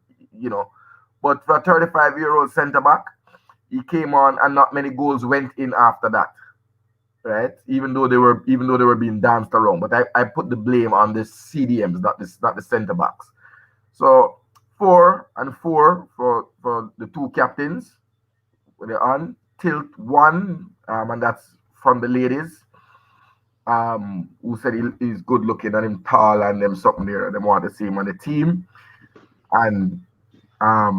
but for a 35-year-old centre back, he came on and not many goals went in after that, right? Even though they were being danced around. But I put the blame on the CDMs, not the centre backs. So 4 and 4 for the two captains. They're on tilt 1, and that's from the ladies. Who said he's good looking and him tall and them something there. They want to see him on the team. And I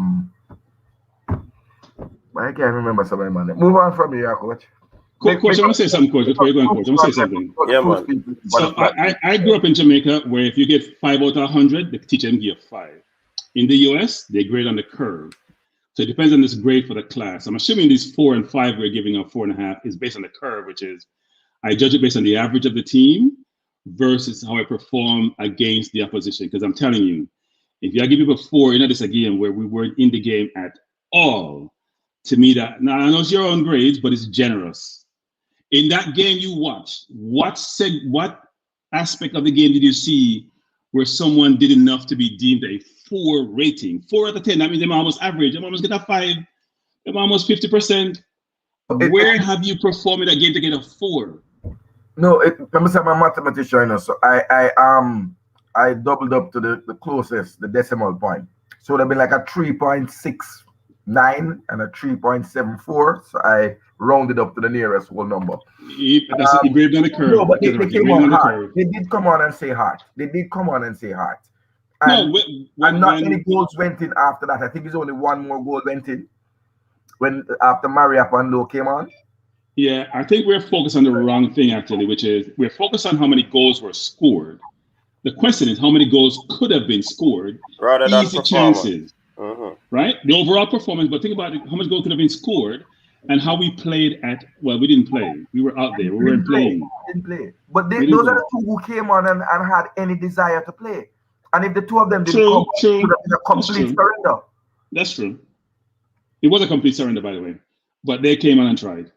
can't remember some of them on there. Move on from here, coach. Coach, I want to say something, coach, before you go on, coach. I want to say something. Yeah, man. So I grew up in Jamaica, where if you get 5 out of 100, the teacher give you 5. In the US, they grade on the curve. So it depends on this grade for the class. I'm assuming these 4 and 5 we're giving a 4.5 is based on the curve, which is I judge it based on the average of the team versus how I perform against the opposition. Because I'm telling you, if I give you a 4, this a game where we weren't in the game at all. To me, that now I know it's your own grades, but it's generous. In that game you watched, what aspect of the game did you see where someone did enough to be deemed a 4 rating? 4 out of 10. That means they're almost average. They're almost get a 5. They're almost 50%. Where have you performed in that game to get a 4? No, I'm a mathematician, so I doubled up to the closest, the decimal point. So it'd be like a 3.69 and a 3.74. So I rounded up to the nearest whole number. That's the grade on the curve. No, but they came on hard. They did come on and say heart. And, and not many goals went in after that. I think it's only one more goal went in after Mariappa and Lowe came on. Yeah, I think we're focused on the wrong thing, actually, which is we're focused on how many goals were scored. The question is how many goals could have been scored. Rather than easy chances. Right? The overall performance, but think about it, how much goals could have been scored and how we played we didn't play. We were out there. We weren't playing. Didn't play. But those are the two who came on and had any desire to play. And if the two of them didn't come, it would have been a complete surrender. That's true. It was a complete surrender, by the way. But they came on and tried.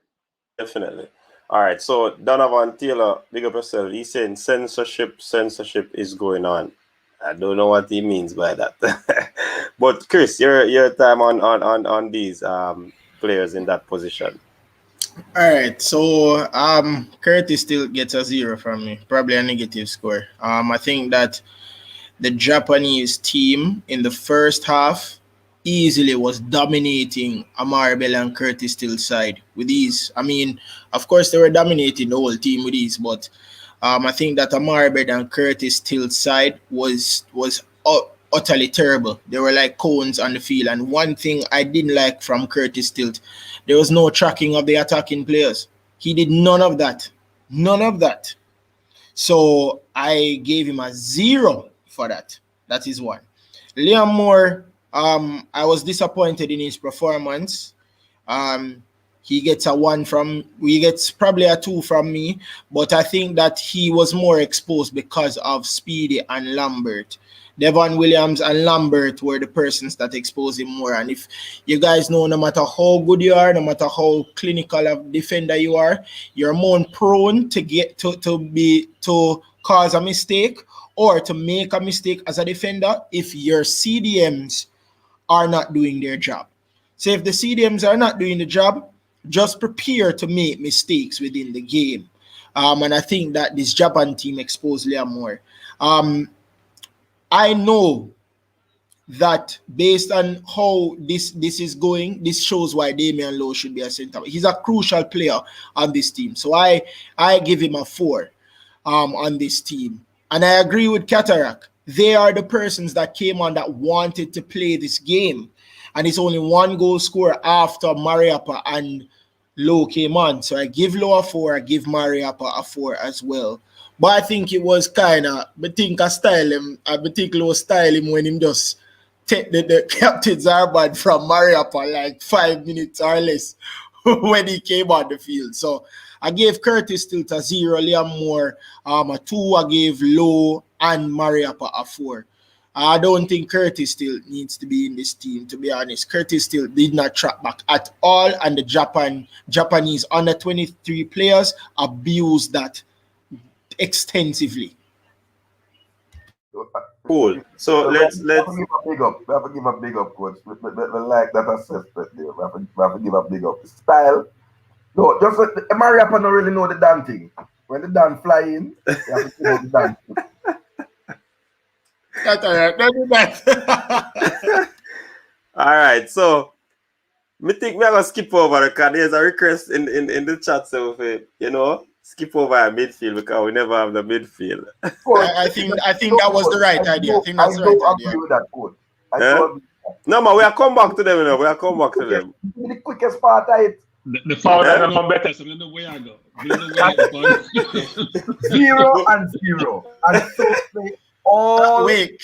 Definitely. All right. So Donovan Taylor, big up yourself. He's saying censorship is going on. I don't know what he means by that. But Chris, your time on these players in that position. All right, so Curtis still gets a 0 from me, probably a negative score. I think that the Japanese team in the first half easily was dominating Amarabel and Curtis Still's side with ease. I mean, of course, they were dominating the whole team with ease, but I think that Amarabel and Curtis Still's side was utterly terrible. They were like cones on the field. And one thing I didn't like from Curtis Still, there was no tracking of the attacking players. He did none of that. None of that. So I gave him a 0 for that. That is one. Liam Moore, I was disappointed in his performance. He gets a 1 he gets probably a 2 from me, but I think that he was more exposed because of Speedy and Lambert. Devon Williams and Lambert were the persons that exposed him more. And if you guys know, no matter how good you are, no matter how clinical a defender you are, you're more prone to get to cause a mistake or to make a mistake as a defender if your CDMs are not doing their job. So if the CDMs are not doing the job, just prepare to make mistakes within the game. And I think that this Japan team exposed Liam more. I know that based on how this is going, this shows why Damian Lowe should be a center. He's a crucial player on this team. So I give him a 4 on this team. And I agree with Cataract. They are the persons that came on that wanted to play this game. And it's only 1 goal scorer after Mariappa and Lowe came on. So I give Lowe a 4, I give Mariappa a 4 as well. But I think it was kind of, I think I style him, I think low style him when him just take the captain's armband from Mariappa like 5 minutes or less when he came on the field. So I gave Curtis Tilt a 0, Liam Moore a 2, I gave Low and Mariappa a 4. I don't think Curtis still needs to be in this team, to be honest. Curtis still did not track back at all, and the Japanese under 23 players abused that extensively. Cool. So let's We have to give a big up. We have to give a big up, coach. We like that assessment there. We have to give a big up. Style. No, just Mariappa don't really know the damn thing. When the damn fly in, you have to give up the damn thing. That's all right. Don't do that. All right. So me think we are gonna skip over because there's a request in the chat, so skip over our midfield because we never have the midfield. I think that was the right idea. I think that's the right idea. I agree with that, coach. No, man, we are come back to them. We are come back to them. The quickest part of it. The foul I don't know better, so I don't know where I go. 0 and 0. And so they all. Wait,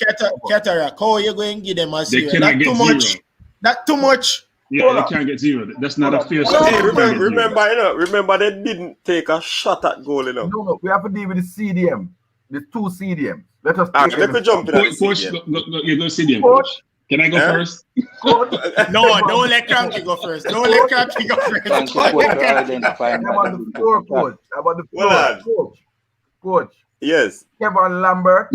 Cataract, how are you going to give them a 0? They cannot get 0. Not too much. Yeah, they can't get 0. That's not a fair Hey, remember, they didn't take a shot at goal, No, we have to deal with the CDM. The 2 CDM. Let us take let me jump in. Coach, you go CDM, coach. Can I go first? No, don't let Cranky go first. Don't let Cranky go first. I'm on the floor, coach. I'm on the floor. Coach. Yes. Kevin Lambert.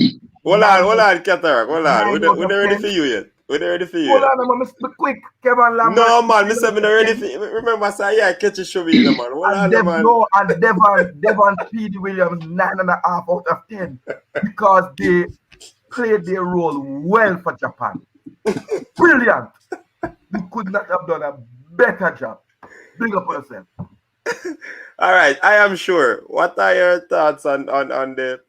Hold on, Cataract. Hold on. We're not ready for you yet. We're not ready for you. Hold on, I'm quick. Kevin Lambert. No, man. Me say we're not ready for you. Remember, I said, yeah, catch a show me, man. Hold on, man. No, and Devon P.D. Williams, 9.5 out of 10. Because they played their role well for Japan. Brilliant. You could not have done a better job. Big up yourself. All right, I am sure. What are your thoughts on the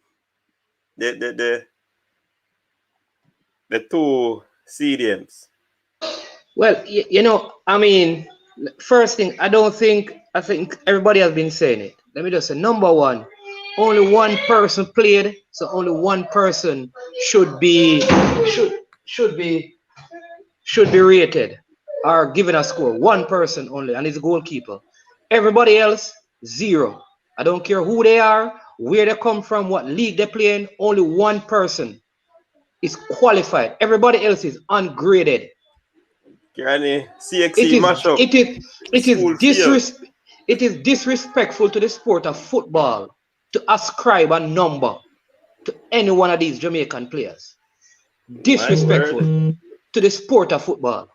2 CDMs? Well, I mean, first thing, I think everybody has been saying it. Let me just say, number one, only one person played, so only one person should be rated or given a score. One person only, and it's a goalkeeper. Everybody else, 0. I don't care who they are, where they come from, what league they play in. Only one person is qualified. Everybody else is ungraded. It is disrespectful to the sport of football to ascribe a number to any one of these Jamaican players. Disrespectful to the sport of football.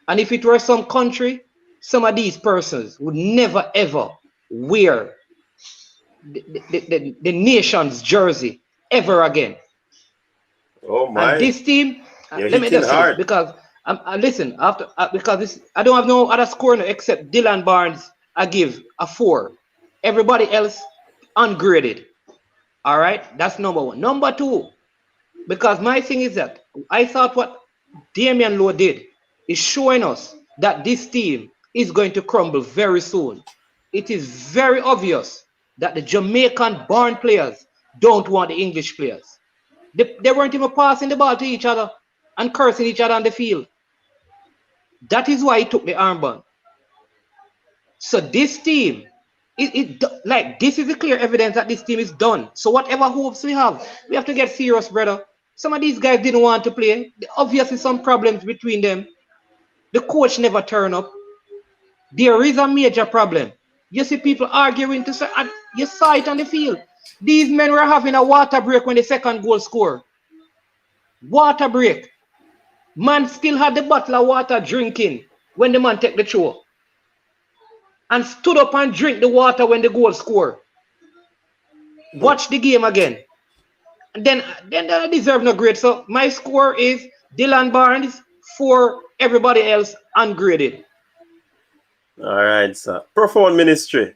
And if it were some country, some of these persons would never ever wear the nation's jersey ever again. Oh my! And this team, let me just say, because listen, because I don't have no other score except Dylan Barnes. I give a 4. Everybody else ungraded. All right, that's number one. Number two, because my thing is that I thought what Damian Lowe did is showing us that this team is going to crumble very soon. It is very obvious that the Jamaican-born players don't want the English players. They weren't even passing the ball to each other and cursing each other on the field. That is why he took the armband. So this team, this is the clear evidence that this team is done. So whatever hopes we have to get serious, brother. Some of these guys didn't want to play. Obviously, some problems between them. The coach never turned up. There is a major problem. You see people arguing to say, and you saw it on the field. These men were having a water break when the second goal scored. Water break. Man still had the bottle of water drinking when the man take the throw. And stood up and drink the water when the goal scored. Watch the game again. And then I deserve no grade. So my score is Dylan Barnes, 4, everybody else ungraded. All right, sir. Profound ministry.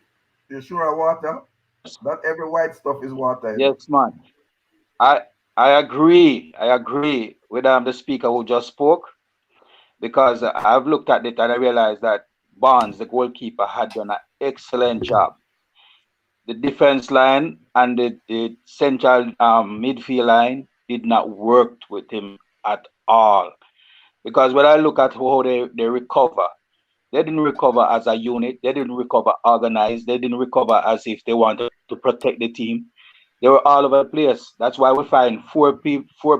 You sure water? Not every white stuff is water. Yes, man. I agree. I agree with the speaker who just spoke, because I've looked at it and I realized that Barnes, the goalkeeper, had done an excellent job. the defense line and the central midfield line did not work with him at all. Because when I look at how they recover, they didn't recover as a unit. They didn't recover organized. They didn't recover as if they wanted to protect the team. They were all over the place. That's why we find four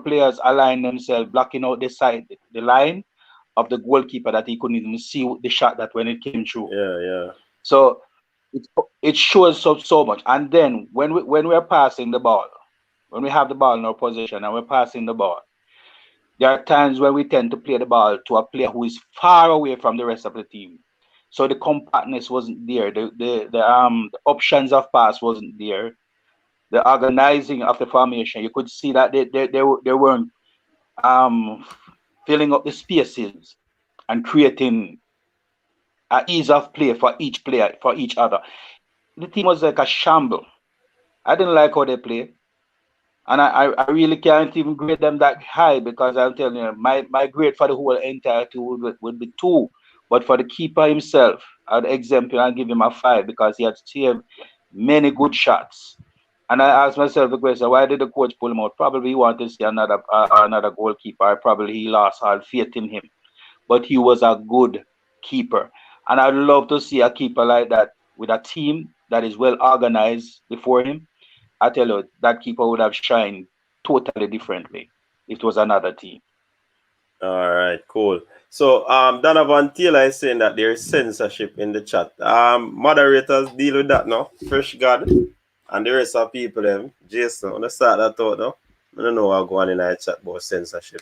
players align themselves, blocking out the line of the goalkeeper that he couldn't even see the shot that when it came through. Yeah. So it shows so much. And then when we're passing the ball, when we have the ball in our possession and we're passing the ball, there are times when we tend to play the ball to a player who is far away from the rest of the team. So the compactness wasn't there. The options of pass wasn't there. The organizing of the formation, you could see that they weren't filling up the spaces and creating an ease of play for each player, for each other. The team was like a shamble. I didn't like how they played. And I really can't even grade them that high because I'm telling you, my grade for the whole entire team would be 2. But for the keeper himself, I'd exemplary and give him a 5 because he had saved many good shots. And I asked myself the question, why did the coach pull him out? Probably he wanted to see another goalkeeper. Probably he lost all faith in him. But he was a good keeper. And I'd love to see a keeper like that with a team that is well organized before him. I tell you, that keeper would have shined totally differently. It was another team. All right, cool. So Donovan Taylor is saying that there's censorship in the chat. Moderators deal with that now. Fresh God and the rest of people them. Jason, on the start that thought now. I don't know what's going on in the chat about censorship.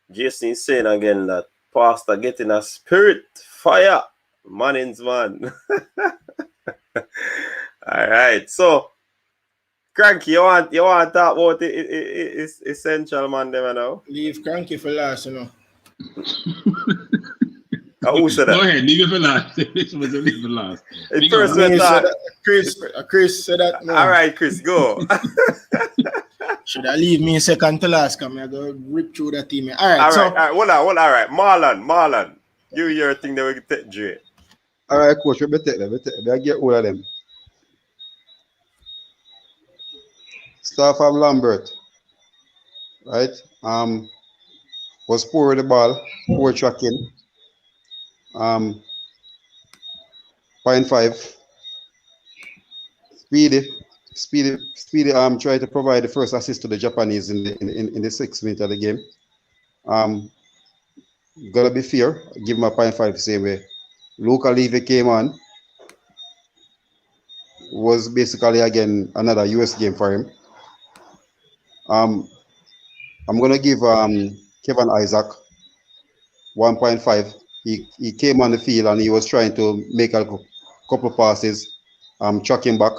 Jason is saying again that Pastor getting a spirit fire. Mannings man. All right, so Cranky, you want to talk about it's essential man them now? Leave Cranky for last, you know. Who said that? Go ahead, leave it for last. Leave it for last. First we talk. Chris said that. No. All right, Chris, go. Should I leave me second to last? Come here, go rip through that team. All right, all right, hold on. All right, Marlon, you your thing that we take Dre. All right, coach, we take them. We get all of them. Start from Lambert, right? Was poor with the ball, poor tracking. 0.5. Speedy. Try to provide the first assist to the Japanese in the 6 minutes of the game. Gotta be fair. Give him a 0.5 the same way. Luca Levy came on. Was basically again another US game for him. I'm gonna give Kevin Isaac 1.5. He came on the field and he was trying to make a couple of passes, tracking back.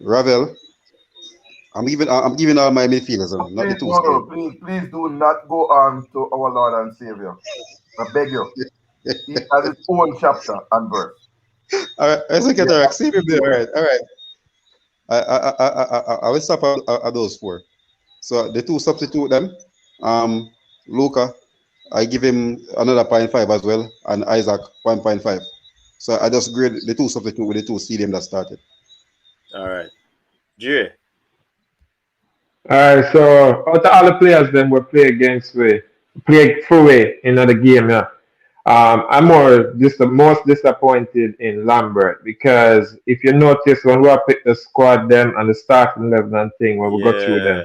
Ravel, I'm giving all my midfielders, not the two. Please do not go on to our Lord and Savior. I beg you. He has his own chapter and verse. All right, I get that. See him there. All right. I will stop at those 4. So the 2 substitute them. Luca, I give him another 0.5 as well, and Isaac 1.5. So I just grade the 2 substitute with the 2 stadium that started. All right, Jay. All right, so out of all the players then we play against, we play through in the game. Yeah. I'm most disappointed in Lambert because if you notice when we pick the squad them and the starting 11 and thing when we go through them,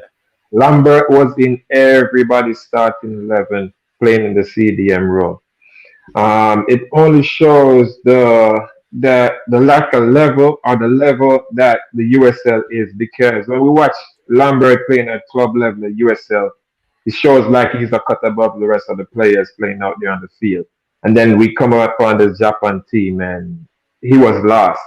Lambert was in everybody's starting 11 playing in the CDM role. It only shows the lack of level or the level that the USL is because when we watch Lambert playing at club level at USL, it shows like he's a cut above the rest of the players playing out there on the field. And then we come up on the Japan team and he was lost.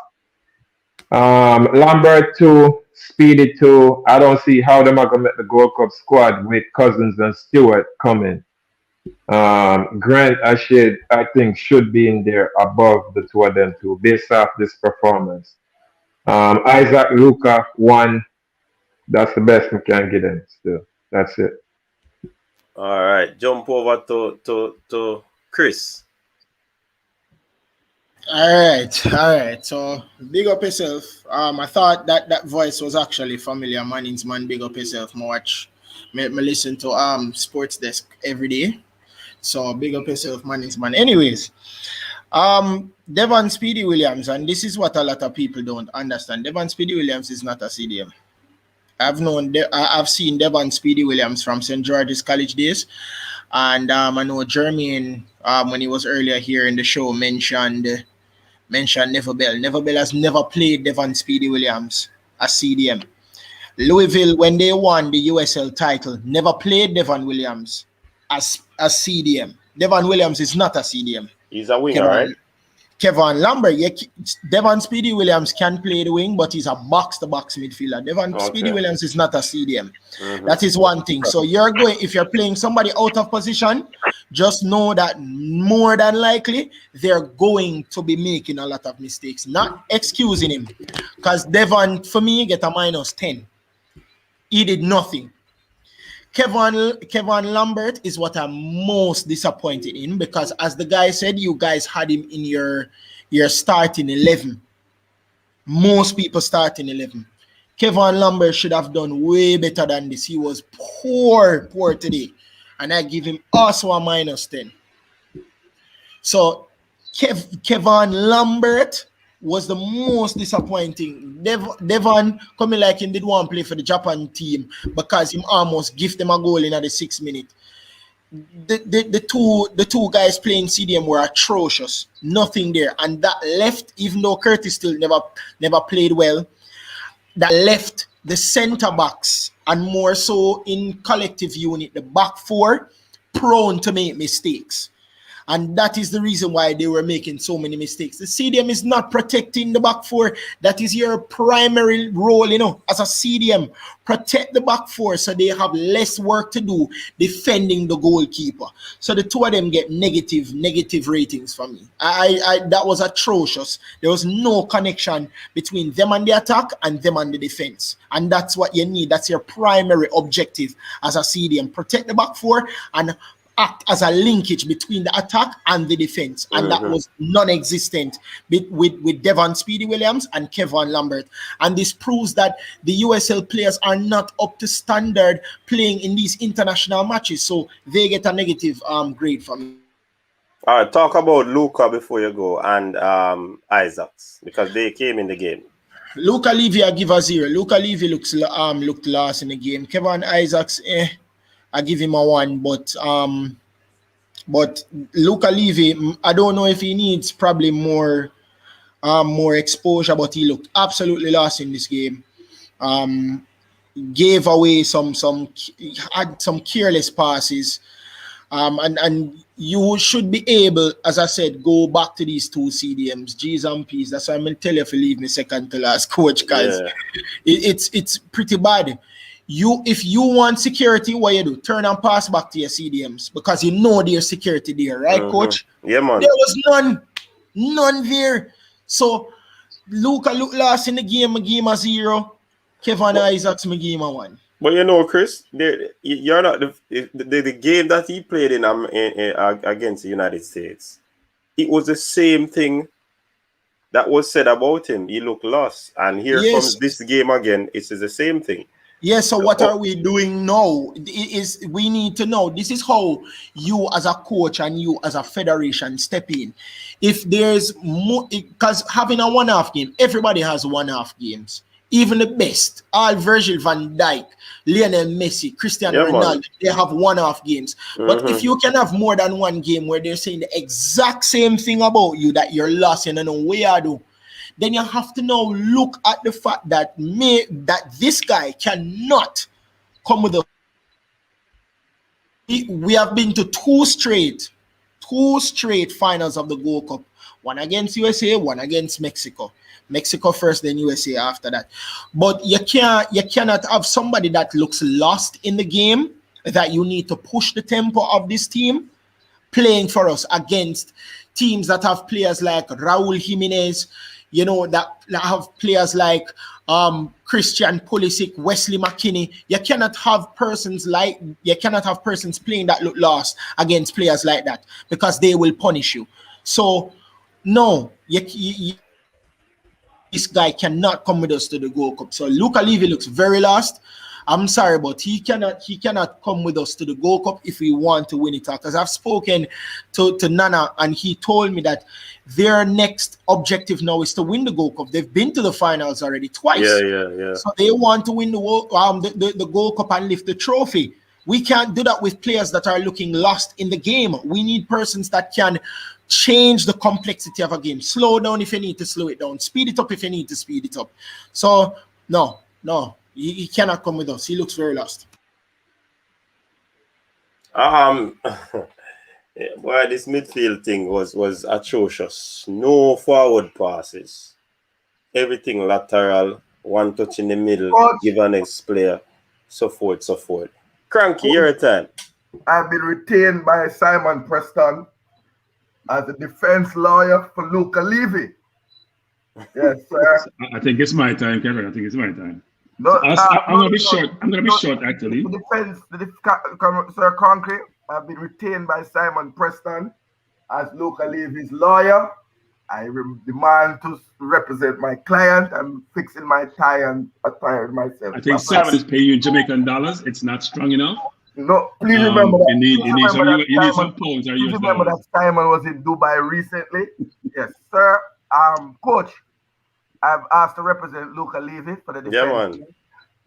Lambert 2, Speedy 2. I don't see how they're going to make the Gold Cup squad with Cousins and Stewart coming. Grant, I think, should be in there above the 2 of them too, based off this performance. Isaac, Luca, 1. That's the best we can get them still. That's it. All right, jump over to Chris. All right. So big up yourself. I thought that voice was actually familiar. Man, big up yourself. Me listen to Sports Desk every day. So big up yourself, man. Anyways, Devon Speedy Williams, and this is what a lot of people don't understand. Devon Speedy Williams is not a CDM. I've seen Devon Speedy Williams from St. George's College days, and I know Jermaine, when he was earlier here in the show, mentioned Never Bell. Never Bell has never played Devon Speedy Williams as CDM. Louisville, when they won the USL title, never played Devon Williams as CDM. Devon Williams is not a CDM. He's a winger, right? Kevin Lambert, Devon Speedy Williams can play the wing, but he's a box-to-box midfielder. Devon Speedy Williams is not a CDM. Mm-hmm. That is one thing. So if you're playing somebody out of position, just know that more than likely they're going to be making a lot of mistakes. Not excusing him, because Devon, for me, get a -10. He did nothing. Kevin Lambert is what I'm most disappointed in, because as the guy said, you guys had him in your starting 11. Most people starting 11. Kevin Lambert should have done way better than this. He was poor today. And I give him also a -10. So Kevin Lambert was the most disappointing. Devon coming like him did want to play for the Japan team because him almost give them a goal in the 6th minute. The two guys playing CDM were atrocious. Nothing there. And that left, even though Curtis still never played well, that left the center backs, and more so in collective unit, the back four, prone to make mistakes. And that is the reason why they were making so many mistakes. The CDM is not protecting the back four. That is your primary role, as a CDM. Protect the back four so they have less work to do defending the goalkeeper. So the two of them get negative ratings for me. That was atrocious. There was no connection between them and the attack and them and the defense. And that's what you need. That's your primary objective as a CDM. Protect the back four and act as a linkage between the attack and the defense, and that was non-existent with Devon Speedy Williams and Kevin Lambert. And this proves that the USL players are not up to standard playing in these international matches, so they get a negative grade from me. All right, talk about Luca before you go, and Isaacs, because they came in the game. Luca Levy, I give a 0. Luca Levy looked lost in the game. Kevin Isaacs, I give him a 1, but Luca Levy, I don't know if he needs probably more exposure, but he looked absolutely lost in this game. Gave away had some careless passes, and you should be able, as I said, go back to these two CDMs, G's and P's. That's why I'm gonna tell you if you leave me second to last, coach, because it's pretty bad. If you want security, what you do? Turn and pass back to your CDMs, because you know there's security there, right, coach? Yeah, man. There was none there. So Luca looked last in the game. I gave him a 0. Kevin Isaacs, I gave him a 1. But Chris, you're not the game that he played in against the United States. It was the same thing that was said about him. He looked lost, and here comes this game again. It's the same thing. Yes, so what are we doing now? We need to know. This is how you as a coach and you as a federation step in. If there's more, because having a one-off game, everybody has one-off games. Even the best, all Virgil van Dijk, Lionel Messi, Cristiano Ronaldo, they have one-off games. But if you can have more than one game where they're saying the exact same thing about you, that you're lost and you don't know where to do, then you have to now look at the fact that this guy cannot come with a. We have been to two straight finals of the Gold Cup. One against USA, one against Mexico. Mexico first, then USA after that. But you cannot have somebody that looks lost in the game, that you need to push the tempo of this team playing for us against teams that have players like Raul Jimenez, that have players like Christian Pulisic, Wesley McKinney. You cannot have persons playing that look lost against players like that, because they will punish you. So no, this guy cannot come with us to the Gold Cup. So Luca Levy looks very lost. I'm sorry, but he cannot come with us to the Gold Cup if we want to win it. Because I've spoken to Nana, and he told me that their next objective now is to win the Gold Cup. They've been to the finals already twice. Yeah. So they want to win the Gold Cup and lift the trophy. We can't do that with players that are looking lost in the game. We need persons that can change the complexity of a game. Slow down if you need to slow it down. Speed it up if you need to speed it up. So, no. He cannot come with us. He looks very lost. Boy, this midfield thing was atrocious. No forward passes. Everything lateral. One touch in the middle. Give an next player. So forth. Cranky, your turn. I've been retained by Simon Preston as a defense lawyer for Luca Levy. Yes, sir. I think it's my time, Kevin. I think it's my time. No, I'm gonna be short. I'm gonna be short, actually. Sir Concrete, I've been retained by Simon Preston as Luca Levy's lawyer. I demand to represent my client. I'm fixing my tie and attired myself. I think Simon is paying you in Jamaican dollars. It's not strong enough. No, please remember that. You need some pounds or US dollars. Remember that Simon was in Dubai recently. Yes, sir. Coach, I've asked to represent Luca Levy for the defense. Yeah, man.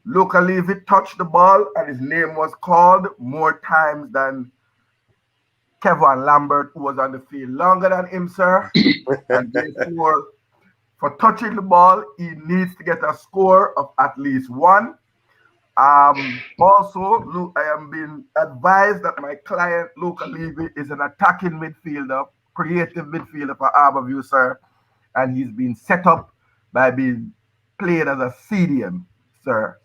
Luca Levy touched the ball and his name was called more times than Kevin Lambert, who was on the field longer than him, sir. And therefore, for touching the ball, he needs to get a score of at least 1. Also, I am being advised that my client, Luca Levy, is an attacking midfielder, creative midfielder for Harborview, sir. And he's been set up by being played as a CDM, sir.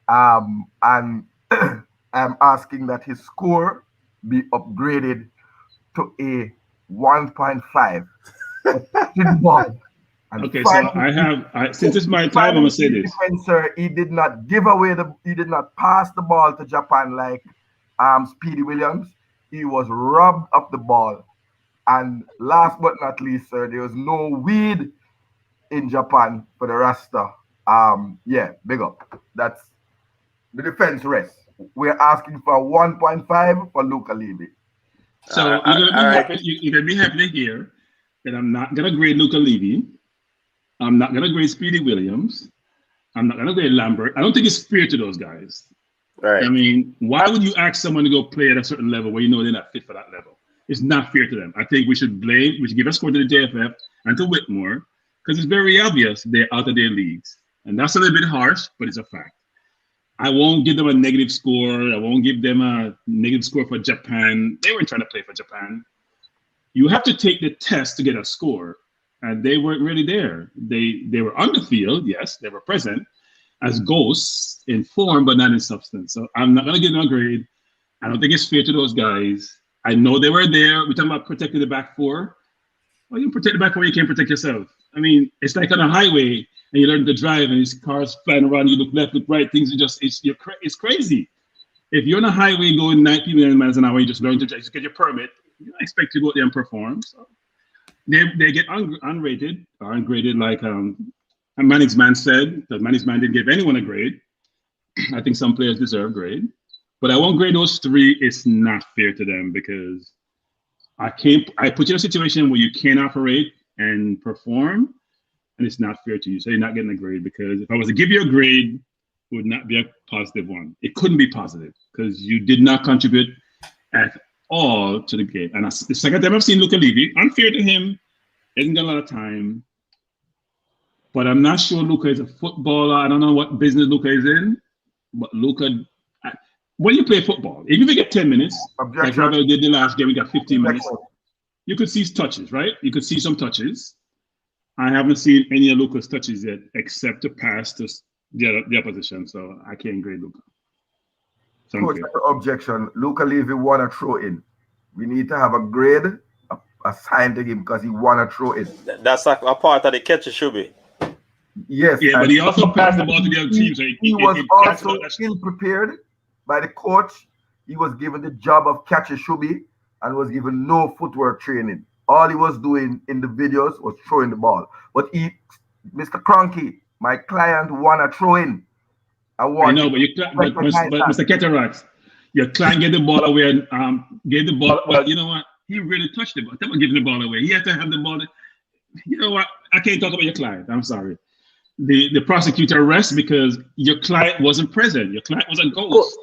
And I'm asking that his score be upgraded to a 1.5. Okay, so since it's my time, I'm gonna say this. Sir, he did not pass the ball to Japan like Speedy Williams. He was robbed of the ball. And last but not least, sir, there was no weed in Japan for the roster. Yeah, big up. That's the defense rest. We're asking for 1.5 for Luca Levy. So you're gonna be happy to hear that I'm not gonna grade Luca Levy. I'm not gonna grade Speedy Williams. I'm not gonna grade Lambert. I don't think it's fair to those guys. Right. I mean, why would you ask someone to go play at a certain level where you know they're not fit for that level? It's not fair to them. I think we should give a score to the JFF and to Whitmore, because it's very obvious they're out of their leagues. And that's a little bit harsh, but it's a fact. I won't give them a negative score. I won't give them a negative score for Japan. They weren't trying to play for Japan. You have to take the test to get a score. And they weren't really there. They were on the field, yes, they were present as ghosts in form, but not in substance. So I'm not going to give them a grade. I don't think it's fair to those guys. I know they were there. We're talking about protecting the back four. Well, you protect the back four, you can't protect yourself. I mean, it's like on a highway and you learn to drive and these cars flying around, you look left, look right, things are just, it's crazy. If you're on a highway going 90 miles an hour, you just learn to drive, just get your permit, you don't expect to go out there and perform. So they get unrated or ungraded, like Manning's man said. The Manning's man didn't give anyone a grade. I think some players deserve a grade. But I won't grade those 3. It's not fair to them because I put you in a situation where you can't operate and perform, and it's not fair to you. So you're not getting a grade, because if I was to give you a grade, it would not be a positive one. It couldn't be positive because you did not contribute at all to the game. And that's the second time I've seen Luca Levy. Unfair to him. He hasn't got a lot of time. But I'm not sure Luca is a footballer. I don't know what business Luca is in. But Luca, when you play football, even if you get 10 minutes, like Ravel did the last game, we got 15 minutes, you could see touches, right? You could see some touches. I haven't seen any of Luca's touches yet, except to pass to the opposition. So I can't grade Luca. Coach, objection. Luca Levy won a throw in. We need to have a grade assigned to him because he won a throw in. That's like a part of the catch, it should be. Yes. Yeah, but he also passed the ball to the other team. So he was also ill-prepared by the coach. He was given the job of catch a shubi and was given no footwork training. all he was doing in the videos was throwing the ball. But Mr. Cronky, my client wanna throw in. I know, but Mr. Cataract, your client get the ball away and get the ball. Well, you know what? He really touched the ball. Never giving the ball away. He had to have the ball. You know what? I can't talk about your client. I'm sorry. The prosecutor rests because your client wasn't present. Your client was a ghost.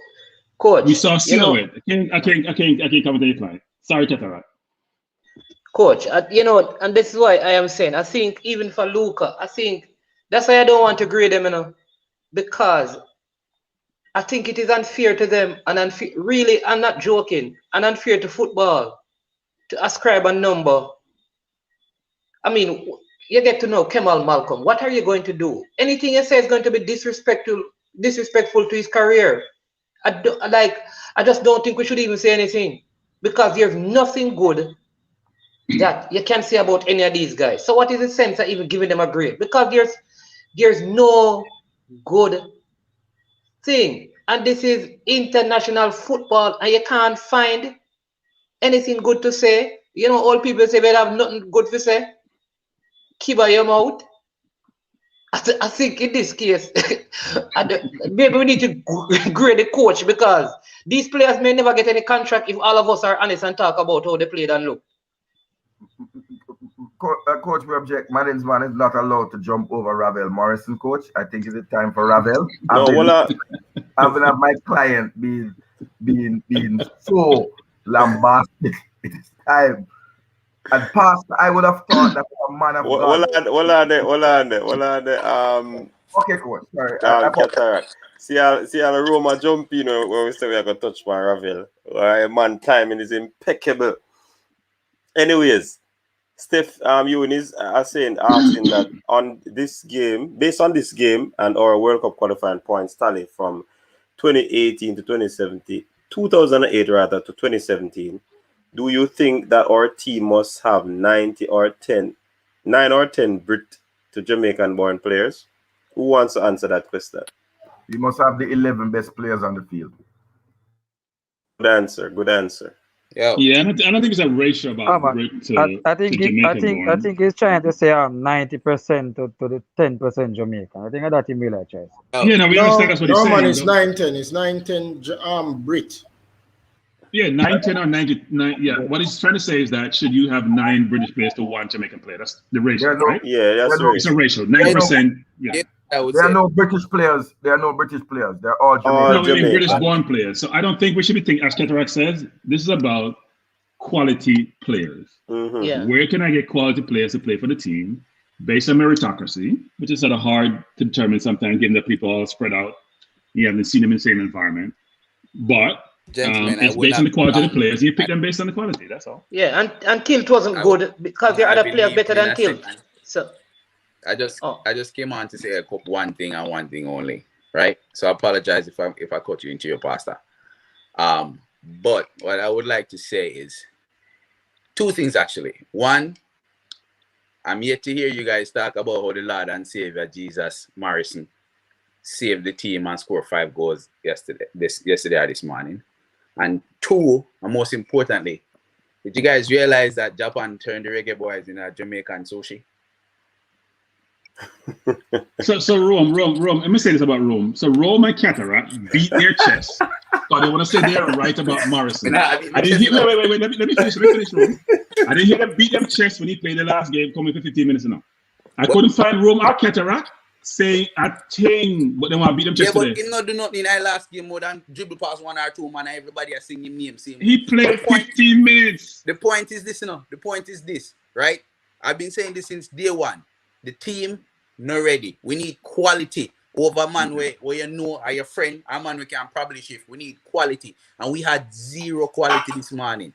Coach, we saw silhouette. I can't comment on your client. Sorry, Cataract. Coach, you know, and this is why I am saying, I think even for Luca, I think that's why I don't want to grade them, you know, because I think it is unfair to them and unfair, really, I'm not joking, and unfair to football to ascribe a number. I mean, you get to know Kemal Malcolm. What are you going to do? Anything you say is going to be disrespectful to his career. I just don't think we should even say anything because there's nothing good that you can say about any of these guys. So what is the sense of even giving them a grade? Because there's no good thing. And this is international football and you can't find anything good to say. You know, all people say they have nothing good to say. Keep your mouth. I think in this case, maybe we need to grade the coach because these players may never get any contract if all of us are honest and talk about how they played and look. Coach, we object. Management is not allowed to jump over Ravel Morrison, coach. I think it's time for Ravel. I've been my client being so lambasted. It is time. And Pastor, I would have thought that a man of God. Hold on there. Okay, coach. Sorry. Cataract. See how Roma jump, you know, when we say we are going to touch my Ravel. Man, timing is impeccable. Anyways, Steph, Eunice are asking that on this game, based on this game and our World Cup qualifying points tally from 2018 to 2008 rather to 2017, do you think that our team must have 9 or 10 Brit to Jamaican born players? Who wants to answer that question? You must have the 11 best players on the field. Good answer. Yeah, I don't think it's a ratio about Brit to I think he's trying to say 90% to the 10% Jamaican. I think that he made a choice. Yeah, no, we understand that's what he's saying. Man, it's 9-10. It's 9-10 Brit. Yeah, 9-10 or 99. Yeah, what he's trying to say is that should you have 9 British players to 1 Jamaican player? That's the ratio, right? Yeah, that's right. It's a ratio. 9%. Yeah. There are no British players. They're all Jamaican. No, we mean British-born players. So I don't think we should be thinking, as Cataract says, this is about quality players. Mm-hmm. Yeah. Where can I get quality players to play for the team based on meritocracy, which is sort of hard to determine sometimes, given that people all spread out. You haven't seen them in the same environment. But it's based on the quality of the players. You pick them based on the quality. That's all. Yeah, and Tilt wasn't good because there are other players better than Tilt. So I just came on to say one thing and one thing only, right? So I apologize if I cut you into your pasta. But what I would like to say is 2 things actually. One, I'm yet to hear you guys talk about how the Lord and Savior Jesus Morrison saved the team and scored 5 goals yesterday or this morning. And 2, and most importantly, did you guys realize that Japan turned the reggae boys into Jamaican sushi? So Rome, let me say this about Rome. So Rome and Cataract beat their chest, but they want to say they're right about Morrison. Wait, let me finish, Rome. I didn't hear them beat them chest when he played the last game, coming for 15 minutes now. I couldn't find Rome or Cataract saying a thing, but they want to beat them chest today. Yeah, but he not do nothing in that last game more than dribble past 1 or 2 man and everybody are singing names. He played 15 minutes. The point is this, The point is this, right? I've been saying this since day 1. The team not ready. We need quality over man where you know are your friend, a man we can probably shift. We need quality. And we had 0 quality this morning.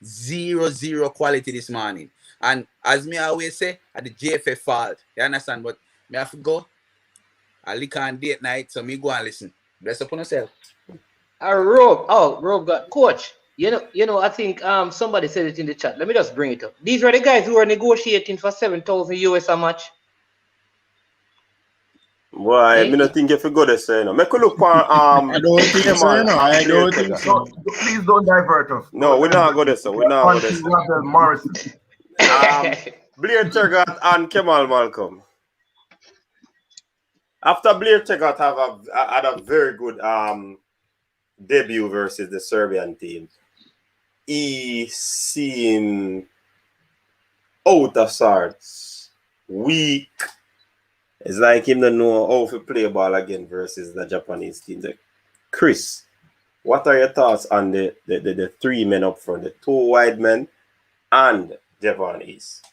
0 quality this morning. And as me always say, at the JFF fault. You understand? But me have to go. I lick on date night, so me go and listen. Bless upon yourself. Rob got coach. You know, I think somebody said it in the chat. Let me just bring it up. These were the guys who were negotiating for 7,000 US a match. Why? I don't think if you go there, say no. Make a look for I don't think so. No, I don't think so. Please don't divert us. No, we're not going there, sir. We're not going there. Morrison. Blair Turgott and Kemal Malcolm. After Blair Turgott had a very good debut versus the Serbian team, he seemed out of sorts, weak. It's like him don't know how to play ball again versus the Japanese team. Chris, what are your thoughts on the three men up front, the two wide men and Devon East?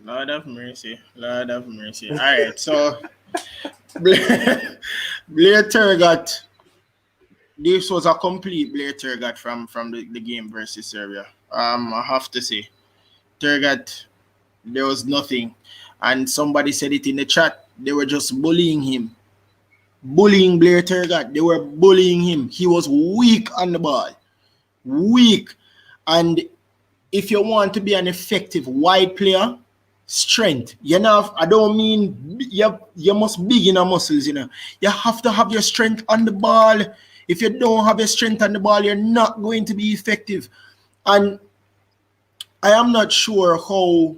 Lord have mercy. Lord have mercy. All right, so Blair Turgott. This was a complete Blair Turgott from the game versus Serbia. I have to say, Turgott, there was nothing. And somebody said it in the chat. They were just bullying him. Bullying Blair Turgott. They were bullying him. He was weak on the ball. Weak. And if you want to be an effective wide player, strength. You know, I don't mean you must big in your muscles, you know. You have to have your strength on the ball. If you don't have your strength on the ball, you're not going to be effective. And I am not sure how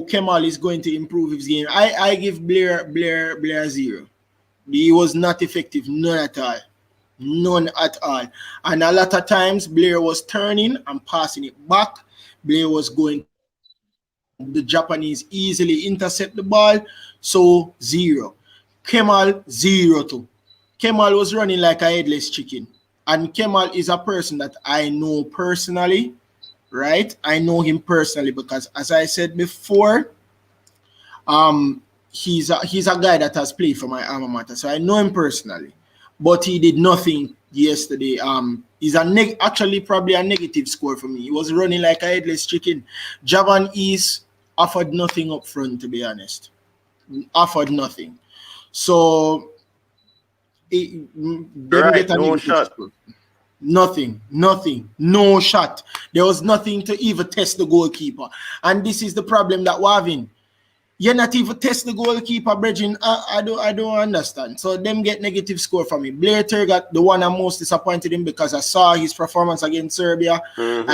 Kemal is going to improve his game. I give Blair 0. He was not effective, none at all. None at all. And a lot of times Blair was turning and passing it back. Blair was going, the Japanese easily intercept the ball. So 0. Kemal 0 too. Kemal was running like a headless chicken. And Kemal is a person that I know personally, right? I know him personally because, as I said before, he's a guy that has played for my alma mater, so I know him personally. But he did nothing yesterday. He's actually probably a negative score for me. He was running like a headless chicken. Javan East offered nothing up front, to be honest. Offered nothing. So Right, no shot. Nothing, no shot. There was nothing to even test the goalkeeper. And this is the problem that we're having. You're not even test the goalkeeper, Bridging. I don't understand. So them get negative score from me. Blair Turgott, the one I'm most disappointed in because I saw his performance against Serbia. Mm-hmm.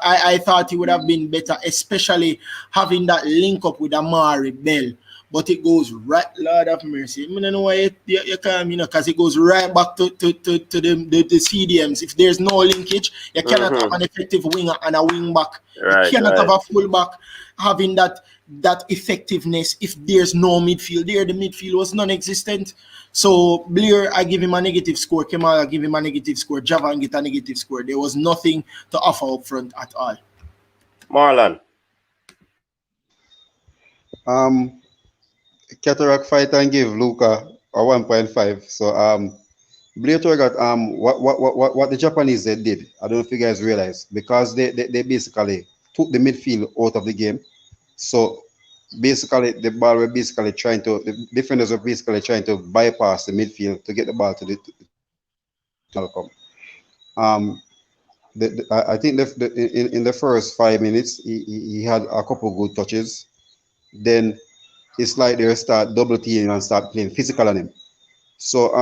I thought he would have been better, especially having that link up with Amari Bell. But it goes right, Lord of mercy. I don't know why you come, because it goes right back to the CDMs. If there's no linkage, you cannot have an effective winger and a wing back. Right, you cannot have a full back having that effectiveness if there's no midfield. There, the midfield was non-existent. So Blair, I give him a negative score. Kemal, I give him a negative score. Javan get a negative score. There was nothing to offer up front at all. Marlon. Cataract fight and give Luca a 1.5. So Blair Turgott, what the Japanese did, I don't know if you guys realize, because they basically took the midfield out of the game. So basically the ball were basically the defenders were basically trying to bypass the midfield to get the ball to the Malcolm. I think in the first 5 minutes he had a couple good touches. Then it's like they start double teaming and start playing physical on him. So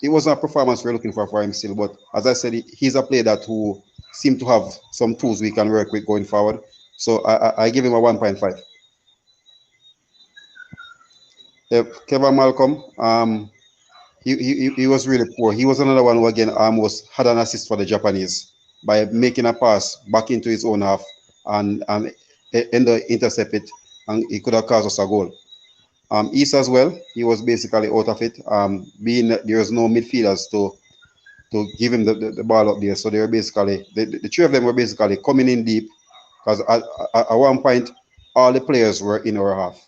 it wasn't a performance we're looking for him still, but as I said, he's a player who seems to have some tools we can work with going forward. So I give him a 1.5. Kevin Malcolm, he was really poor. He was another one who again almost had an assist for the Japanese by making a pass back into his own half and intercept it, and he could have caused us a goal. East as well, he was basically out of it. Being that there's no midfielders to give him the ball up there, so they were basically the three of them were basically coming in deep because at one point all the players were in our half.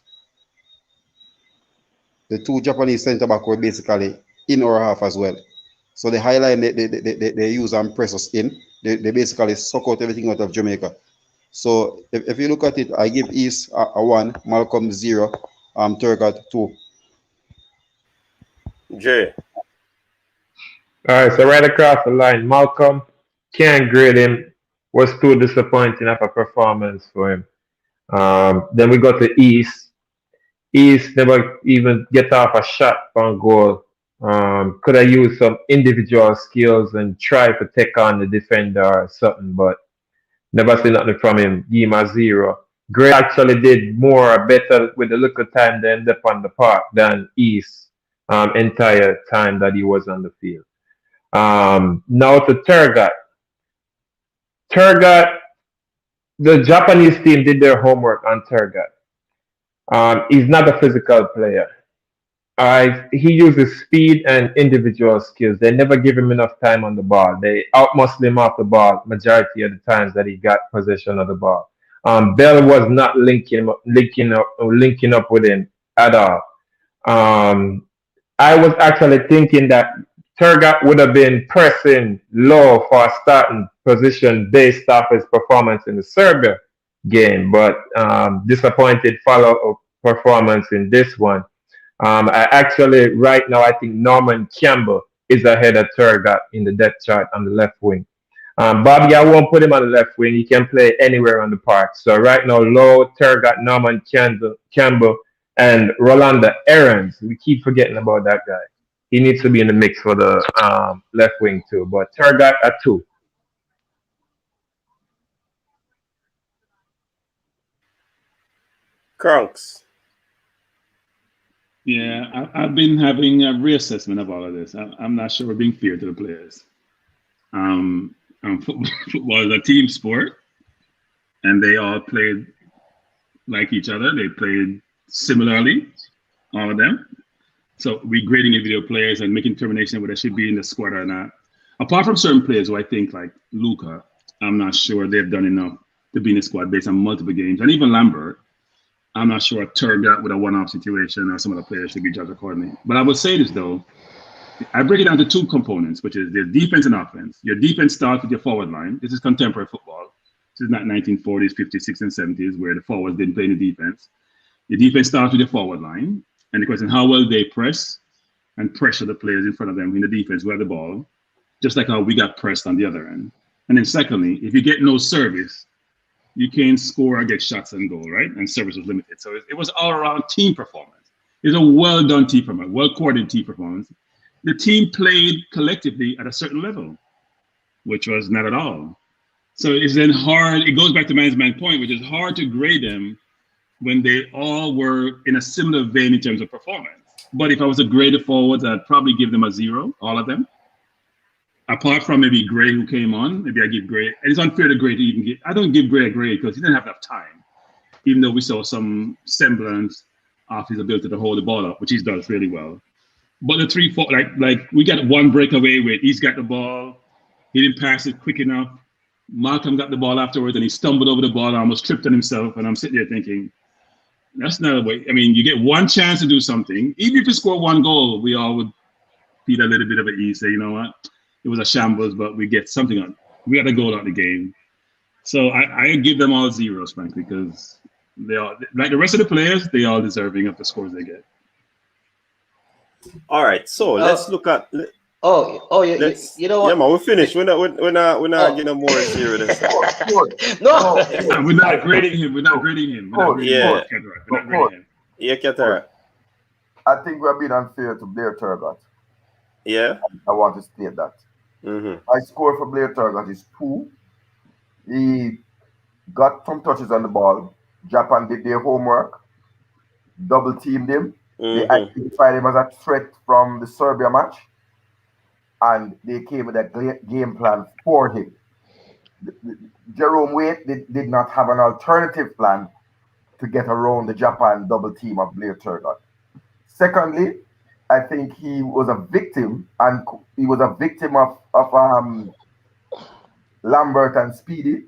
The two Japanese centre back were basically in our half as well. So the high line they use and press us in. They basically suck out everything out of Jamaica. So if you look at it, I give East a 1, Malcolm 0, Turgott 2. Jay. All right, so right across the line, Malcolm, can't grade him. Was too disappointing of a performance for him. Then we go to East. East never even get off a shot on goal. Could have used some individual skills and try to take on the defender or something, but Never seen nothing from him. Give him a 0. Gray actually did better with the little time they ended up on the park than East entire time that he was on the field. Now to Turgot. Turgot, the Japanese team did their homework on Turgot. He's not a physical player. He uses speed and individual skills. They never give him enough time on the ball. They outmuscle him off the ball majority of the times that he got possession of the ball. Bell was not linking up with him at all. I was actually thinking that Turgot would have been pressing low for a starting position based off his performance in the Serbia game, but disappointed follow-up performance in this one. I actually, right now, I think Norman Campbell is ahead of Turgot in the depth chart on the left wing. Bobby, I won't put him on the left wing. He can play anywhere on the park. So right now, Lowe, Turgot, Norman Campbell, and Rolanda Aarons. We keep forgetting about that guy. He needs to be in the mix for the left wing too. But Turgot at 2. Crunks. Yeah, I've been having a reassessment of all of this. I'm not sure we're being fair to the players. Football is a team sport, and they all played like each other. They played similarly, all of them. So we're grading individual players and making determination whether they should be in the squad or not. Apart from certain players who I think, like Luca, I'm not sure they've done enough to be in the squad based on multiple games. And even Lambert, I'm not sure Turgot with a one-off situation or some of the players should be judged accordingly. But I would say this, though. I break it down to 2 components, which is the defense and offense. Your defense starts with your forward line. This is contemporary football. This is not 1940s, 50s, 60s, and 70s, where the forwards didn't play in the defense. Your defense starts with your forward line. And the question, how well they press and pressure the players in front of them in the defense who have the ball, just like how we got pressed on the other end. And then secondly, if you get no service, you can't score or get shots and goal, right? And service was limited. So it was all around team performance. It was a well-done team performance, well-coordinated team performance. The team played collectively at a certain level, which was not at all. So it's then hard, it goes back to man's point, which is hard to grade them when they all were in a similar vein in terms of performance. But if I was to grade the forwards, I'd probably give them a 0, all of them. Apart from maybe Gray, who came on, maybe I give Gray, and it's unfair to Gray to even get, I don't give Gray a grade because he didn't have enough time, even though we saw some semblance of his ability to hold the ball up, which he does really well. But the 3-4, like we got one breakaway where he's got the ball, he didn't pass it quick enough. Malcolm got the ball afterwards and he stumbled over the ball and almost tripped on himself. And I'm sitting there thinking, that's not a way. I mean, you get one chance to do something. Even if you score 1 goal, we all would feel a little bit of an ease, say, you know what? It was a shambles, but we get something on. We got a goal out of the game. So I give them all 0s, frankly, because they all, like the rest of the players, they all deserving of the scores they get. All right, so let's look at. You know what? Yeah, man, we're finished. We're not getting more 0 this time. No, we're not grading him. We're not grading him. Yeah, Katara. I think we're being unfair to Blair Turgot. Yeah, I want to state that. My score for Blair Turgot is 2. He got some touches on the ball. Japan did their homework, double teamed him. They identified him as a threat from the Serbia match, and they came with a game plan for him. Jerome Waite did not have an alternative plan to get around the Japan double team of Blair Turgot. Secondly, I think he was a victim, and he was a victim of Lambert and Speedy,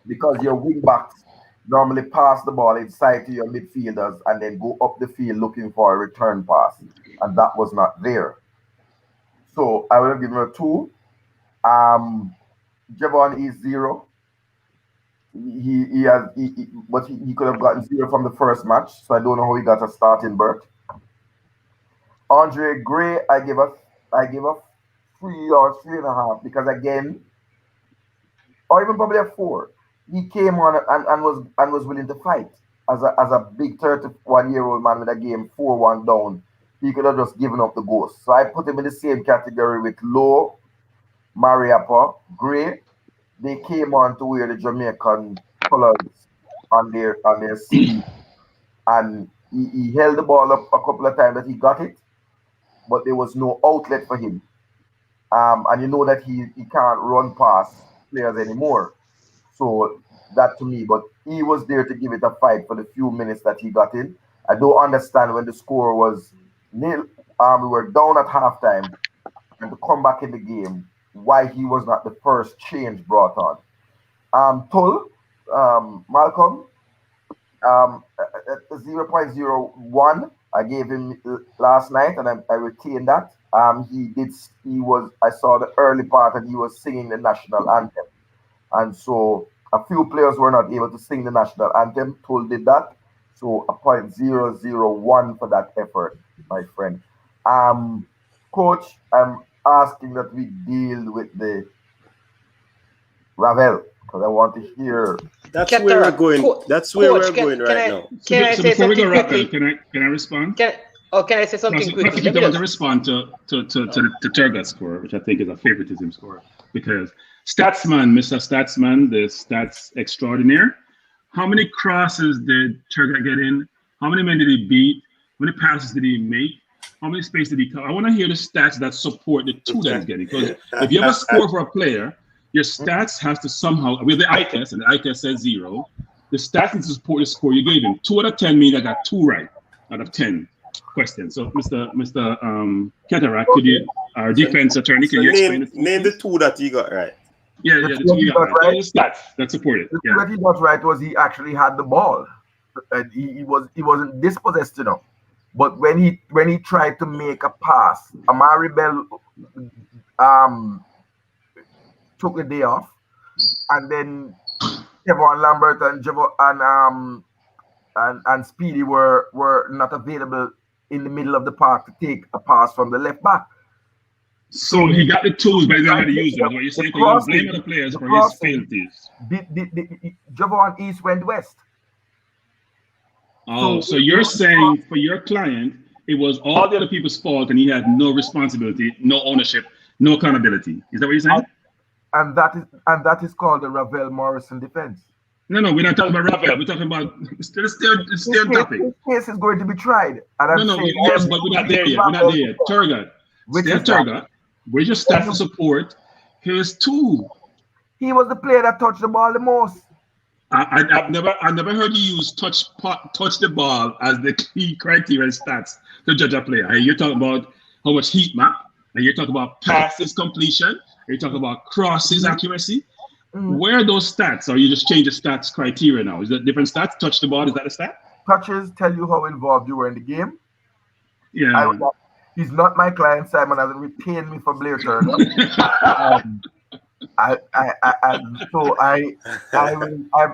because your wing backs normally pass the ball inside to your midfielders and then go up the field looking for a return pass, and that was not there. So I will give him a 2. Javon is 0. But he could have gotten 0 from the first match, so I don't know how he got a starting berth. Andre Gray, I give a 3 or 3.5, because again, or even probably a 4. He came on and was willing to fight as a big 31-year-old man with a game 4-1 down. He could have just given up the ghost. So I put him in the same category with Lowe, Mariappa, Gray, they came on to wear the Jamaican colors on their sleeve, and he held the ball up a couple of times that he got it, but there was no outlet for him. And you know that he can't run past players anymore. So that to me, but he was there to give it a fight for the few minutes that he got in. I don't understand when the score was nil. We were down at halftime, and to come back in the game, why he was not the first change brought on. Tull, Malcolm, at 0.01, I gave him last night, and I retained that. I saw the early part, and he was singing the national anthem, and so a few players were not able to sing the national anthem. Tull did that, so a 0.001 for that effort, my friend. Coach, I'm asking that we deal with the Ravel, because I want to hear. That's where we're going. That's where we're going right now. Can I say before we something go, quickly? Rafael, can I respond? Can I say something quickly? I want to respond to Turgot's score, which I think is a favoritism score, because Statsman, Mr. Statsman, the stats extraordinaire. How many crosses did Turgot get in? How many men did he beat? How many passes did he make? How many space did he cover? I want to hear the stats that support the two that he's getting. Because if you have a score for a player, your stats has to somehow, with the eye test, and the eye test says 0, the stats need to support the score you gave him. 2 out of 10 means I got 2 right out of 10 questions. So, Mr. Cataract, could you, our defense attorney, can you explain it? Name the 2 that you got right. Yeah, the 2 you got right. The stats that support it. The 2 that he got right was he actually had the ball. And he wasn't dispossessed, But when he tried to make a pass, Amari Bell took the day off, and then Kevon Lambert and Speedy were not available in the middle of the park to take a pass from the left back. So he got the tools, but he didn't know how to use them. What you're saying? You blame other players for his failures. Javon East went west. Oh, so you're saying for your client, it was all the other people's fault, and he had no responsibility, no ownership, no accountability. Is that what you're saying? And that is called the Ravel Morrison defense. No, we're not talking about Ravel. We're talking about still topic. This case is going to be tried. And Yes, but we're not there yet. We're not there yet. Turgot. Turgot. Where's your staff to support his 2? He was the player that touched the ball the most. I've never heard you use touch the ball as the key criteria and stats to judge a player. And you're talking about how much heat map, and you're talking about passes completion, you're talking about crosses accuracy. Where are those stats? Or you just change the stats criteria now? Is that different stats? Touch the ball, is that a stat? Touches tell you how involved you were in the game. Yeah. He's not my client. Simon hasn't retained me for Blair Turner. I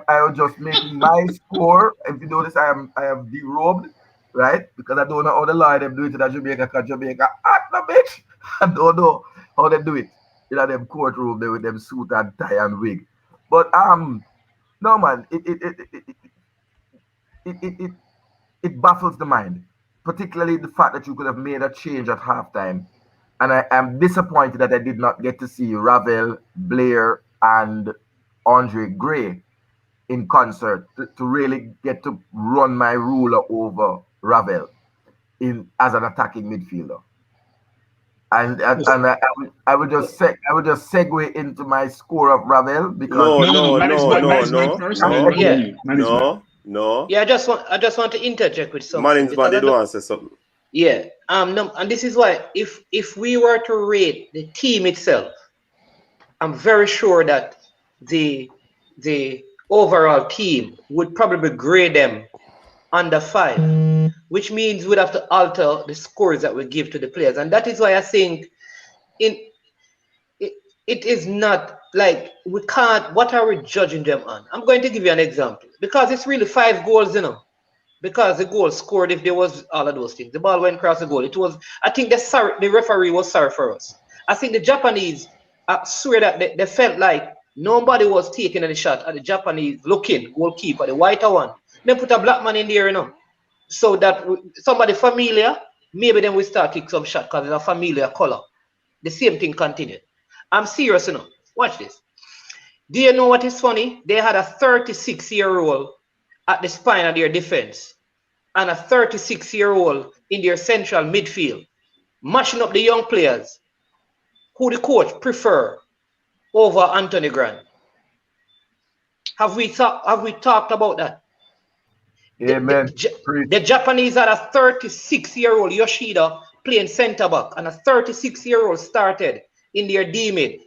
will just make my score. If you notice, I have derobed, right? Because I don't know how the lawyer them do it in Jamaica. Because Jamaica, no bitch. I don't know how they do it. Them courtroom there with them suit and tie and wig. But no man, it baffles the mind, particularly the fact that you could have made a change at halftime. And I am disappointed that I did not get to see Ravel, Blair, and Andre Gray in concert to really get to run my ruler over Ravel as an attacking midfielder. And I would just segue into my score of Ravel because no. Yeah, I just want to interject with something. Management, they don't answer something. Yeah. No, and this is why if we were to rate the team itself, I'm very sure that the overall team would probably grade them under 5, which means we'd have to alter the scores that we give to the players. And that is why I think it is not like we can't, what are we judging them on? I'm going to give you an example because it's really 5 goals, because the goal scored, if there was all of those things, the ball went across the goal. It was, I think the referee was sorry for us. I think the Japanese, I swear that they felt like nobody was taking any shot at the Japanese looking goalkeeper, the whiter one. They put a black man in there, so that somebody familiar, maybe then we start kick some shot because it's a familiar color. The same thing continued. I'm serious, Watch this. Do you know what is funny? They had a 36-year-old at the spine of their defense and a 36-year-old in their central midfield, mashing up the young players who the coach prefer over Anthony Grant. Have we talked about that? Amen. The Japanese had a 36-year-old Yoshida playing centre back, and a 36-year-old started in their D mid,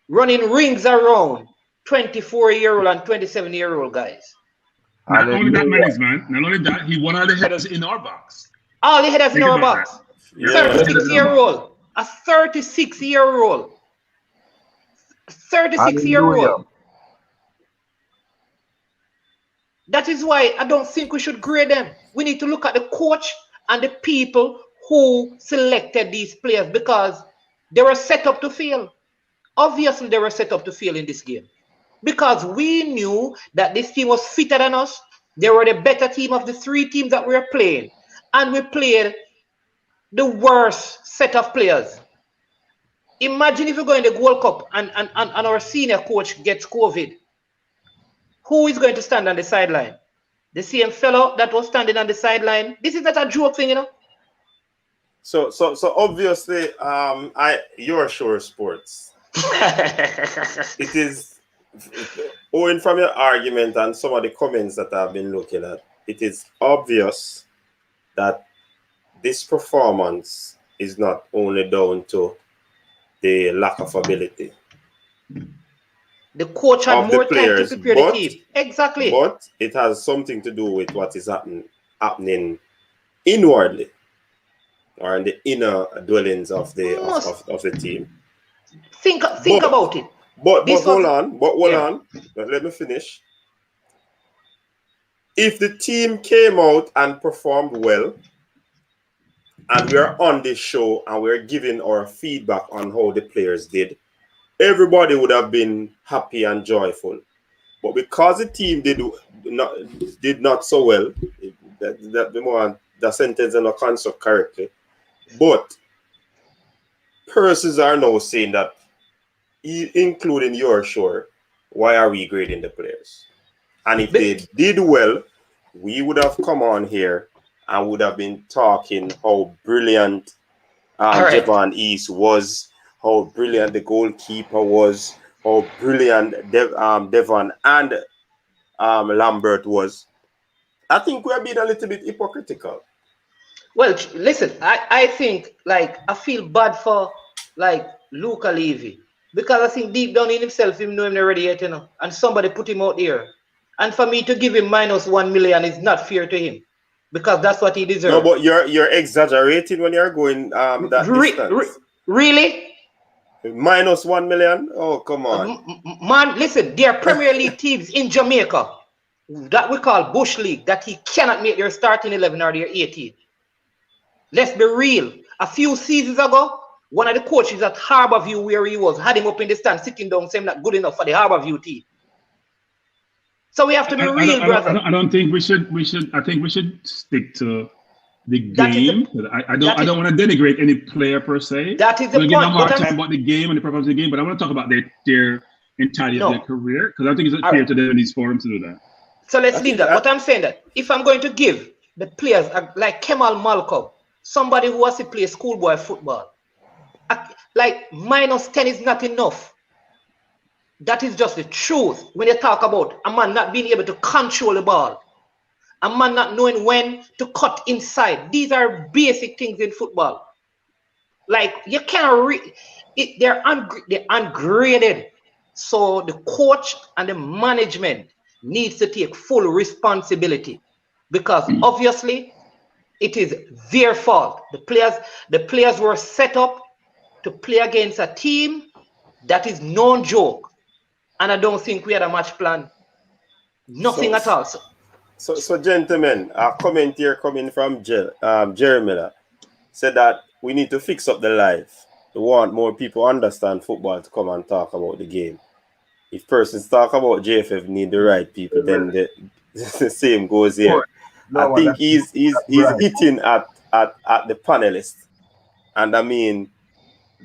running rings around 24-year-old and 27-year-old guys. Not only that, man. Not only that, he one of the headers in our box. All the headers in our box. 36-year-old. A 36-year-old. 36-year-old. That is why I don't think we should grade them. We need to look at the coach and the people who selected these players because they were set up to fail. Obviously, they were set up to fail in this game because we knew that this team was fitter than us. They were the better team of the three teams that we were playing. And we played the worst set of players. Imagine if we go in the World Cup and our senior coach gets COVID. Who is going to stand on the sideline? The same fellow that was standing on the sideline. This is not a joke thing, you know. So obviously, you're sure sports. It is, owing from your argument and some of the comments that I've been looking at, it is obvious that this performance is not only down to the lack of ability. The coach had more time to prepare the team. Exactly. But it has something to do with what is happening inwardly, or in the inner dwellings of the team. Think about it. But hold on. Let me finish. If the team came out and performed well, and we're on this show and we're giving our feedback on how the players did, everybody would have been happy and joyful. But because the team did not so well, the sentence is not construct correctly. But persons are now saying that, including your sure, why are we grading the players? And if they did well, we would have come on here and would have been talking how brilliant Javon East was, how brilliant the goalkeeper was, how brilliant Devon and Lambert was. I think we're being a little bit hypocritical. Well, listen, I think, like, I feel bad for, like, Luca Levy. Because I think deep down in himself, him know him not ready yet, you know. And somebody put him out there. And for me to give him -1 million is not fair to him. Because that's what he deserves. No, but you're exaggerating when you're going that distance. Really? -1 million? Oh, come on. Man, listen, there are Premier League teams in Jamaica that we call Bush League that he cannot make their starting 11 or their 18. Let's be real. A few seasons ago, one of the coaches at Harborview, where he was, had him up in the stand, sitting down, saying not good enough for the Harborview team. So we have to be real, brother. I don't think we should. I think we should stick to the game. I don't want to denigrate any player per se. That is the point. We'll give them a hard time about the game and the purpose of the game, but I want to talk about their entirety of their career, because I think it's fair to them in these forums to do that. So let's leave that. But I'm saying that if I'm going to give the players like Kemal Malcolm, somebody who has to play schoolboy football, like -10 is not enough. That is just the truth. When you talk about a man not being able to control the ball, a man not knowing when to cut inside, these are basic things in football. Like, you can't they're ungraded. So the coach and the management needs to take full responsibility, because obviously it is their fault. The players were set up to play against a team that is no joke. And I don't think we had a match plan. Nothing at all. So gentlemen, a comment here coming from Jerry Miller said that we need to fix up the life. We want more people understand football to come and talk about the game. If persons talk about JFF need the right people, then the same goes here. I think he's hitting at the panelists. And I mean,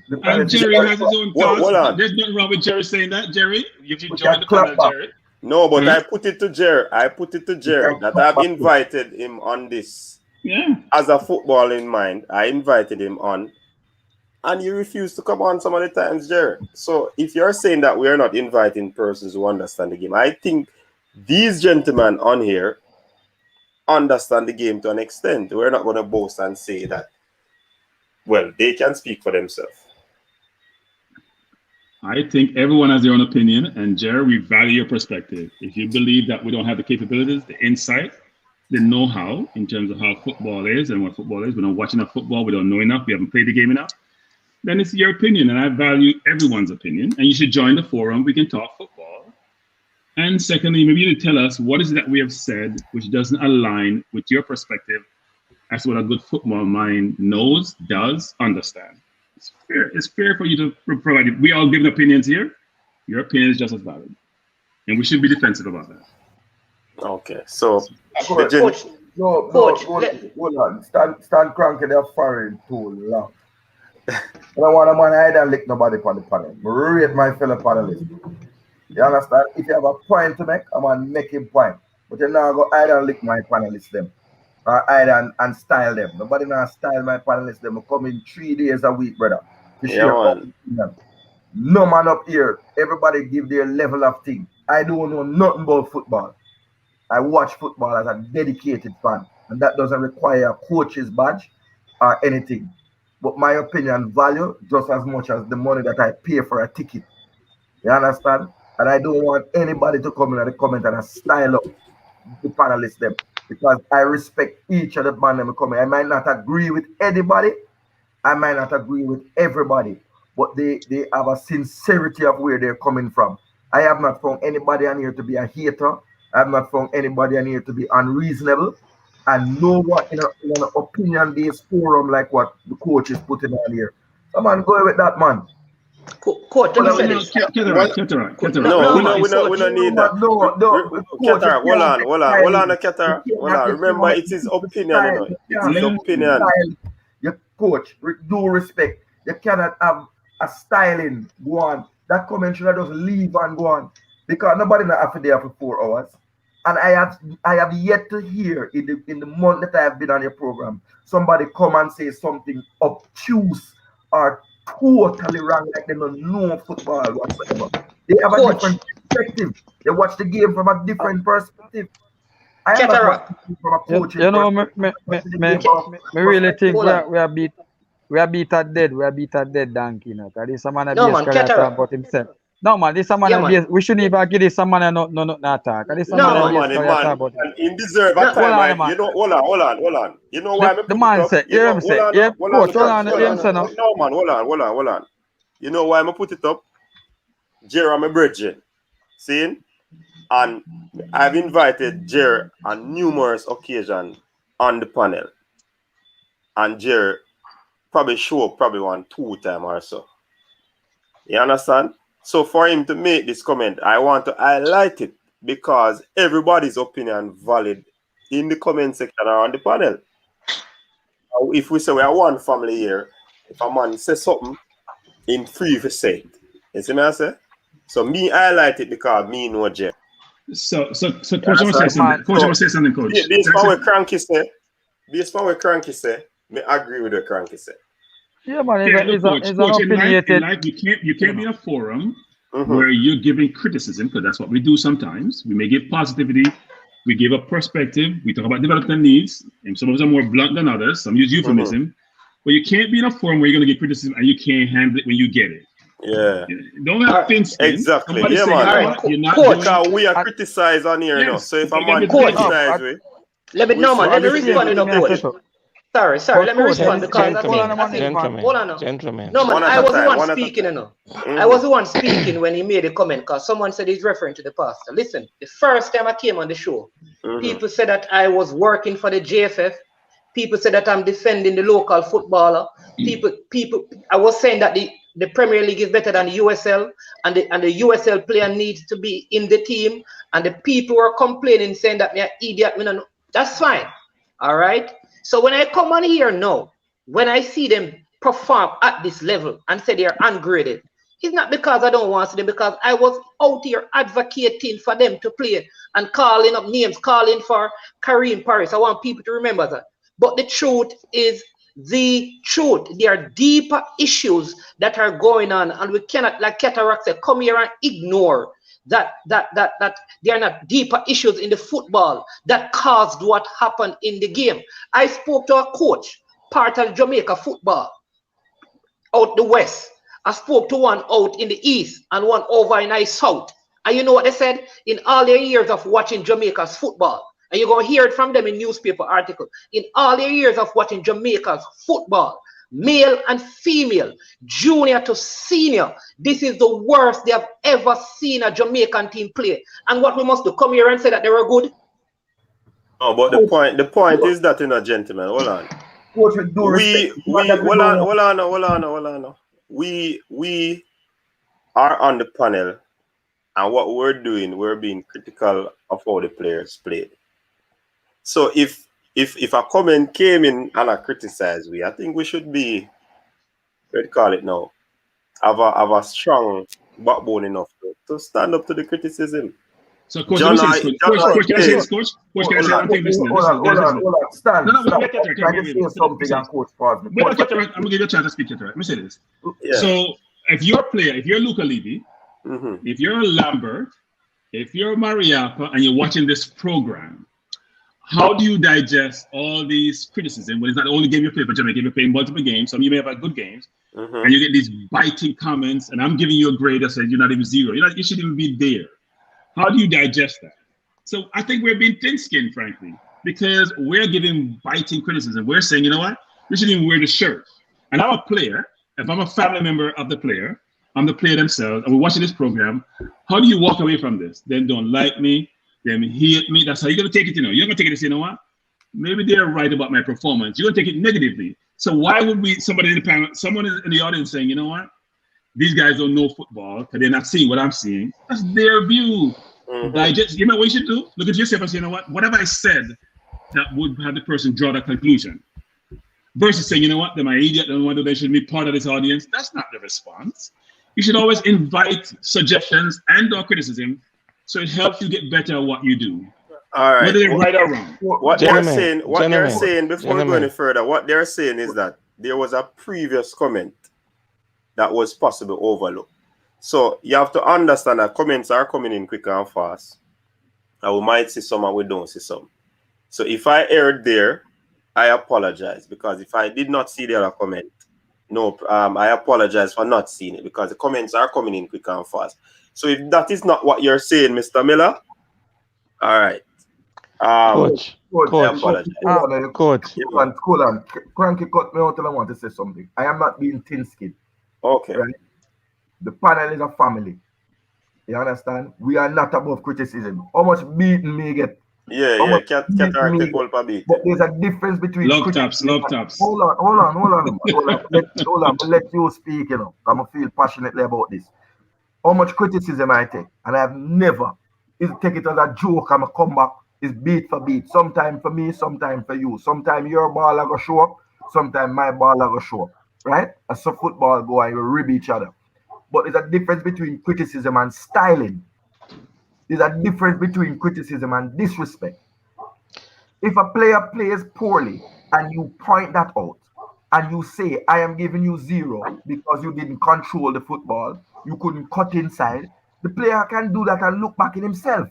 And Jerry has his own thoughts. There's nothing wrong with Jerry saying that, Jerry. You should join the panel, Jerry. No, but I put it to Jerry. That I've invited him on this. Yeah. As a football in mind, I invited him on. And you refuse to come on some of the times, Jerry. So if you're saying that we are not inviting persons who understand the game, I think these gentlemen on here understand the game to an extent. We're not going to boast and say that, well, they can speak for themselves. I think everyone has their own opinion, and Jerry, we value your perspective. If you believe that we don't have the capabilities, the insight, the know-how in terms of how football is and what football is, we don't watch enough football, we don't know enough, we haven't played the game enough, then it's your opinion, and I value everyone's opinion, and you should join the forum. We can talk football. And secondly, maybe you tell us what is it that we have said which doesn't align with your perspective as to what a good football mind knows, does, understand. It's fair for you to provide it. We all give opinions here. Your opinion is just as valid. And we should be defensive about that. Okay, so Coach, hold on. Stand cranking their foreign too long. I don't want a man hide and lick nobody on the panel. I rate my fellow panelists. You understand? If you have a point to make, I'm gonna make him point. But you're not gonna hide and lick my panelists them. Or hide and style them. Nobody now style my panelists them. I come in 3 days a week, brother. To share opinion. No man up here. Everybody give their level of thing. I don't know nothing about football. I watch football as a dedicated fan. And that doesn't require a coach's badge or anything. But my opinion value just as much as the money that I pay for a ticket. You understand? And I don't want anybody to come in and comment and style up the panelists them. Because I respect each of the man them coming. I might not agree with anybody. I might not agree with everybody. But they have a sincerity of where they're coming from. I have not found anybody on here to be a hater. I have not found anybody on here to be unreasonable. And no one in an opinion-based forum like what the coach is putting on here. Come on, go with that, man. Coach, let me say this. We don't need that. Keter, hold on, Keter. Hold on. Remember, it's his opinion, you know. It's his opinion. Your coach, due respect. You cannot have a styling go on. That comment should just leave and go on. Because nobody not have to there for 4 hours. And I have yet to hear in the month that I have been on your program, somebody come and say something obtuse or totally wrong, like they don't know football whatsoever. They have a different perspective. They watch the game from a different perspective. I have from a coaching me really think we are beat at dead. We are beat at dead, donkey. No, this a man about himself. No man, this a man we shouldn't even give this a man no attack. This a man, he deserve a time. You know, hold on. You know why the man said, hear him say, coach, hold on. No man, hold on. You know why I put it up? Jerry, my brethren. See? And I've invited Jerry on numerous occasions on the panel. And Jerry probably show up 2 times or so. You understand? So for him to make this comment, I want to highlight it because everybody's opinion valid in the comment section or on the panel. If we say we are one family here, if a man says something, him free to say it. You see what I say? So me highlight it because me know Jeff. So coach, I want to say something. Coach, I want to say something, coach. Based on what Cranky say, me agree with what Cranky say. Yeah, man, coach, in life, you can't be in a forum where you're giving criticism, because that's what we do sometimes. We may give positivity, we give a perspective, we talk about development needs, and some of us are more blunt than others, some use euphemism, but you can't be in a forum where you're going to give criticism and you can't handle it when you get it. Yeah. Don't have thin skin. Exactly. Somebody yeah, say, man. Because we are criticized on here, you know. So if a man criticize me, let me respond, you know, coach. Sorry, let me respond because gentlemen. No man, I was the one speaking, you know. I was the one speaking when he made a comment because someone said he's referring to the pastor. Listen, the first time I came on the show, people said that I was working for the JFF. People said that I'm defending the local footballer. People, I was saying that the Premier League is better than the USL, and the USL player needs to be in the team. And the people were complaining, saying that me an idiot. That's fine. All right. So when I come on here now, when I see them perform at this level and say they're ungraded, it's not because I don't want to see them, because I was out here advocating for them to play and calling up names, calling for Kareem Paris. I want people to remember that. But the truth is the truth. There are deeper issues that are going on, and we cannot, like Cataract said, come here and ignore that there are not deeper issues in the football that caused what happened in the game. I spoke to a coach, part of Jamaica football, out the west. I spoke to one out in the east and one over in the south. And you know what they said? In all their years of watching Jamaica's football, and you're going to hear it from them in newspaper articles, in all their years of watching Jamaica's football, male and female, junior to senior, this is the worst they have ever seen a Jamaican team play. And what we must do, come here and say that they were good? No, but the point is that, gentlemen, hold on. Hold on. We are on the panel, and what we're doing, we're being critical of how the players played. So if a comment came in and I criticize I think we should be, what do you call it now, have a strong backbone enough to stand up to the criticism. So, Coach, can I say this, Coach? Coach, can I say one thing? Hold on. Stand. No, I can say something and Coach pause me. I'm going to give you a chance to speak, Let me say this. Yeah. So, if you're a player, if you're Luca Levy, if you're Lambert, if you're Mariappa, and you're watching this program, how do you digest all these criticism when it's not the only game you play for Jamaica? You're playing multiple games, some of you may have had good games, and you get these biting comments, and I'm giving you a grade that says you're not even zero. You shouldn't even be there. How do you digest that? So I think we're being thin-skinned, frankly, because we're giving biting criticism. We're saying, you know what? We shouldn't even wear the shirt. And I'm a player. If I'm a family member of the player, I'm the player themselves, and we're watching this program, how do you walk away from this? Then don't like me, then hate me. That's how you're going to take it, You're going to take it and say, you know what? Maybe they're right about my performance. You're going to take it negatively. So why would somebody in the panel, someone in the audience saying, you know what? These guys don't know football because they're not seeing what I'm seeing. That's their view. Digest. You know what you should do? Look at yourself and say, you know what? What have I said that would have the person draw that conclusion? Versus saying, you know what? They're my idiot. They should be part of this audience. That's not the response. You should always invite suggestions and/or criticism, so it helps you get better at what you do. All right. Whether they're right or wrong. What they're saying before we go any further, what they're saying is that there was a previous comment that was possibly overlooked. So you have to understand that comments are coming in quick and fast. And we might see some and we don't see some. So if I erred there, I apologize, because if I did not see the other comment, I apologize for not seeing it, because the comments are coming in quick and fast. So if that is not what you're saying, Mr. Miller, all right. Coach. I apologize. Coach. Hold on. Cranky cut me out and I want to say something. I am not being thin-skinned. Okay. Right? The panel is a family. You understand? We are not above criticism. How much beating me get? Yeah. But there's a difference between love taps. Hold on. Let you speak, I'm gonna feel passionately about this. How much criticism I take, and I have never take it as a joke. I'm a comeback. It's beat for beat. Sometime for me, sometime for you. Sometime your ball are gonna show up. Sometime my ball are gonna show up. Right? As a football go, and we rib each other. But there's a difference between criticism and styling. There's a difference between criticism and disrespect. If a player plays poorly and you point that out and you say, I am giving you 0 because you didn't control the football, you couldn't cut inside, the player can do that and look back in himself.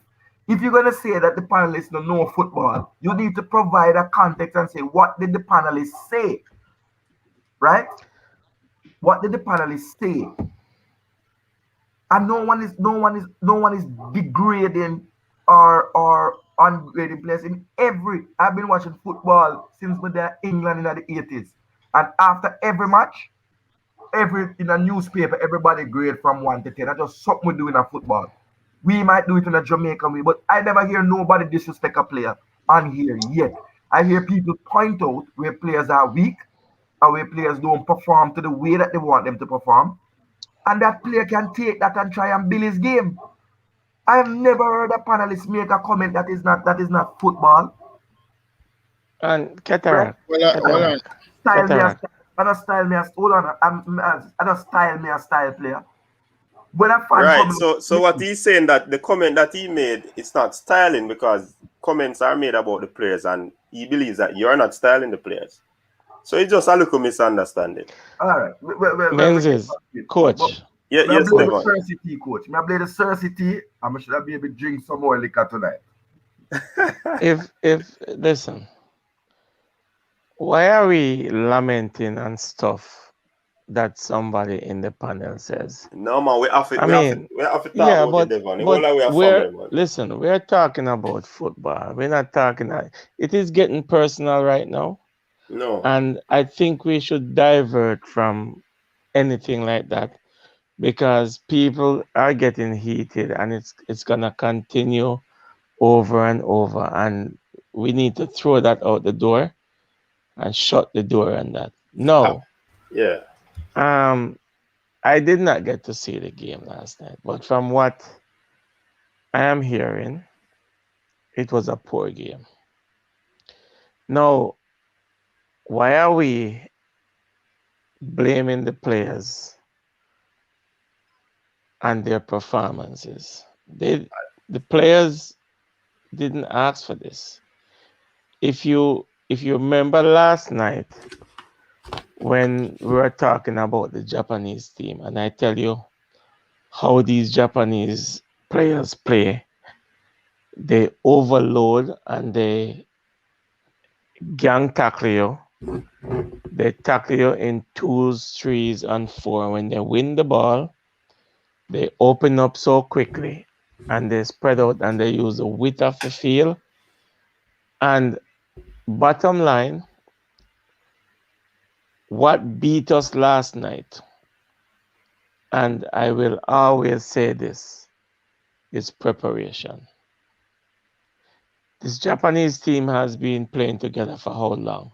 If you're going to say that the panelists don't know football, you need to provide a context and say, what did the panelists say? Right? What did the panelists say? And no one is degrading or ungrading players in every. I've been watching football since we were in England in the 80s, and after every match, in a newspaper, everybody grade from 1 to 10. That's just something we do in a football. We might do it in a Jamaican way, but I never hear nobody disrespect a player on here yet. I hear people point out where players are weak or where players don't perform to the way that they want them to perform. And that player can take that and try and build his game. I have never heard a panelist make a comment that is not football. And Cataract. Style I don't style me as hold on. I don't style me a style player. When a fan Right. come, So what he's saying that the comment that he made, it's not styling because comments are made about the players, and he believes that you're not styling the players. So it's just a little misunderstanding. all right. Menzies, coach. Yeah, I yes, blame the Devon. Sur City coach. I blame the Sur City. I should have maybe drink some more liquor tonight. If listen, why are we lamenting and stuff that somebody in the panel says? No man, we have to talk yeah, about the Devon. but We are we're family, man. listen, we're talking about football. We're not talking. It is getting personal right now. No. And I think we should divert from anything like that because people are getting heated and it's gonna continue over and over, and we need to throw that out the door and shut the door on that. No. Yeah. I did not get to see the game last night, but from what I am hearing, it was a poor game. Now, why are we blaming the players and their performances? The players didn't ask for this. If you remember last night when we were talking about the Japanese team, and I tell you how these Japanese players play, they overload and they gang tackle you. They tackle you in 2s, 3s, and 4. When they win the ball, they open up so quickly and they spread out and they use the width of the field. And bottom line, what beat us last night, and I will always say this, is preparation. This Japanese team has been playing together for how long?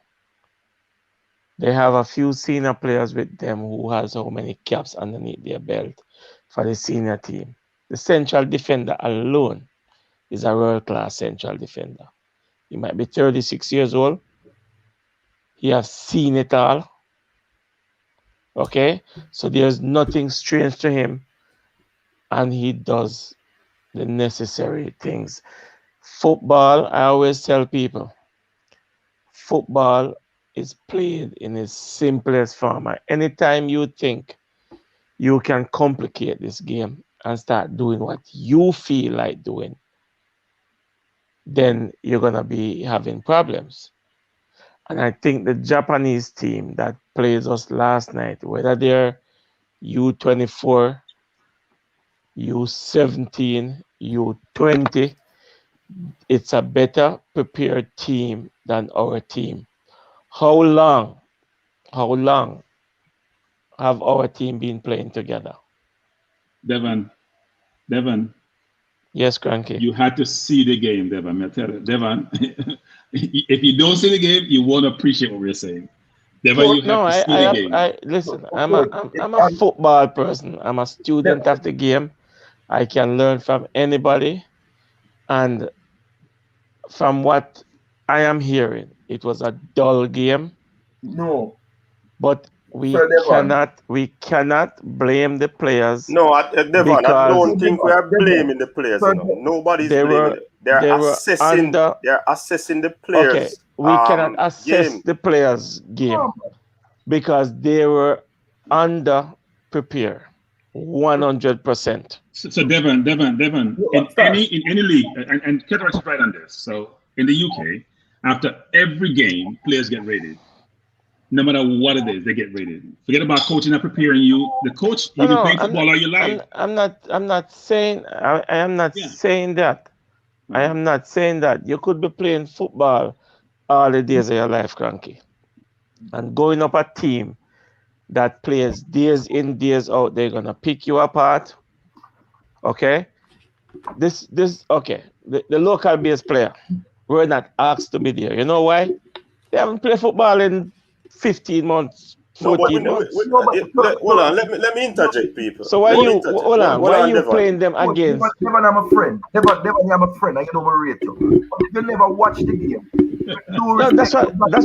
They have a few senior players with them who has how many caps underneath their belt for the senior team. The central defender alone is a world-class central defender. He might be 36 years old. He has seen it all. Okay? So there's nothing strange to him. And he does the necessary things. Football, I always tell people, football is played in its simplest form. Anytime you think you can complicate this game and start doing what you feel like doing, then you're going to be having problems. And I think the Japanese team that plays us last night, whether they're U24, U17, U20, it's a better prepared team than our team. How long have our team been playing together? Devon. Yes, Cranky. You had to see the game, Devon. I tell you, Devon, if you don't see the game, you won't appreciate what we're saying. Devon, you have to see the game. Listen, I'm a football person. I'm a student of the game. I can learn from anybody. And from what I am hearing, it was a dull game. No. But we cannot blame the players. No, Devon, I don't think we are blaming the players. Nobody's blaming them. They're assessing the players. Okay, we cannot assess the players' game because they were under prepared 100%. So Devon, in any league, and Kettle's right on this. So in the UK, after every game, players get rated. No matter what it is, they get rated. Forget about coaching not preparing you. The coach, you've been playing football all your life. I'm not saying saying that. I am not saying that. You could be playing football all the days of your life, Cranky. And going up a team that plays days in, days out, they're gonna pick you apart. Okay? Okay. The local based player, we're not asked to be there. You know why? They haven't played football in 15 months, 14 months. Hold on, let me interject, people. So why you playing them against? Devon, I'm a friend. Devon, I'm a friend. I know my rate you. If you never watch the game, No, that's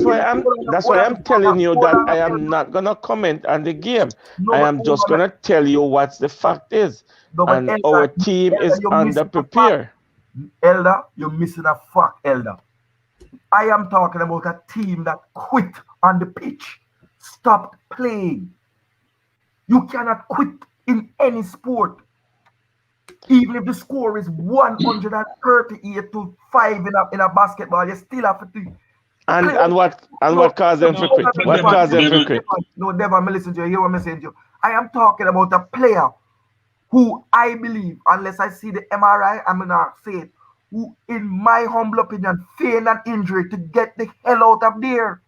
why I'm telling you that I am not gonna comment on the game. I am just gonna tell you what the fact is. And our team is underprepared. Elder, you're missing a fact, Elder. I am talking about a team that quit on the pitch, stopped playing. You cannot quit in any sport. Even if the score is 138 to 5 in a basketball, you still have to. And what caused them to quit? What caused them to quit? No, Devon, listen to you. Hear what I'm saying to you. I am talking about a player who I believe, unless I see the MRI, I'm gonna say it, who, in my humble opinion, feigned an injury to get the hell out of there.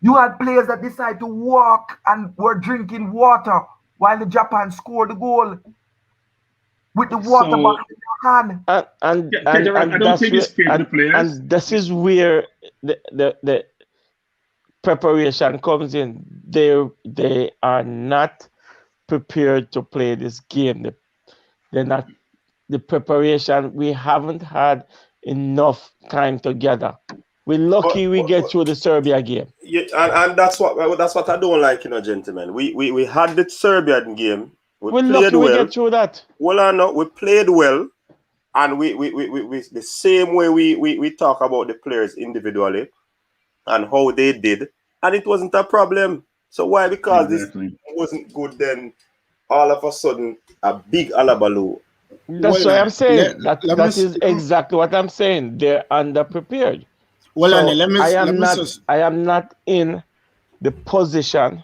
You had players that decided to walk and were drinking water while the Japan scored the goal with the water bottle in their hand. I don't think it's fair to the players. And this is where the preparation comes in. They are not prepared to play this game. They're not. The preparation, we haven't had enough time together. We're lucky we get through the Serbia game. Yeah, and that's what I don't like, gentlemen. We had the Serbian game. We're lucky we get through that. Well, no, we played well, and we the same way we talk about the players individually and how they did, and it wasn't a problem. So why? Because this wasn't good, then all of a sudden a big alabaloo. That's what I'm saying. That is exactly what I'm saying. They're underprepared. Well, so I am not in the position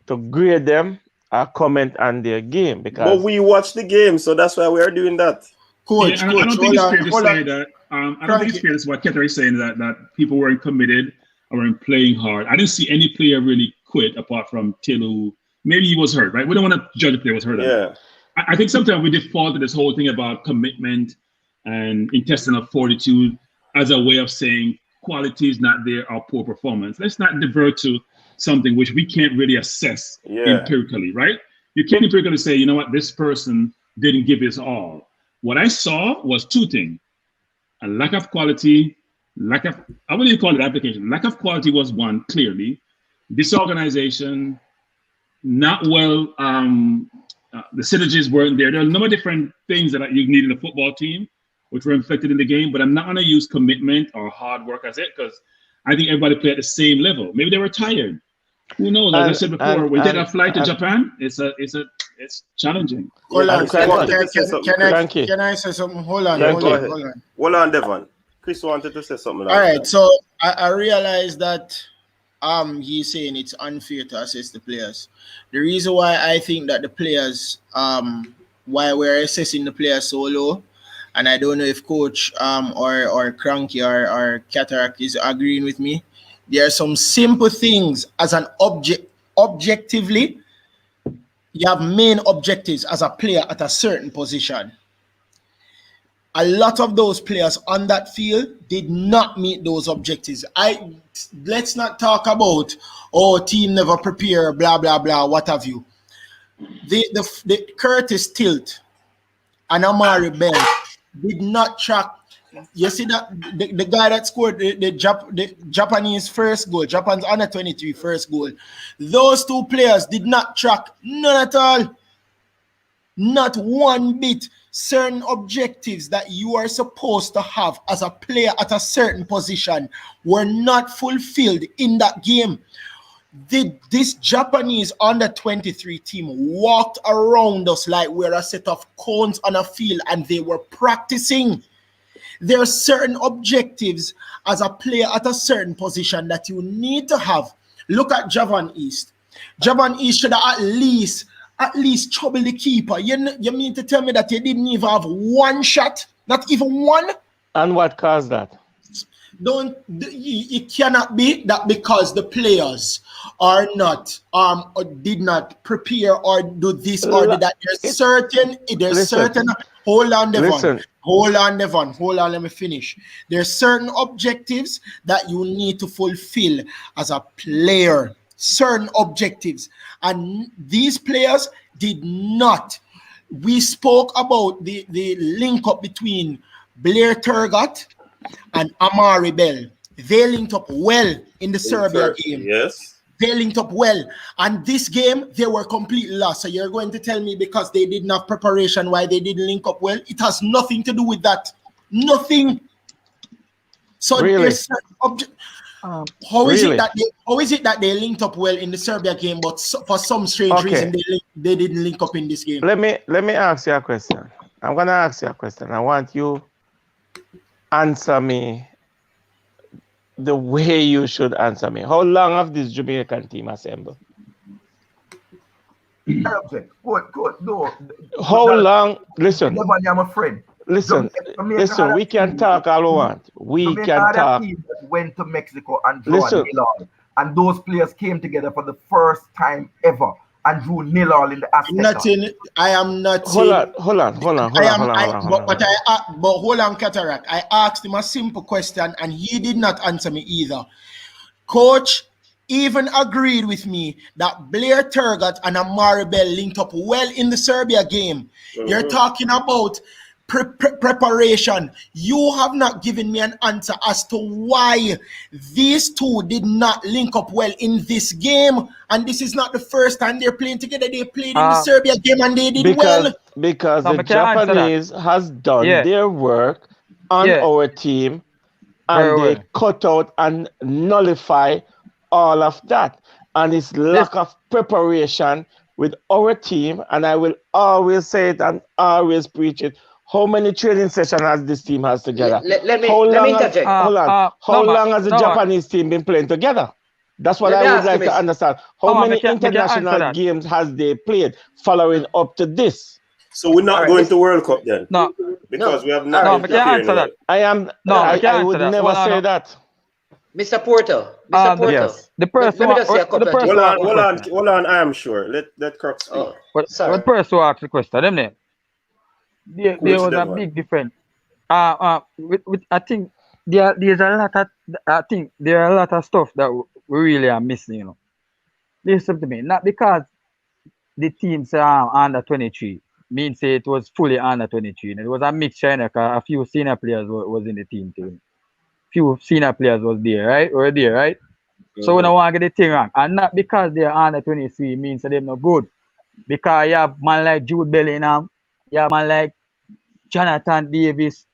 to grade them or comment on their game because. But we watched the game, so that's why we are doing that. Coach, I don't think it's fair to say that. I don't think it's fair to say what Keter is saying that people weren't committed or weren't playing hard. I didn't see any player really quit apart from Tilu. Maybe he was hurt, right? We don't want to judge if he was hurt. Yeah. I think sometimes we default to this whole thing about commitment and intestinal fortitude as a way of saying quality is not there or poor performance. Let's not divert to something which we can't really assess empirically, right? You can't empirically say, you know what, this person didn't give his all. What I saw was two things: a lack of quality, I wouldn't even call it application. Lack of quality was one, clearly. Disorganization, not well, the synergies weren't there. There are a number of different things that you need in a football team, which were reflected in the game, but I'm not going to use commitment or hard work as it, because I think everybody played at the same level. Maybe they were tired. Who knows? As I said before, we did a flight to Japan. It's challenging. Hold on, can I say something? Hold on. Hold on, Devon. Chris wanted to say something. All right, so I realize that he's saying it's unfair to assess the players. The reason why I think that the players, why we're assessing the players so low, and I don't know if Coach or Cranky or Cataract is agreeing with me. There are some simple things as an objectively. You have main objectives as a player at a certain position. A lot of those players on that field did not meet those objectives. Let's not talk about team never prepare, blah blah blah, what have you. The Curtis Tilt and Amari Bell did not track. You see that the guy that scored the Japanese first goal, Japan's under 23 first goal, those two players did not track none at all, not one bit. Certain objectives that you are supposed to have as a player at a certain position were not fulfilled in that game. This Japanese under 23 team walked around us like we're a set of cones on a field, and they were practicing. There are certain objectives as a player at a certain position that you need to have. Look at Javan East. Javan East should have at least trouble the keeper. You mean to tell me that you didn't even have one shot? Not even one? And what caused that? It cannot be that because the players are not did not prepare or do this or do that. There's certain. Hold on, Devon. Let me finish. There's certain objectives that you need to fulfill as a player. Certain objectives, and these players did not. We spoke about the link up between Blair Turgott and Amari Bell. They linked up well in the Serbia game. Yes. They linked up well. And this game, they were completely lost. So you're going to tell me because they didn't have preparation why they didn't link up well? It has nothing to do with that. Nothing. So really? there's how is it that they linked up well in the Serbia game, but for some strange reason they didn't link up in this game? Let me ask you a question. I'm gonna ask you a question. I want you answer me the way you should answer me. How long have this Jamaican team assembled? Good. No. How long? Listen. I'm a friend. Listen, we can talk all we want. We can talk. Team that went to Mexico and drew a nil-all, and those players came together for the first time ever and drew nil-all in the Azteca. I am not. Hold on. But hold on, Cataract. I asked him a simple question and he did not answer me either. Coach even agreed with me that Blair Turgott and Amari Bell linked up well in the Serbia game. You're talking about preparation. You have not given me an answer as to why these two did not link up well in this game. And this is not the first time they're playing together. They played in the Serbia game and they did well. Because the Japanese has done their work on our team and they cut out and nullify all of that. And it's lack of preparation with our team. And I will always say it and always preach it. How many training sessions has this team has together? Let me interject. How long has the Japanese team been playing together? That's what I would like to understand. How many international games has they played following up to this? So we're not going to World Cup then? No. Because we have not. No, I can't answer that. I would never say that. Mr. Porter. Yes. The person. Hold on. I am sure. Let Kirk speak. What person who asked the question? Them name. There was a big difference. I think there's a lot of. I think there are a lot of stuff that we really are missing. You know, listen to me. Not because the teams are under 23 means it was fully under 23. It was a mixture. A few senior players was in the team too. Few senior players was there, right? Were there, right? So we don't want to get the thing wrong. And not because they're under 23 means that they're not good. Because you have man like Jude Bellingham, you have man like Jonathan Davis,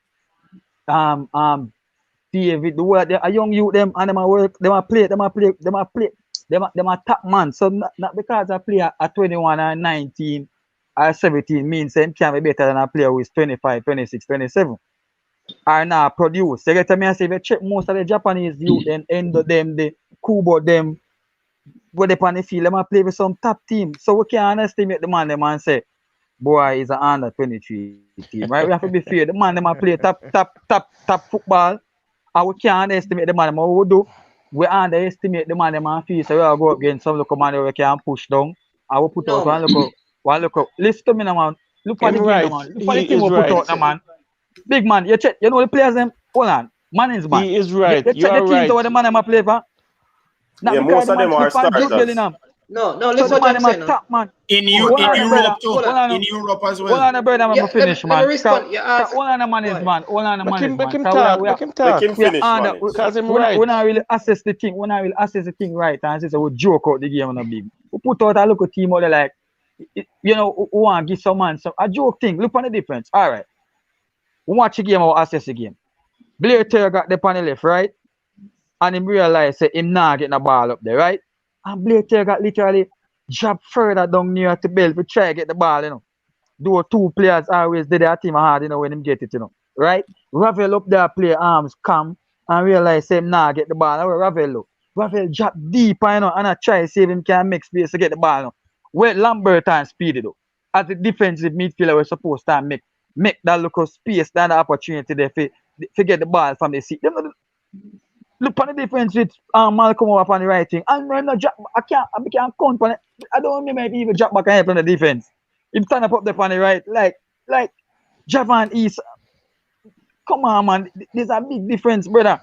David, a young youth them and them a work, them a play, them a top man. So not because a player at 21 or 19 or 17 means them can be better than a player who is 25, 26, 27. Are now produce. You get me? I say if you check most of the Japanese youth and Endo them, the Kubo them, where they on the field, them a play with some top team. So we can't estimate the man them and say, boy, is an under 23 team, right? We have to be fair. The man them a play top football. And we can't estimate the man them. What we do, we underestimate the man them and feel so we will go up against some local man we can push down. And we put out one look up. Listen to me now, man. Look for the game, man. Look for the team we put out now, man. Big man, you check, you know the players them. Hold on, man is man. He is right. You check the teams where the man them a play for. Yeah, most of them are starters. No, listen what I'm saying. Top man. In Europe too. In Europe as well. Hold on, brother, I'm finish, man. Hold on, man is man. Hold on, man is man. Make him talk. Make him finish, man. Because him right. When I really assess the thing, right, and say we joke out the game on a big. We put out a local team out there like, you know, we want to give some man some a joke thing. Look on the difference. All right. We watch the game or assess the game. Blair Taylor got the on the left, right? And him realize say him not getting the ball up there, right? And Blair Taylor got literally drop further down near to Bell to try to get the ball, you know. Though two players always did their team hard, you know, when him get it, you know. Right? Ravel up there, play arms, come and realize say him not get the ball. Now Ravel look. Ravel drop deep, you know, and I try to see if him can make space to get the ball, you know. Where Lambert and Speedy though. As the defensive midfielder we're supposed to make that look of space, that opportunity there to get the ball from the seat. Look on the defense with Malcolm up on the right thing. And when I can't count on it. I don't remember if he even drop back and help on the defense. He turn up there on the right, like Javan East. Come on, man. There's a big difference, brother.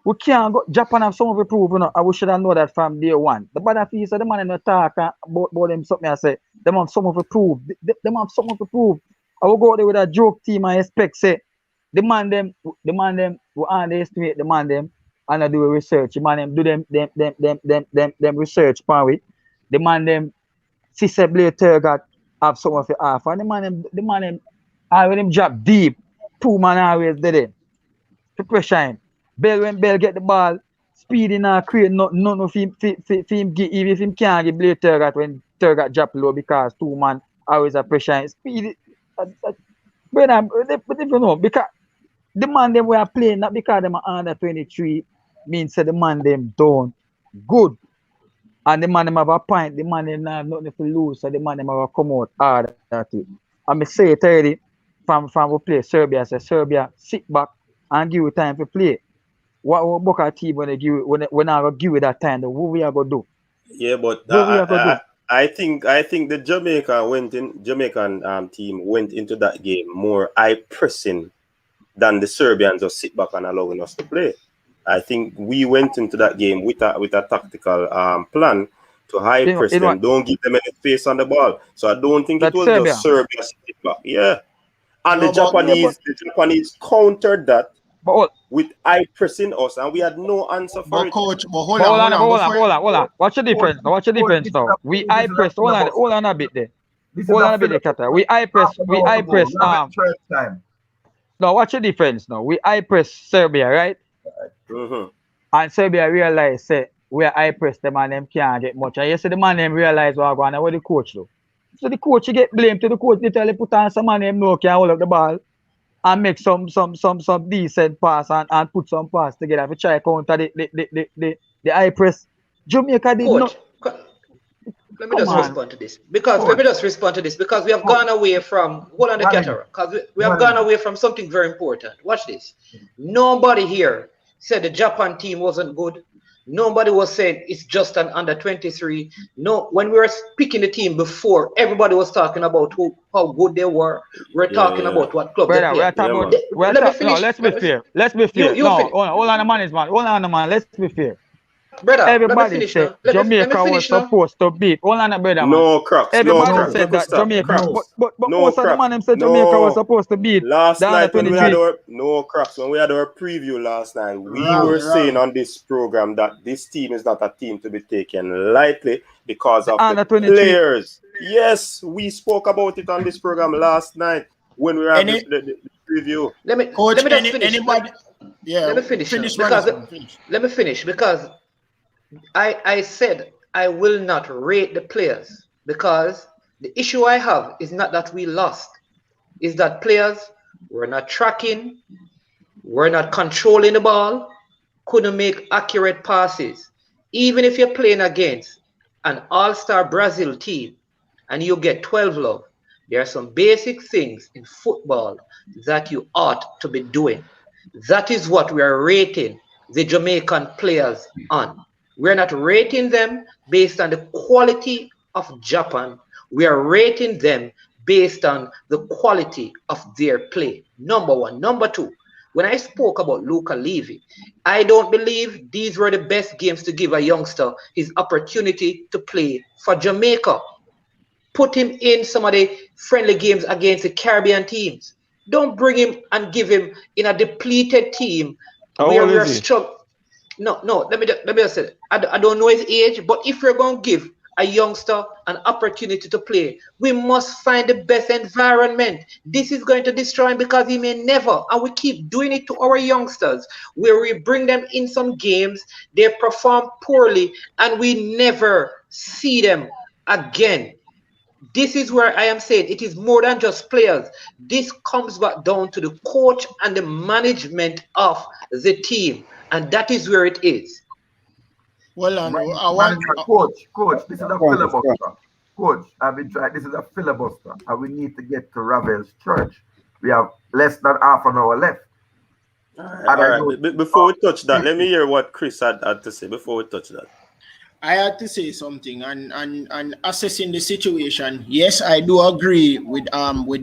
We can't go. Japan have some of the proof, you know. I should have known that from day one. The bad piece of the man in the talk about them something I say. Them have some of the proof. Them have some of the proof. I will go there with a joke team and expect say The man them we underestimate the man them and I do research. The man them do them research pan it. The man them see say Blade Turgot have some of the half. And the man them when him drop deep, 2 man always dead to pressure him. When Bell get the ball, speeding and create none of him give, even if him can't give Blade Turgot when Turgot drop low because 2 man always a pressure him. Speed but if you know, because the man them we are playing, not because them are under 23, means that the man them don't good. And the man them have a point, the man them have nothing to lose, so the man them have a come out hard at it. And I say it already from we play Serbia, say Serbia sit back and give you time to play. What Boca team when they give when I give you that time, what we are gonna do? Yeah, but What we are gonna do? I think the Jamaican team went into that game more eye pressing than the Serbians just sit back and allowing us to play. I think we went into that game with a tactical plan to high press them, don't give them any space on the ball. So I don't think it was Serbia. Just Serbia sit back. Yeah. And the Japanese countered that with eye pressing us, and we had no answer for it. Coach, hold on. What's the difference? What's the difference now? We eye press. Hold on a bit there. Hold on a bit there, Kata. We eye press. Now, what's the difference now? We eye press Serbia, right? Mm-hmm. And Serbia realize say we are eye press them and them can't get much. And you see the man them realize what going on with the coach though. So the coach get blamed to the coach. They tell him put on some man them know can hold up the ball and make some decent pass and put some pass together to try counter the eye press. Jamaica did not. Let me just respond to this because we have gone away from hold on the Qatar because we have gone away from something very important. Watch this. Nobody here said the Japan team wasn't good. Nobody was saying it's just an under 23. No, when we were picking the team before, everybody was talking about how good they were. We're talking about what club they play. Let's be fair. Let's be fair. Hold on, man. Let's be fair. Brother, everybody said Jamaica was supposed to beat. Hold on, brother. No cracks. Everybody said that Jamaica. But most of the man said Jamaica was supposed to beat. Last night when we had our when we had our preview last night, we were saying on this program that this team is not a team to be taken lightly because of the players. Yes, we spoke about it on this program last night when we were having the preview. Let me just finish. Let me finish because I said I will not rate the players because the issue I have is not that we lost, is that players were not tracking, were not controlling the ball, couldn't make accurate passes. Even if you're playing against an all-star Brazil team and you get 12 love, there are some basic things in football that you ought to be doing. That is what we are rating the Jamaican players on. We're not rating them based on the quality of Japan. We are rating them based on the quality of their play. Number one. Number two, when I spoke about Luca Levy, I don't believe these were the best games to give a youngster his opportunity to play for Jamaica. Put him in some of the friendly games against the Caribbean teams. Don't bring him and give him in a depleted team where we're struggling. No, let me just say it. I don't know his age, but if we're going to give a youngster an opportunity to play, we must find the best environment. This is going to destroy him because he may never, and we keep doing it to our youngsters, where we bring them in some games, they perform poorly, and we never see them again. This is where I am saying it is more than just players. This comes back down to the coach and the management of the team. And that is where it is. Well, coach, this is a filibuster. Coach, I've been trying. This is a filibuster, and we need to get to Ravel's church. We have less than half an hour left. All right. Before we touch that, let me hear what Chris had to say. Before we touch that, I had to say something and assessing the situation. Yes, I do agree with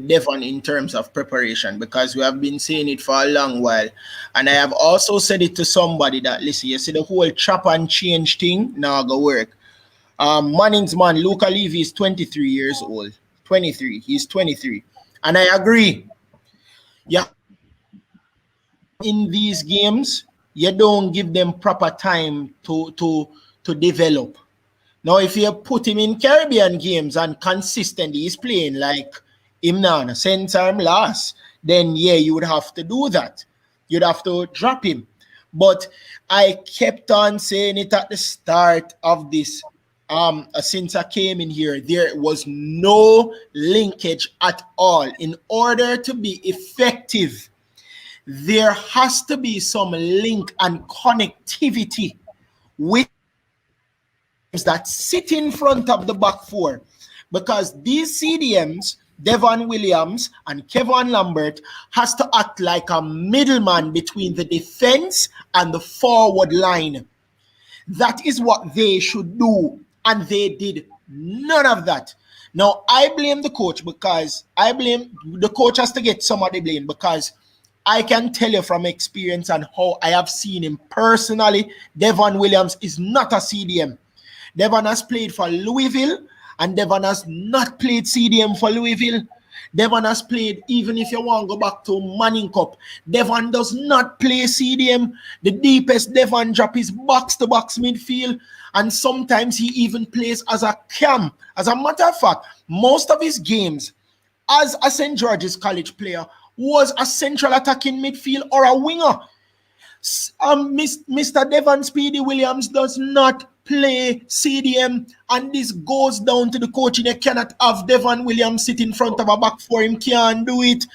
Devon in terms of preparation because we have been saying it for a long while, and I have also said it to somebody that listen. You see the whole chop and change thing now go work. Manning's man Luca Levy is 23 years old. 23. He's 23, and I agree. Yeah, in these games, you don't give them proper time to develop. Now, if you put him in Caribbean games and consistently he's playing like him now, in a sense I'm last, then yeah, you would have to do that. You'd have to drop him. But I kept on saying it at the start of this. Since I came in here, there was no linkage at all. In order to be effective, there has to be some link and connectivity with that sit in front of the back four, because these CDMs, Devon Williams and Kevin Lambert, has to act like a middleman between the defense and the forward line. That is what they should do, and they did none of that. Now, I blame the coach, because the coach has to get some of the blame, because I can tell you from experience and how I have seen him personally, Devon Williams is not a CDM. Devon has played for Louisville, and Devon has not played CDM for Louisville. Devon has played, even if you want to go back to Manning Cup, Devon does not play CDM. The deepest Devon drop is box-to-box midfield, and sometimes he even plays as a cam. As a matter of fact, most of his games as a St. George's College player was a central attacking midfield or a winger. Mr. Devon Speedy Williams does not play CDM, and this goes down to the coaching. You cannot have Devon Williams sit in front of a back four. Him can't do it.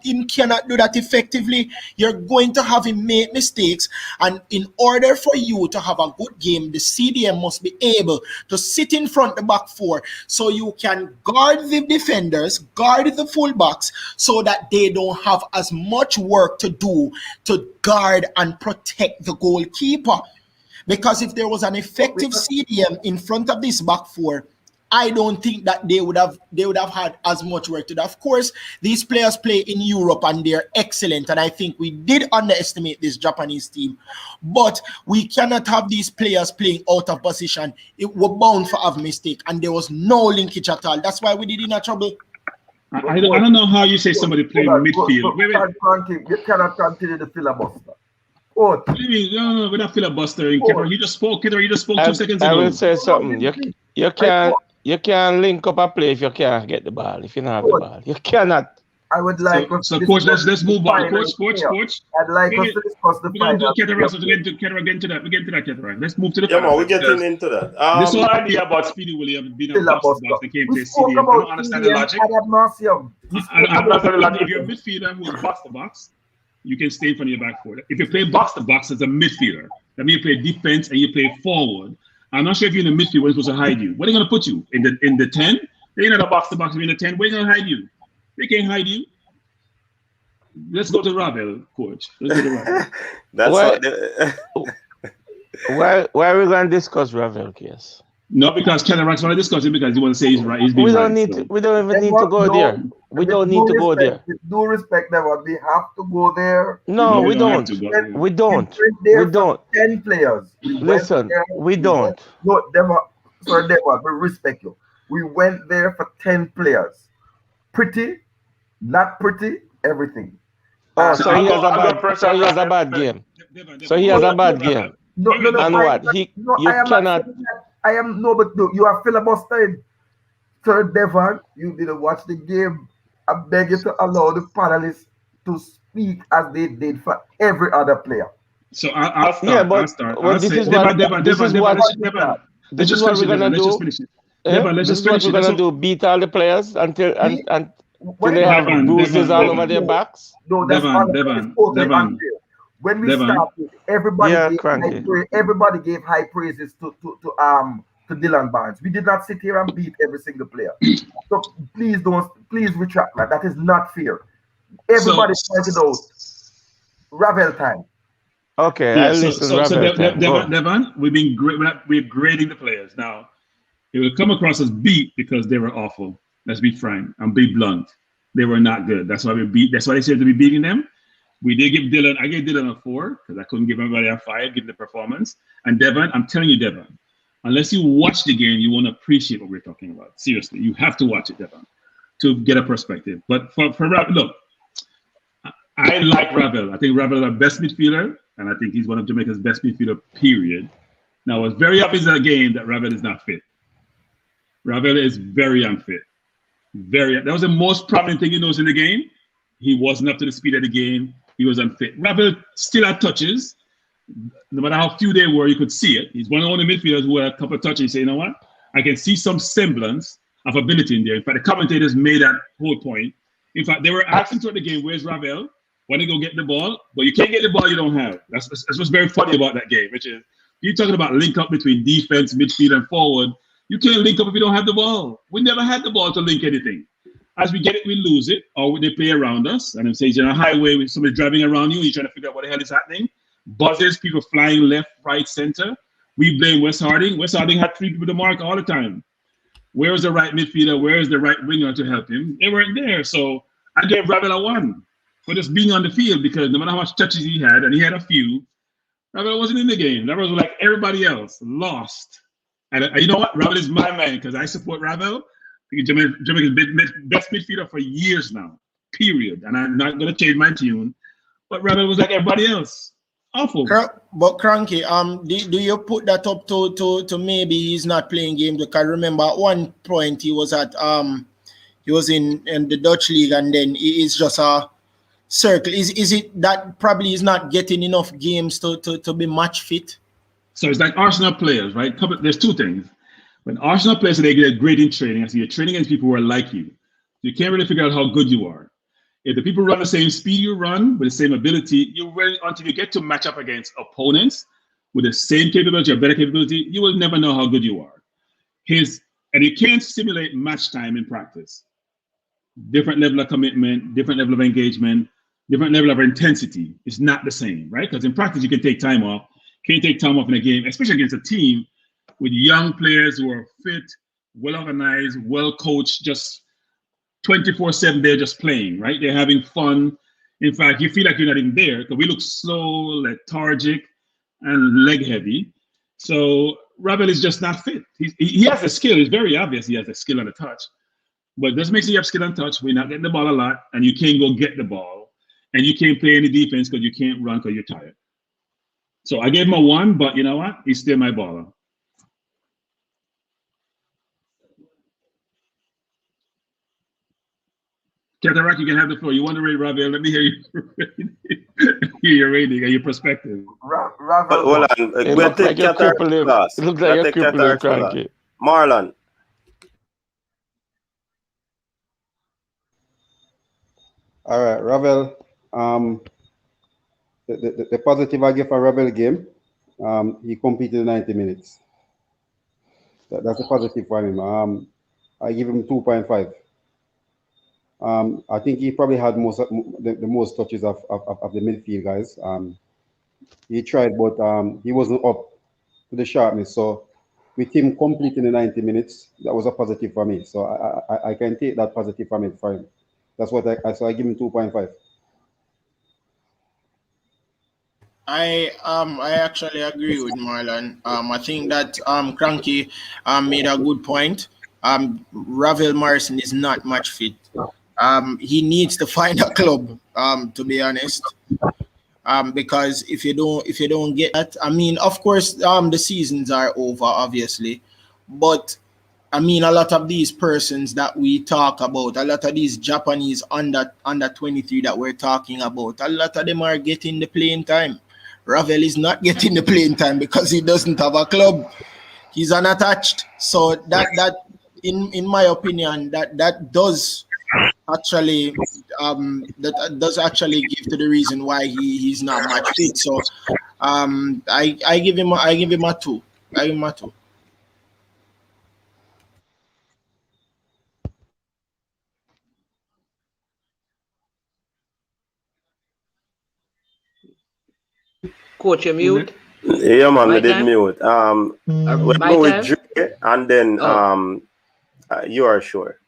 Him cannot do that effectively. You're going to have him make mistakes, and in order for you to have a good game, the CDM must be able to sit in front of the back four, so you can guard the defenders, guard the fullbacks, so that they don't have as much work to do to guard and protect the goalkeeper. Because if there was an effective CDM in front of this back four, I don't think that they would have had as much work to do. Of course, these players play in Europe and they're excellent, and I think we did underestimate this Japanese team. But we cannot have these players playing out of position. We're bound to have mistake, and there was no linkage at all. That's why we did in a trouble. I don't know how you say somebody playing midfield. You cannot continue the filibuster. What do you mean? No, we're not filibustering. You just spoke 2 seconds ago. I will say something. You can't link up a play if you can't get the ball. If you don't have the ball, you cannot. I would like. So coach, let's move on. Coach. I'd like us to discuss the final. We're getting to that. Kettering. Let's move to the. Yeah, man, we're getting into that. This whole idea about Speedy Williams being a box, they came to CDM. I don't understand the logic. I don't understand the logic. If you're a midfielder who's box to box, you can stay in front of your back four. If you play box to box as a midfielder, that means you play defense and you play forward. I'm not sure if you're in the midfield, where they're supposed to hide you. Where are they going to put you? In the 10? They're not a box to box. You're in the 10. Where are they going to hide you? They can't hide you. Let's go to Ravel, coach. Let's go to Ravel. Why are we going to discuss Ravel case? No, because Ken Rax want to discuss it because he want to say he's right. We don't even need to go there. We don't need to go there. With due respect, Devon, we have to go there. No, we don't. We don't. 10 players. Listen, we don't. No, Devon, we respect you. We went there for 10 players. Pretty, not pretty, everything. Oh, so he has a bad game. So he has a bad game. No, and what? You cannot. You are filibustering. Sir Devon, you didn't watch the game. I beg you to allow the panelists to speak as they did for every other player. So I'll start. Yeah, but this is what we're gonna do. This is what we're gonna do. Beat all the players until they have bruises all over their backs. No, that's Devon. When we started, everybody gave high praises to Dylan Barnes. We did not sit here and beat every single player. So please retract that. That is not fair. Everybody pointed out Ravel time. Okay, Devon, we're grading the players. Now, it will come across as beat because they were awful. Let's be frank and be blunt. They were not good. That's why they said to be beating them. We did give Dylan, I gave Dylan a 4 because I couldn't give everybody a 5, given the performance. And Devon, I'm telling you, Devon, unless you watch the game, you won't appreciate what we're talking about. Seriously, you have to watch it, Devon, to get a perspective. But for look, I like Ravel. I think Ravel is our best midfielder, and I think he's one of Jamaica's best midfielder, period. Now, it's very obvious in the game that Ravel is not fit. Ravel is very unfit. That was the most prominent thing he knows in the game. He wasn't up to the speed of the game. He was unfit. Ravel still had touches. No matter how few they were, you could see it. He's one of the only midfielders who had a couple of touches. You say, you know what? I can see some semblance of ability in there. In fact, the commentators made that whole point. In fact, they were asking throughout the game, where's Ravel? When they go get the ball, but you can't get the ball you don't have. That's what's very funny about that game, which is you're talking about link up between defense, midfield, and forward. You can't link up if you don't have the ball. We never had the ball to link anything. As we get it, we lose it, or they play around us. And if say you're on a highway with somebody driving around you, you're trying to figure out what the hell is happening. Buzzers, people flying left, right, center. We blame West Harding. West Harding had 3 people to mark all the time. Where is the right midfielder? Where is the right winger to help him? They weren't there. So I gave Ravel a 1 for just being on the field, because no matter how much touches he had, and he had a few, Ravel wasn't in the game. Ravel was like everybody else, lost. And you know what? Ravel is my man, because I support Ravel. Jamaica's best midfielder for years now, period. And I'm not going to change my tune. But Ravel was like everybody else. Awful. But Cranky, do you put that up to maybe he's not playing games? Because remember at one point he was at he was in the Dutch league, and then it's just a circle. Is it that probably he's not getting enough games to be match fit? So it's like Arsenal players, right? There's 2 things. When Arsenal players, they get great in training. I see you're training against people who are like you. You can't really figure out how good you are. If the people run the same speed you run, with the same ability, until you get to match up against opponents with the same capability or better capability, you will never know how good you are. And you can't simulate match time in practice. Different level of commitment, different level of engagement, different level of intensity. It's not the same, right? Because in practice, you can take time off. Can't take time off in a game, especially against a team with young players who are fit, well organized, well coached, just 24/7, they're just playing, right? They're having fun. In fact, you feel like you're not even there, because we look slow, lethargic, and leg heavy. So Ravel is just not fit. He has the skill. It's very obvious he has the skill and the touch. But this makes you have skill and touch. We're not getting the ball a lot, and you can't go get the ball. And you can't play any defense because you can't run because you're tired. So I gave him a 1, but you know what? He's still my baller. Captain Rock, you can have the floor. You want to rate Ravel? Let me hear you. Hear your rating and your perspective. But hold on. We'll take Captain Rock. It looks like you're crippled, Cranky. Marlon. All right, Ravel. The positive I give for Ravel game, he completed 90 minutes. That's a positive for him. I give him 2.5. I think he probably had the most touches of the midfield guys. He tried, but he wasn't up to the sharpness. So with him completing the 90 minutes, that was a positive for me. So I can take that positive from it for him. That's what I give him 2.5. I actually agree with Marlon. I think that Cranky made a good point. Ravel Morrison is not match fit. He needs to find a club, to be honest. Because if you don't get that, I mean, of course, the seasons are over, obviously, but I mean, a lot of these persons that we talk about, a lot of these Japanese under 23 that we're talking about, a lot of them are getting the playing time. Ravel is not getting the playing time because he doesn't have a club. He's unattached. So that in my opinion, that does actually does actually give to the reason why he's not match fit. So I give him a 2. I give him a 2. Coach, you mute? Yeah, man, I did mute. We'll go with time? Dre, and then you are sure.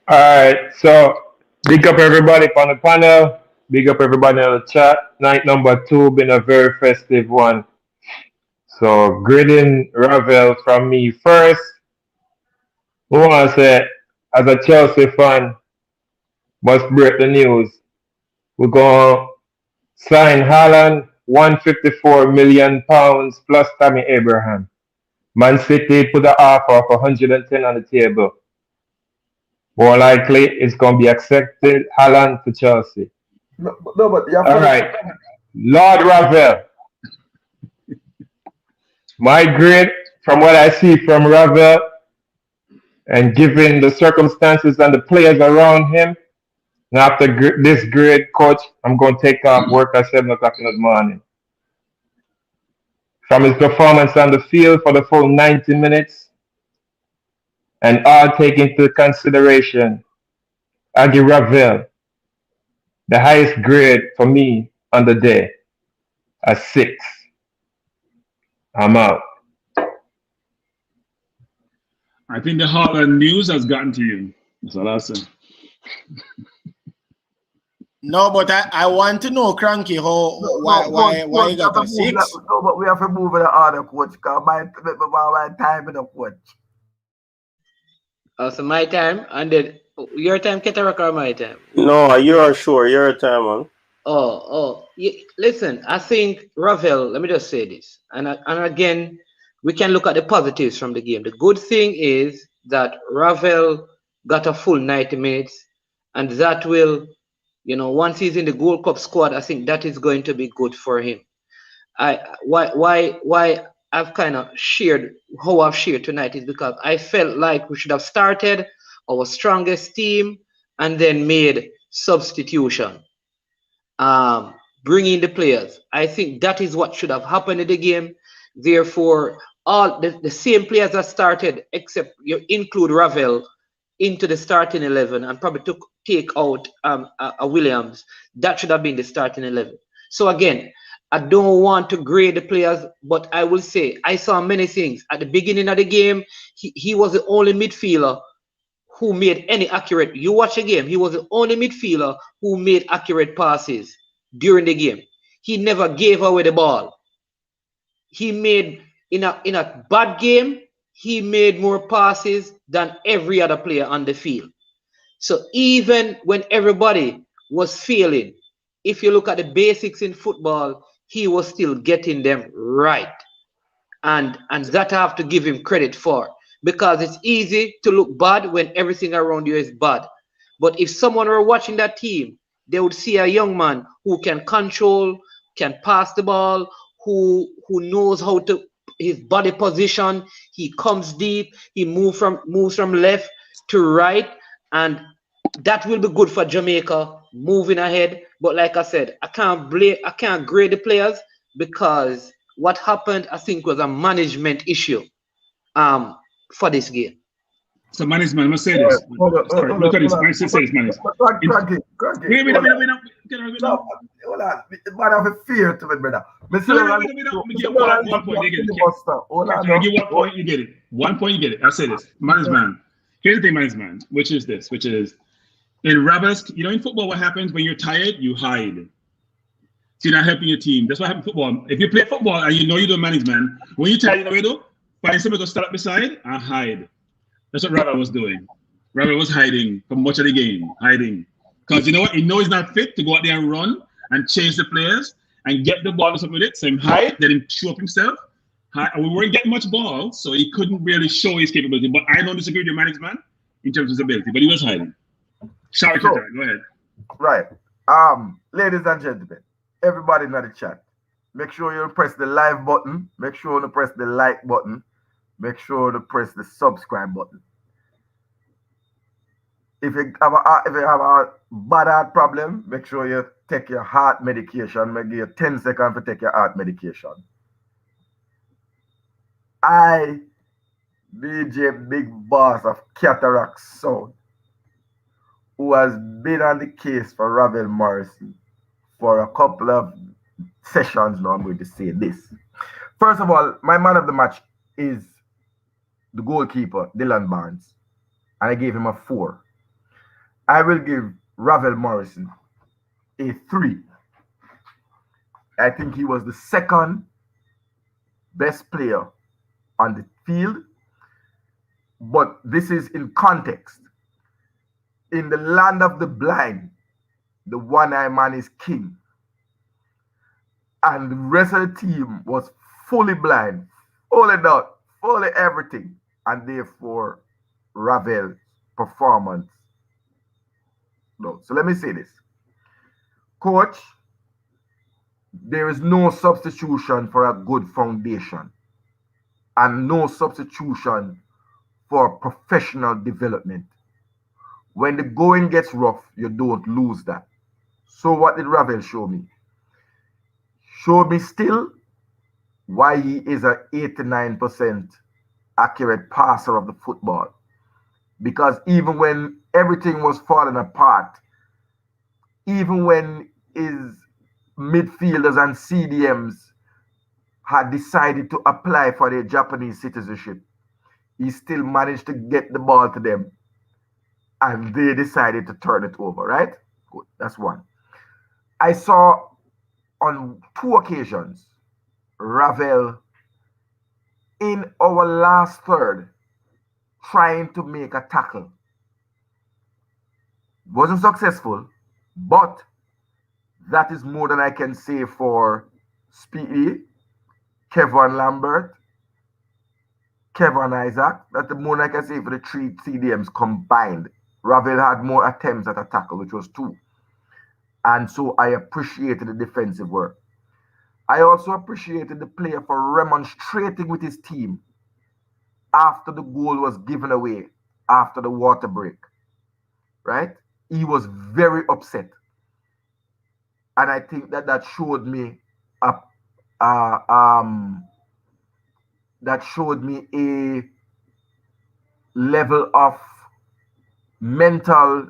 All right, so big up everybody on the panel. Big up everybody on the chat. Night number 2 been a very festive one. So grading Ravel from me first. We want to say, as a Chelsea fan, must break the news. We're going to sign Haaland, £154 million plus Tammy Abraham. Man City put an offer of 110 on the table. More likely, it's going to be accepted. Haaland to Chelsea. No, but you have All right. Lord Ravel. My grade, from what I see from Ravel, and given the circumstances and the players around him, and after this grade, coach, I'm going to take off work at 7 o'clock in the morning. From his performance on the field for the full 90 minutes, and all taken into consideration, I give Ravel the highest grade for me on the day, a 6. I'm out. I think the Haaland news has gotten to you. That's all I'll say. No, but I want to know, Cranky, why you got a 6? No, but we have to move in the order, coach, because my time in the coach. So my time, and then your time, Keterak, or my time? No, you're sure. Your time, man. Listen, I think Ravel, let me just say this. And again, we can look at the positives from the game. The good thing is that Ravel got a full 90 minutes, and that will, once he's in the Gold Cup squad, I think that is going to be good for him. Why I've kind of shared how I've shared tonight is because I felt like we should have started our strongest team and then made substitution. Bringing the players. I think that is what should have happened in the game. Therefore, all the same players that started, except you include Ravel into the starting 11 and probably take out a Williams, that should have been the starting 11. So again, I don't want to grade the players, but I will say I saw many things. At the beginning of the game, he was the only midfielder who made any accurate. You watch the game, he was the only midfielder who made accurate passes during the game. He never gave away the ball. He made in a bad game, he made more passes than every other player on the field. So even when everybody was failing, if you look at the basics in football, he was still getting them right. And that I have to give him credit for, because it's easy to look bad when everything around you is bad. But if someone were watching that team, they would see a young man who can control, can pass the ball, who knows how to his body position. He comes deep. He moves from left to right, and that will be good for Jamaica moving ahead. But like I said, I can't grade the players because what happened, I think, was a management issue for this game. So management, I'm gonna say this. Sorry, look at this. Man, say this, management. Hold on. Man have a fear to me, brother. One point, you get it. Give 1 point, you get it. 1 point, you get it. I say this. Management. Here's the thing, management, which is in Rabbits, in football, what happens when you're tired, you hide. So you're not helping your team. That's what happens in football. If you play football and you know you do management, when you're tired, you know what you do? Find somebody to stand up beside and hide. That's what Rabbit was doing. Rabbit was hiding for much of the game, hiding. Because you know what? He knows he's not fit to go out there and run and chase the players and get the ball or something with it. So him hide, then him show up himself. And we weren't getting much ball, so he couldn't really show his capability. But I don't disagree with your management in terms of his ability, but he was hiding. Sorry, go ahead. Right. Ladies and gentlemen, everybody in the chat, make sure you press the live button. Make sure you press the like button. Make sure to press the subscribe button. If you have a bad heart problem, make sure you take your heart medication. Maybe give you 10 seconds to take your heart medication. I, DJ Big Boss of Cataract Sound, who has been on the case for Ravel Morrison for a couple of sessions now, I'm going to say this. First of all, my man of the match is the goalkeeper, Dylan Barnes, and I gave him a 4. I will give Ravel Morrison a 3. I think he was the second best player on the field, but this is in context. In the land of the blind, the one-eye man is king. And the rest of the team was fully blind, fully dot, fully everything. And therefore, Ravel's performance. No. So let me say this. Coach, there is no substitution for a good foundation and no substitution for professional development. When the going gets rough, you don't lose that. So what did Ravel show me? Showed me still why he is an 89% accurate passer of the football. Because even when everything was falling apart, even when his midfielders and CDMs had decided to apply for their Japanese citizenship, he still managed to get the ball to them and they decided to turn it over, right? Good, that's one. I saw on 2 occasions Ravel in our last third trying to make a tackle. Wasn't successful, but that is more than I can say for Speedy, Kevin Lambert, Kevin Isaac. That's the more than I can say for the 3 CDMs combined. Ravel had more attempts at a tackle, which was 2. And so I appreciated the defensive work. I also appreciated the player for remonstrating with his team after the goal was given away, after the water break, right? He was very upset. And I think that showed me a level of mental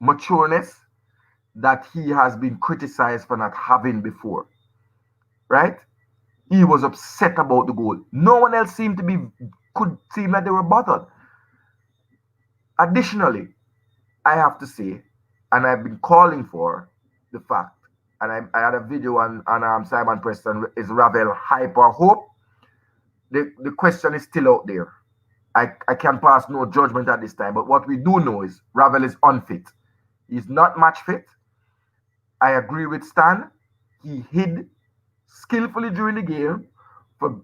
matureness that he has been criticized for not having before, right? He was upset about the goal. No one else could seem that they were bothered. Additionally, I have to say, and I've been calling for the fact, and I had a video on Simon Preston, is Ravel hype or hope? The question is still out there. I can pass no judgment at this time, but what we do know is Ravel is unfit. He's not match fit. I agree with Stan. He hid skillfully during the game for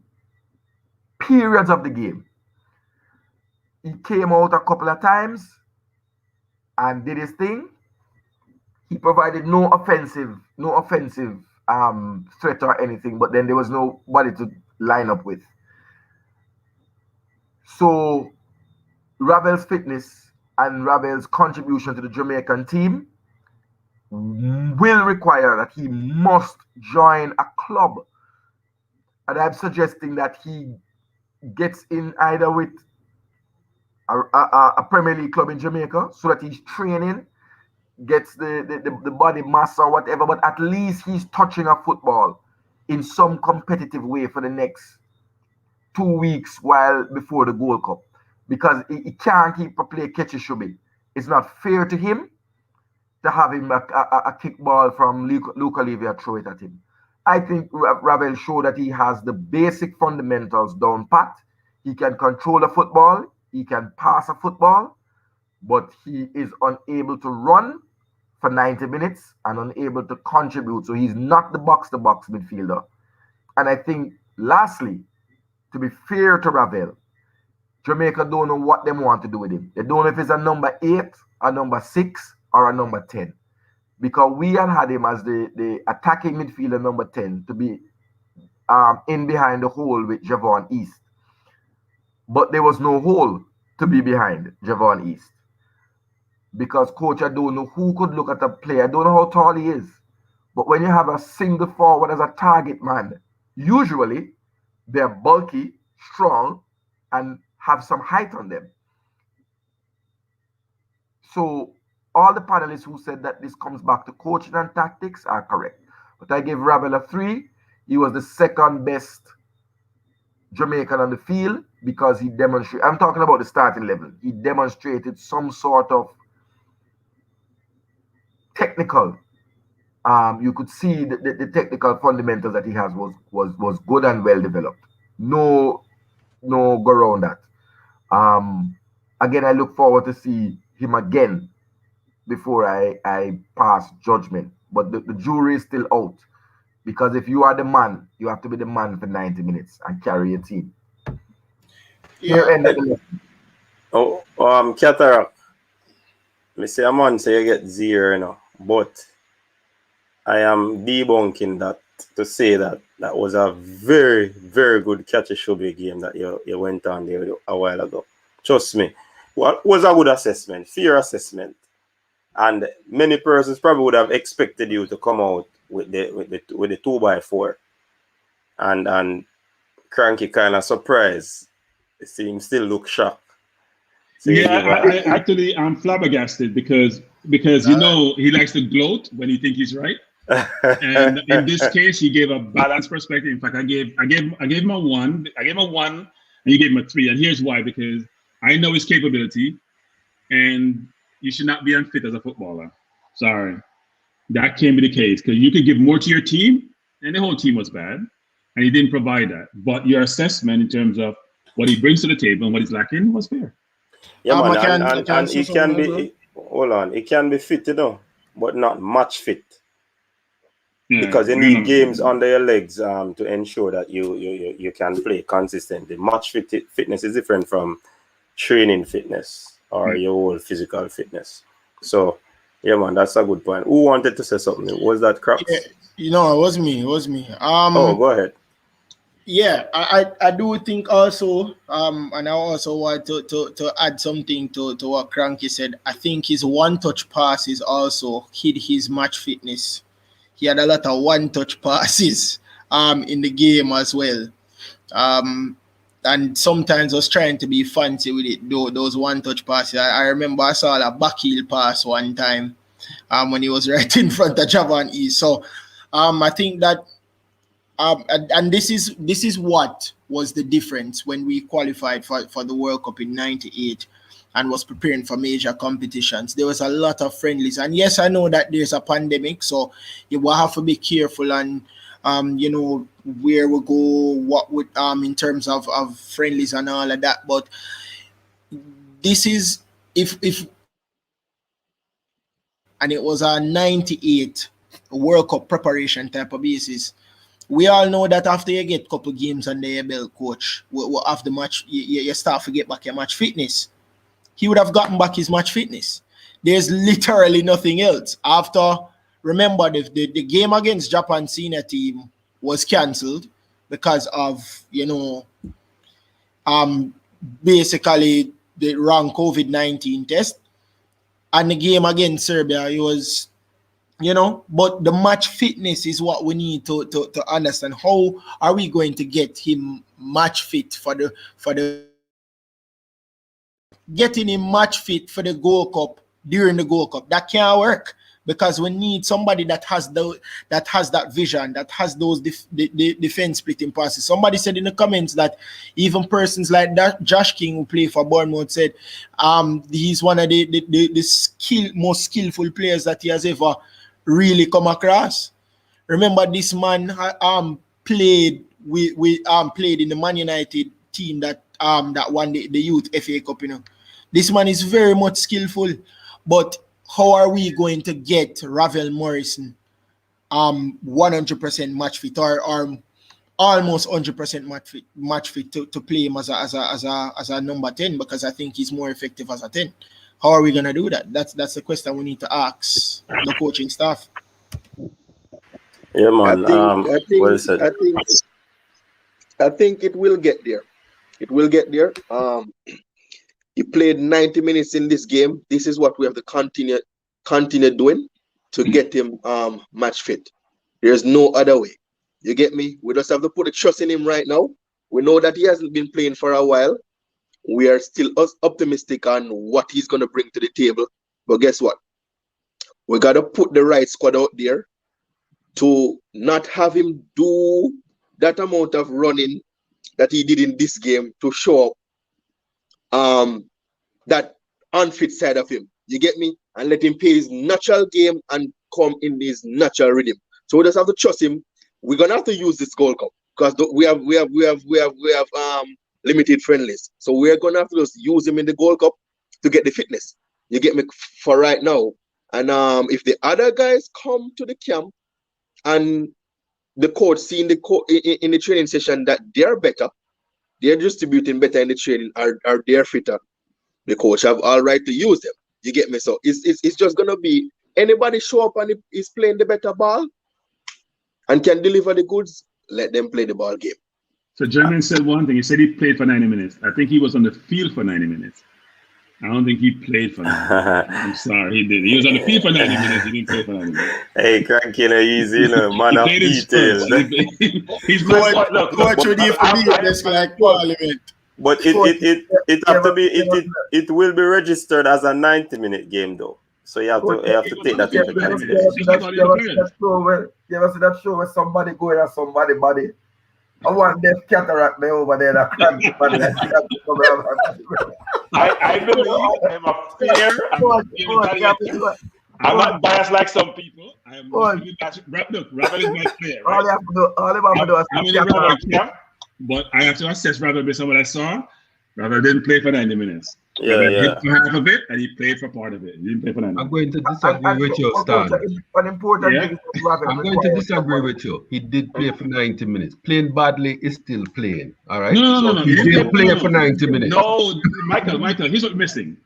periods of the game. He came out a couple of times and did his thing. He provided no offensive threat or anything, but then there was nobody to line up with. So Ravel's fitness and Ravel's contribution to the Jamaican team will require that he must join a club. And I'm suggesting that he gets in either with a Premier League club in Jamaica so that he's training, gets the body mass or whatever, but at least he's touching a football in some competitive way for the next 2 weeks before the Gold Cup. Because he can't keep a play catchy Shubi. It's not fair to him to have him a kick ball from Luke Olivia throw it at him. I think Ravel showed that he has the basic fundamentals down pat. He can control a football, he can pass a football, but he is unable to run for 90 minutes and unable to contribute. So he's not the box-to-box midfielder. And I think, lastly, to be fair to Ravel, Jamaica don't know what they want to do with him. They don't know if it's a number 8, a number 6, or a number 10. Because we had him as the attacking midfielder number 10 to be in behind the hole with Javon East. But there was no hole to be behind Javon East. Because coach, I don't know who could look at a player. I don't know how tall he is. But when you have a single forward as a target man, usually they're bulky, strong, and have some height on them. So all the panelists who said that this comes back to coaching and tactics are correct. But I gave Ravel a 3. He was the second best Jamaican on the field because he demonstrated, I'm talking about the starting level, he demonstrated some sort of technical, you could see the technical fundamentals that he has was good and well developed. No go around that. Again, I look forward to see him again before I pass judgment. But the jury is still out. Because if you are the man, you have to be the man for 90 minutes and carry your team. Yeah. Cataract. Me say a man say you get 0, you know, but I am debunking that to say that that was a very, very good catch and show game that you went on there a while ago. Trust me. What was a good assessment, fair assessment. And many persons probably would have expected you to come out with the 2x4. And Cranky kind of surprised. You see him still look shocked. So I actually I'm flabbergasted because you know he likes to gloat when he think he's right. And in this case, he gave a balanced perspective. In fact, I gave him a 1. I gave him a 1, and you gave him a 3. And here's why: because I know his capability, and you should not be unfit as a footballer. Sorry, that can't be the case because you could give more to your team, and the whole team was bad, and he didn't provide that. But your assessment in terms of what he brings to the table and what he's lacking was fair. Yeah, man, and he can be. Hold on, he can be fit, you know, but not match fit. Yeah, because you need games under your legs to ensure that you can play consistently. Match fitness is different from training fitness or your whole physical fitness. So, yeah, man, that's a good point. Who wanted to say something? Was that Crocs? Yeah, you know, it was me. Oh, go ahead. Yeah, I do think also, and I also want to add something to what Cranky said. I think his one-touch passes also hid his match fitness. He had a lot of one-touch passes in the game as well. And sometimes was trying to be fancy with it, those one-touch passes. I remember I saw a backheel pass one time when he was right in front of Javan E. So I think that and this is what was the difference when we qualified for the World Cup in '98 and was preparing for major competitions. There was a lot of friendlies, and yes, I know that there's a pandemic, so you will have to be careful and you know where we go, what would in terms of friendlies and all of that. But this is if and it was a '98 World Cup preparation type of basis. We all know that after you get a couple games under your belt, coach, after the match, you start to get back your match fitness. He would have gotten back his match fitness. There's literally nothing else. After, remember, the game against Japan senior team was cancelled because of, you know, basically the wrong COVID-19 test. And the game against Serbia, it was, you know, but the match fitness is what we need to understand. How are we going to get him match fit for the getting him match fit for the Gold Cup during the Gold Cup? That can't work because we need somebody that has that vision, that has those defense splitting passes. Somebody said in the comments that even persons like that Josh King, who play for Bournemouth, said he's one of the most skillful players that he has ever really come across. Remember, this man played played in the Man United team that won the youth FA Cup. You know, this man is very much skillful. But how are we going to get Ravel Morrison 100% match fit or almost 100% match fit to play him as a number 10? Because I think he's more effective as a 10. How are we gonna do that? That's the question we need to ask the coaching staff. Yeah, man. I think it will get there. It will get there. He played 90 minutes in this game. This is what we have to continue doing to get him match fit. There's no other way. You get me? We just have to put the trust in him right now. We know that he hasn't been playing for a while. We are still optimistic on what he's going to bring to the table. But guess what? We got to put the right squad out there to not have him do that amount of running that he did in this game to show up that unfit side of him. You get me? And let him play his natural game and come in his natural rhythm. So we just have to trust him. We're gonna have to use this Gold Cup because we have limited friendlies. So we're gonna have to just use him in the Gold Cup to get the fitness. You get me? For right now, And if the other guys come to the camp and the coach seeing in the training session that they're better, they're distributing better in the training, or they're fitter, the coach have all right to use them. You get me? So it's just gonna be anybody show up and is playing the better ball and can deliver the goods, let them play the ball game. So Jermaine said one thing. He said he played for 90 minutes. I think he was on the field for 90 minutes. I don't think he played for 90 minutes. I'm sorry, he did. He was on the field for 90 minutes. He didn't play for 90 minutes. Hey, cranky, easy, man of detail. He's going through the like parliament. But it have to be it will be registered as a 90-minute game though. So you have to take that into consideration. You ever see that show where somebody going at somebody's body? I want them cataract me over there. I believe I'm a fair. I'm not biased like some people. I am Rabbit is my player. Right? All you have to do is cataract. But I have to assess Rabbit based on what I saw. Rabbit didn't play for 90 minutes. Yeah. Hit for half of it, and he played for part of it. He didn't play for 90 minutes. I'm going to disagree with you, Stan. I'm going to disagree with you. He did play for 90 minutes. Playing badly is still playing. All right? No. He did play for 90 minutes. No, Michael, here's what's missing.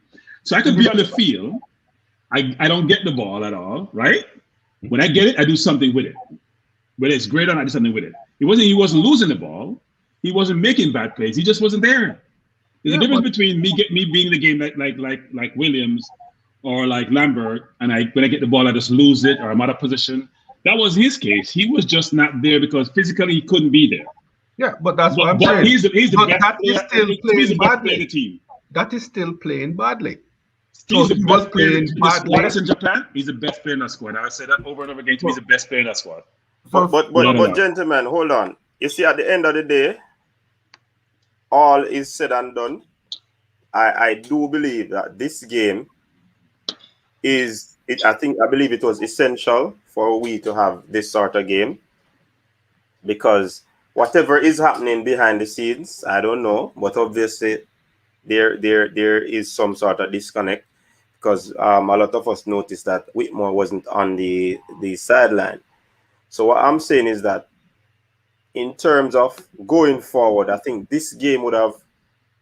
So I could be on the field. I don't get the ball at all, right? When I get it, I do something with it. Whether it's great or not, I do something with it. He wasn't losing the ball. He wasn't making bad plays. He just wasn't there. There's a difference between me being the game like Williams or like Lambert, and when I get the ball, I just lose it or I'm out of position. That was his case. He was just not there because physically he couldn't be there. Yeah, but that's what I'm saying. He's the best that is still playing badly. The team. That is still playing badly. He's the best player in the squad. That's in Japan. He's the best player in that squad. I say that over and over again. He's the best player in that squad. But gentlemen, hold on. You see, at the end of the day, all is said and done. I do believe that this game I believe it was essential for we to have this sort of game, because whatever is happening behind the scenes, I don't know, but obviously there is some sort of disconnect, because a lot of us noticed that Whitmore wasn't on the sideline. So what I'm saying is that in terms of going forward, I think this game would have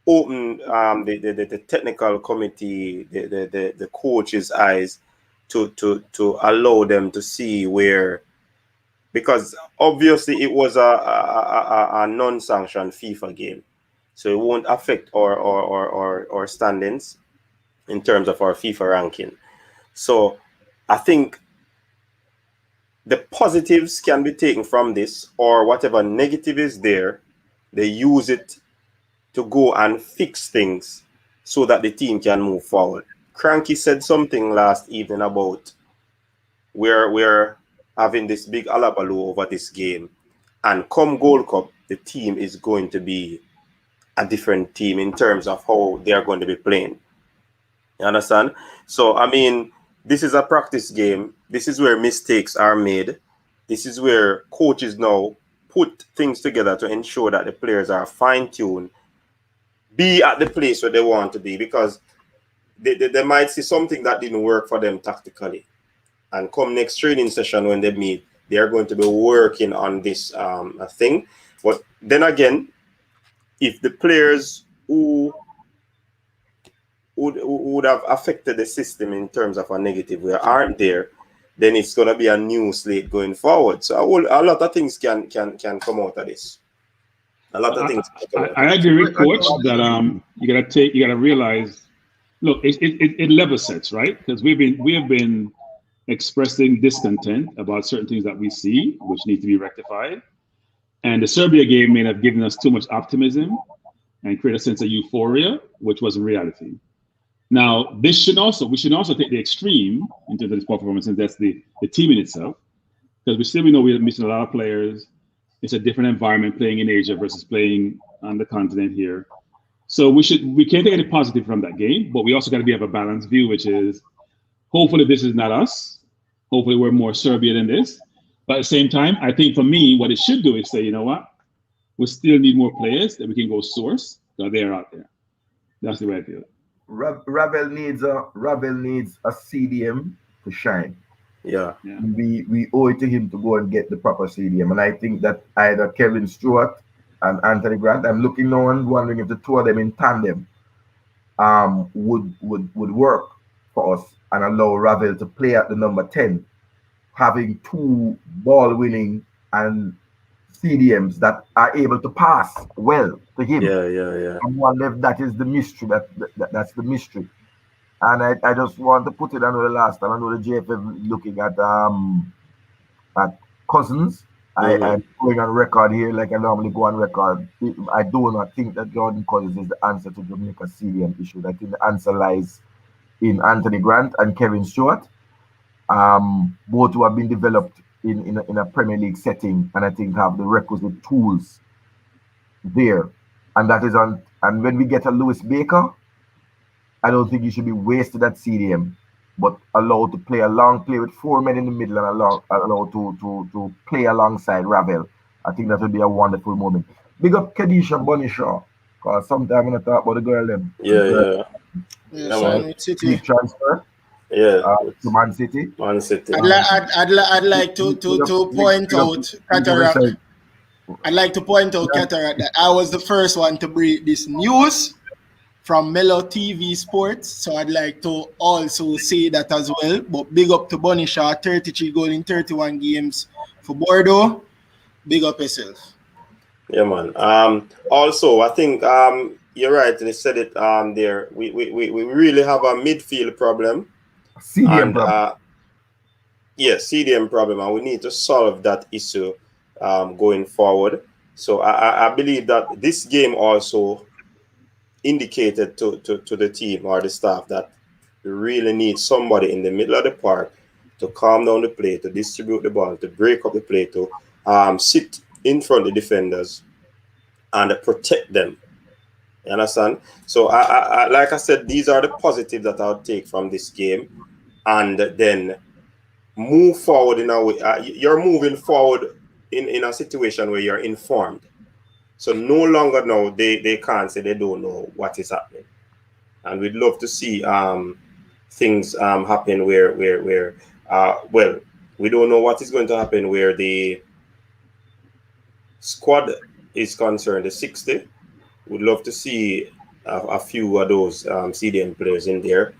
opened the technical committee, the coach's eyes to allow them to see where, because obviously it was a non-sanctioned FIFA game, so it won't affect our standings in terms of our FIFA ranking. So I think the positives can be taken from this, or whatever negative is there, they use it to go and fix things so that the team can move forward. Cranky said something last evening about we're having this big alabaloo over this game, and come Gold Cup, the team is going to be a different team in terms of how they are going to be playing. You understand? So, I mean, this is a practice game. This is where mistakes are made. This is where coaches now put things together to ensure that the players are fine-tuned, be at the place where they want to be, because they might see something that didn't work for them tactically. And come next training session when they meet, they are going to be working on this thing. But then again, if the players who would have affected the system in terms of a negative way aren't there, then it's going to be a new slate going forward. So a lot of things can come out of this. A lot of things. I agree with Coach that you gotta realize. Look, it level sets, right? Because we have been expressing discontent about certain things that we see, which need to be rectified. And the Serbia game may have given us too much optimism and create a sense of euphoria, which wasn't reality. Now, we should also take the extreme in terms of this performance, and that's the team in itself, because we know we're missing a lot of players. It's a different environment playing in Asia versus playing on the continent here. So we can't take any positive from that game, but we also got to have a balanced view, which is hopefully this is not us. Hopefully we're more Serbia than this. But at the same time, I think for me, what it should do is say, you know what? We still need more players that we can go source, because they're out there. That's the way I feel. Ravel needs a CDM to shine. Yeah. We owe it to him to go and get the proper stadium. And I think that either Kevin Stewart and Anthony Grant, I'm looking now and wondering if the two of them in tandem would work for us and allow Ravel to play at the number 10, having two ball winning and CDMs that are able to pass well to him. Yeah. And one left, that is the mystery. That's the mystery. And I just want to put it, I know the last time, I know the JFF looking at Cousins. I'm going on record here like I normally go on record. I do not think that Jordan Cousins is the answer to Jamaica's CDM issue. I think the answer lies in Anthony Grant and Kevin Stewart, both who have been developed in a Premier League setting, and I think have the requisite tools there. And that is on. And when we get a Lewis Baker, I don't think he should be wasted at CDM, but allowed to play with 4 men in the middle and allowed to play alongside Ravel. I think that would be a wonderful moment. Big up Kedisha Bunishaw, because sometimes when I talk about the girl them. Yeah, man. City. Big transfer. Yeah. To Man City. Man City. I'd like to point out Cataract. I'd like to point out Cataract that I was the first one to break this news from Mellow TV Sports, so I'd like to also say that as well. But big up to Bunny Shaw, 33 goals in 31 games for Bordeaux. Big up yourself. Yeah, man. Also, I think you're right. They said it there. We really have a midfield problem. CDM problem. CDM problem, and we need to solve that issue going forward. So I believe that this game also indicated to the team or the staff that we really need somebody in the middle of the park to calm down the play, to distribute the ball, to break up the play, to sit in front of the defenders and protect them. You understand? So I like I said, these are the positives that I'll take from this game, and then move forward in a way. You're moving forward in a situation where you're informed. So no longer now they can't say they don't know what is happening, and we'd love to see things happen where well, we don't know what is going to happen where the squad is concerned. The 60, we'd love to see a few of those CDM players in there.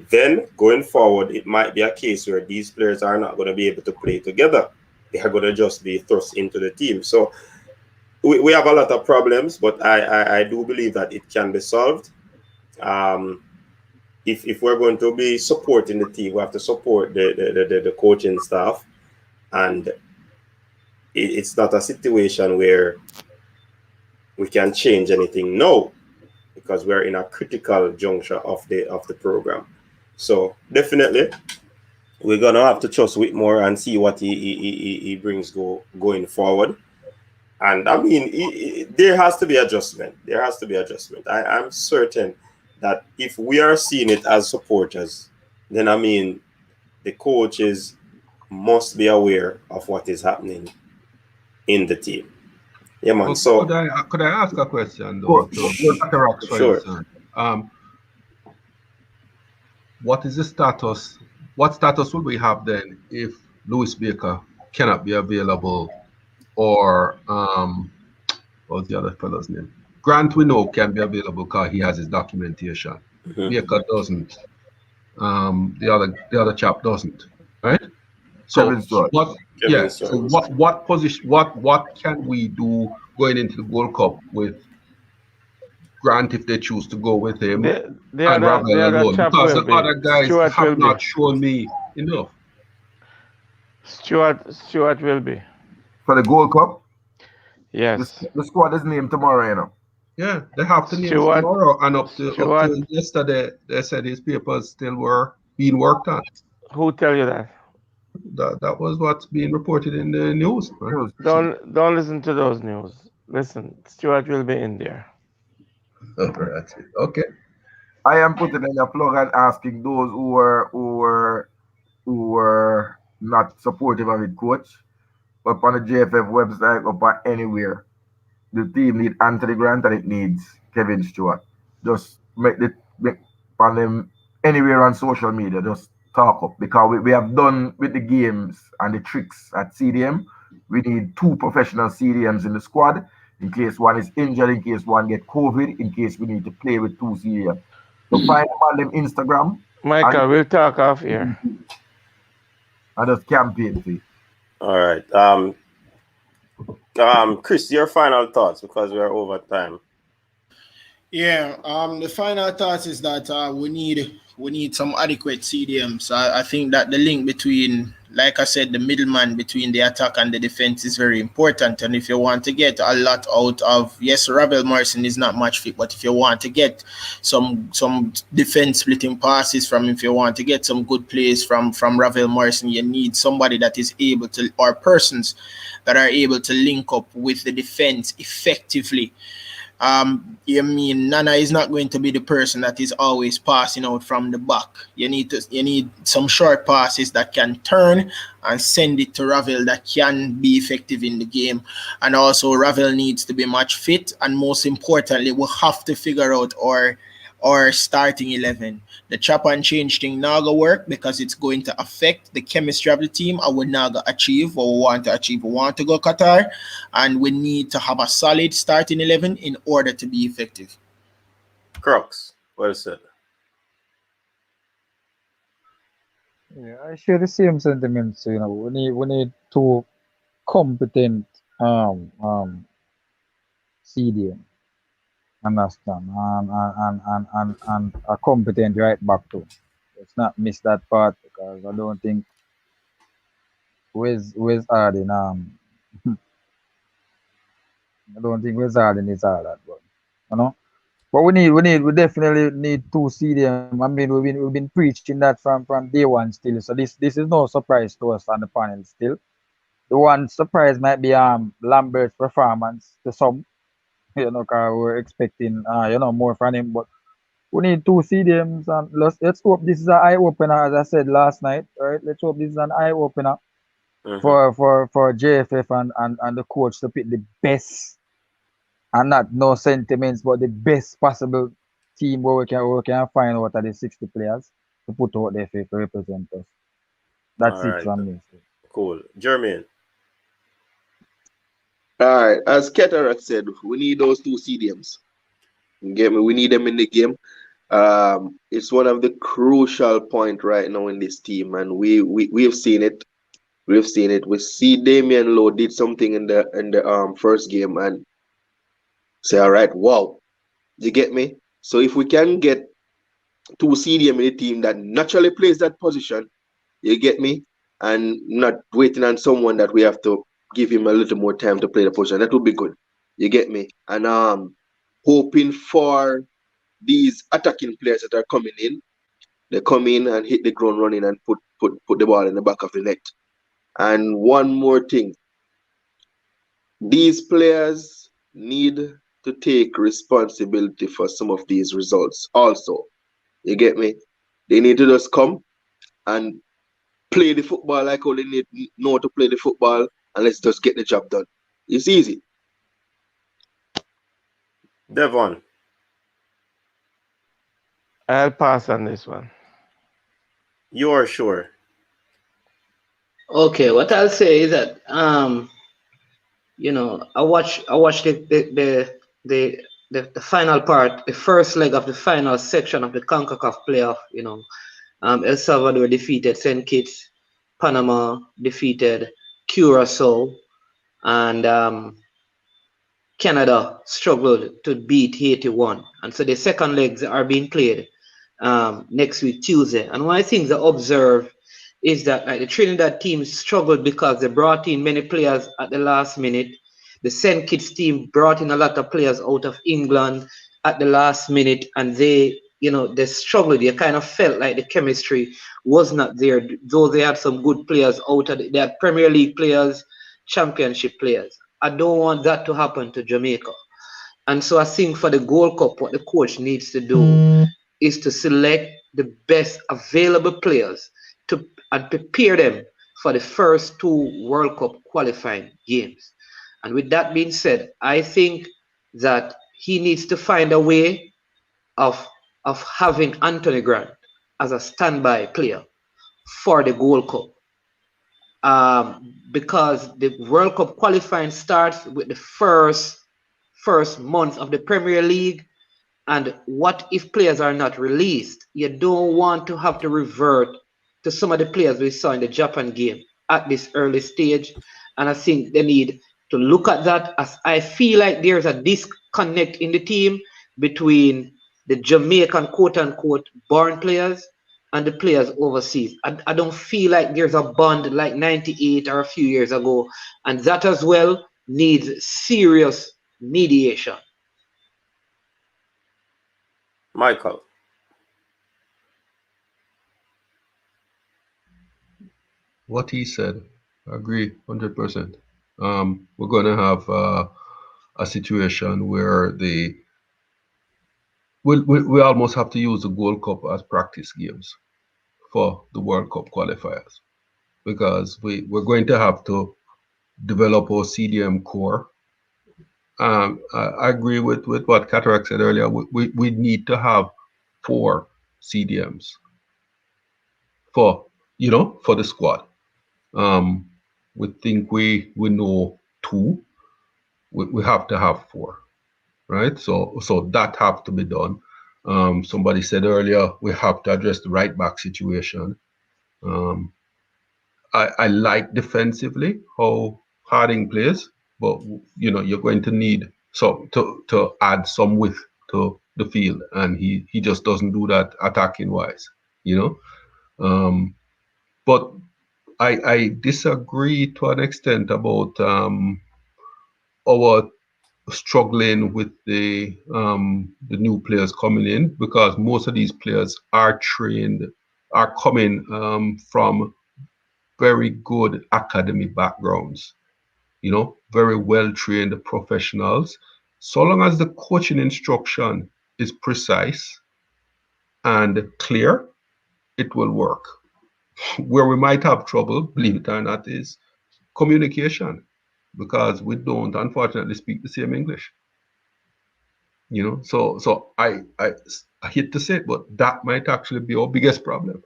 Then going forward, it might be a case where these players are not going to be able to play together. They are going to just be thrust into the team. So we have a lot of problems, but I do believe that it can be solved. If we're going to be supporting the team, we have to support the coaching staff, and it's not a situation where we can change anything now, because we're in a critical juncture of the program. So definitely, we're gonna have to trust Whitmore and see what he brings going forward. And I mean, there has to be adjustment. There has to be adjustment. I'm certain that if we are seeing it as supporters, then I mean, the coaches must be aware of what is happening in the team. Yeah, man. Well, so could I ask a question though? Sure. What is the status? What status will we have then if Lewis Baker cannot be available, or what's the other fellow's name? Grant, we know, can be available because he has his documentation. Baker doesn't. The other chap doesn't, right? So what position? What can we do going into the World Cup with Grant if they choose to go with him and Ravel alone? Because the other guys have not shown me enough. Stuart will be for the Gold Cup. Yes, the squad is named tomorrow, you know. Yeah, they have to name tomorrow, and up to yesterday they said his papers still were being worked on. Who tell you that? That was what's being reported in the news. Right? Don't listen to those news. Listen, Stuart will be in there. Okay. I am putting in a plug and asking those who were not supportive of it, coach, up on the JFF website, up on anywhere. The team needs Anthony Grant and it needs Kevin Stewart. Just make on them anywhere on social media. Just talk up because we have done with the games and the tricks at CDM. We need 2 professional CDMs in the squad in case one is injured, in case one get COVID, in case we need to play with 2 CDMs. So find them on them Instagram. Michael, we'll talk off here. And just campaign for you. All right. Chris, your final thoughts because we are over time. Yeah, the final thought is that we need some adequate CDMs. I think that the link between, like I said, the middleman between the attack and the defense is very important. And if you want to get a lot out of, yes, Ravel Morrison is not much fit, but if you want to get some defense splitting passes from, if you want to get some good plays from Ravel Morrison, you need somebody that is able to, or persons that are able to link up with the defense effectively. Nana is not going to be the person that is always passing out from the back. You need some short passes that can turn and send it to Ravel that can be effective in the game. And also Ravel needs to be match fit, and most importantly, we'll have to figure out our starting 11. The chop and change thing now go work because it's going to affect the chemistry of the team. I would now achieve what we want to achieve. We want to go Qatar, and we need to have a solid starting 11 in order to be effective. Crux, well said. Yeah, I share the same sentiments. You know, we need 2 competent CDM. Understand, and a competent right back too. Let's not miss that part because I don't think Wes Harden I don't think Wes Harden is all that, but you know. But we definitely need 2 CDM. I mean, we've been preaching that from day one still. So this is no surprise to us on the panel still. The one surprise might be Lambert's performance to some, you know, because we're expecting more from him, but we need 2 CDMs, and let's hope this is an eye opener, as I said last night. Right? Let's hope this is an eye opener for JFF and the coach to pick the best, and not no sentiments, but the best possible team where we can find out of the 60 players to put out there to represent us. That's it from me. Cool. Jermaine. All right, as Ketarak said, we need those 2 CDMs. You get me? We need them in the game. It's one of the crucial point right now in this team, and we have seen it. We've seen it. We see Damian Lowe did something in the first game and say, all right, wow. You get me? So if we can get 2 CDM in the team that naturally plays that position, you get me? And not waiting on someone that we have to give him a little more time to play the position. That would be good. You get me? And hoping for these attacking players that are coming in. They come in and hit the ground running and put the ball in the back of the net. And one more thing. These players need to take responsibility for some of these results also. You get me? They need to just come and play the football like how they know to play the football, and let's just get the job done. It's easy. Devon. I'll pass on this one. You are sure? Okay, what I'll say is that I watched the final part, the first leg of the final section of the CONCACAF playoff. El Salvador defeated St. Kitts, Panama defeated Curacao, and Canada struggled to beat Haiti 1. And so the second legs are being played next week, Tuesday. And one of the things I observe is that the Trinidad team struggled because they brought in many players at the last minute. The St. Kitts team brought in a lot of players out of England at the last minute, and they struggled. They kind of felt like the chemistry was not there, though they had some good players out of it. They had Premier League players, Championship players. I don't want that to happen to Jamaica. And so I think for the Gold Cup, what the coach needs to do is to select the best available players and prepare them for the first 2 World Cup qualifying games. And with that being said, I think that he needs to find a way of having Anthony Grant as a standby player for the Gold Cup. Because the World Cup qualifying starts with the first month of the Premier League. And what if players are not released? You don't want to have to revert to some of the players we saw in the Japan game at this early stage. And I think they need to look at that, as I feel like there's a disconnect in the team between the Jamaican quote-unquote born players and the players overseas. I don't feel like there's a bond like 98 or a few years ago. And that as well needs serious mediation. Michael. What he said, I agree 100%. We're going to have a situation where we almost have to use the Gold Cup as practice games for the World Cup qualifiers, because we're going to have to develop our CDM core. I agree with what Cataract said earlier. We need to have 4 CDMs for the squad. We think we know 2. We have to have 4, right? So that have to be done. Somebody said earlier we have to address the right back situation. I like defensively how Harding plays, but you're going to need to add some width to the field, and he just doesn't do that attacking wise, but I disagree to an extent about our struggling with the new players coming in, because most of these players are coming from very good academy backgrounds, very well trained professionals. So long as the coaching instruction is precise and clear, it will work. Where we might have trouble, believe it or not, is communication, because we don't unfortunately speak the same English. So I hate to say it, but that might actually be our biggest problem.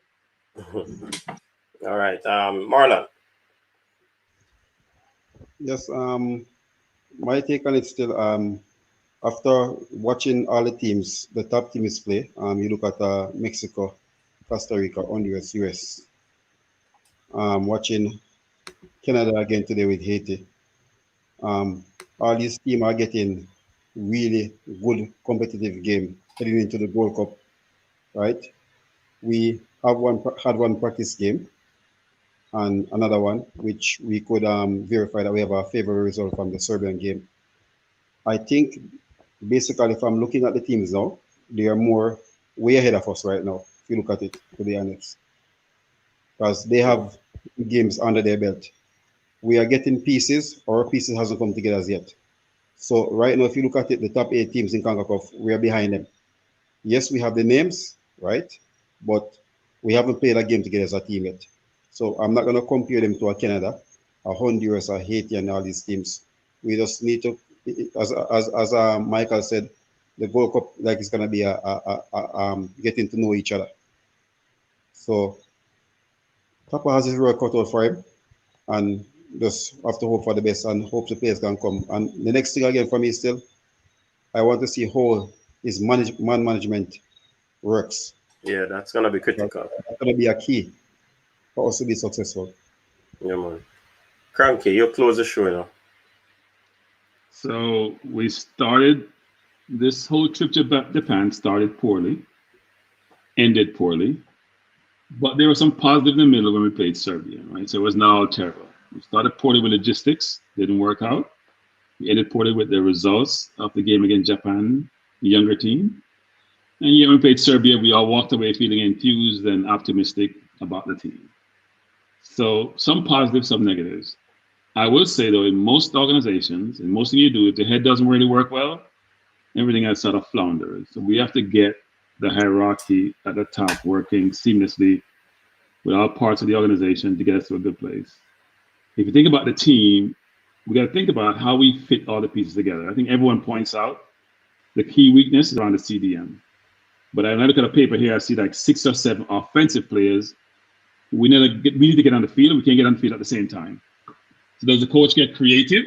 All right, Marlon. Yes, my take on it still, after watching all the teams, the top teams play, you look at Mexico, Costa Rica, Honduras, US, watching Canada again today with Haiti. All these teams are getting really good competitive game heading into the World Cup, right? We had one practice game and another one, which we could verify that we have a favorable result from the Serbian game. I think basically, if I'm looking at the teams now, they are more way ahead of us right now, if you look at it, to be honest, because they have games under their belt. We are getting pieces, our pieces hasn't come together as yet. So right now, if you look at it, the top 8 teams in CONCACAF, we are behind them. Yes, we have the names, right? But we haven't played a game together as a team yet. So I'm not going to compare them to a Canada, a Honduras, a Haiti, and all these teams. We just need to, as Michael said, the World Cup like it's going to be getting to know each other. So Papa has his work cut out for him, and just have to hope for the best and hope the players can come. And the next thing again for me still, I want to see how his man management works. Yeah, that's going to be critical. That's going to be a key for us to be successful. Yeah, man. Cranky, you close the show now. So we started, this whole trip to Japan started poorly, ended poorly, but there was some positive in the middle when we played Serbia, right? So it was not terrible. We started poorly with logistics, didn't work out. We ended poorly with the results of the game against Japan, the younger team. And yeah, when we played Serbia, we all walked away feeling enthused and optimistic about the team. So some positives, some negatives. I will say though, in most organizations, in most things you do, if the head doesn't really work well, everything else sort of flounders. So we have to get the hierarchy at the top working seamlessly with all parts of the organization to get us to a good place. If you think about the team, we got to think about how we fit all the pieces together. I think everyone points out the key weakness is around the CDM. But when I look at a paper here, I see like 6 or 7 offensive players We need to get on the field, and we can't get on the field at the same time. So does the coach get creative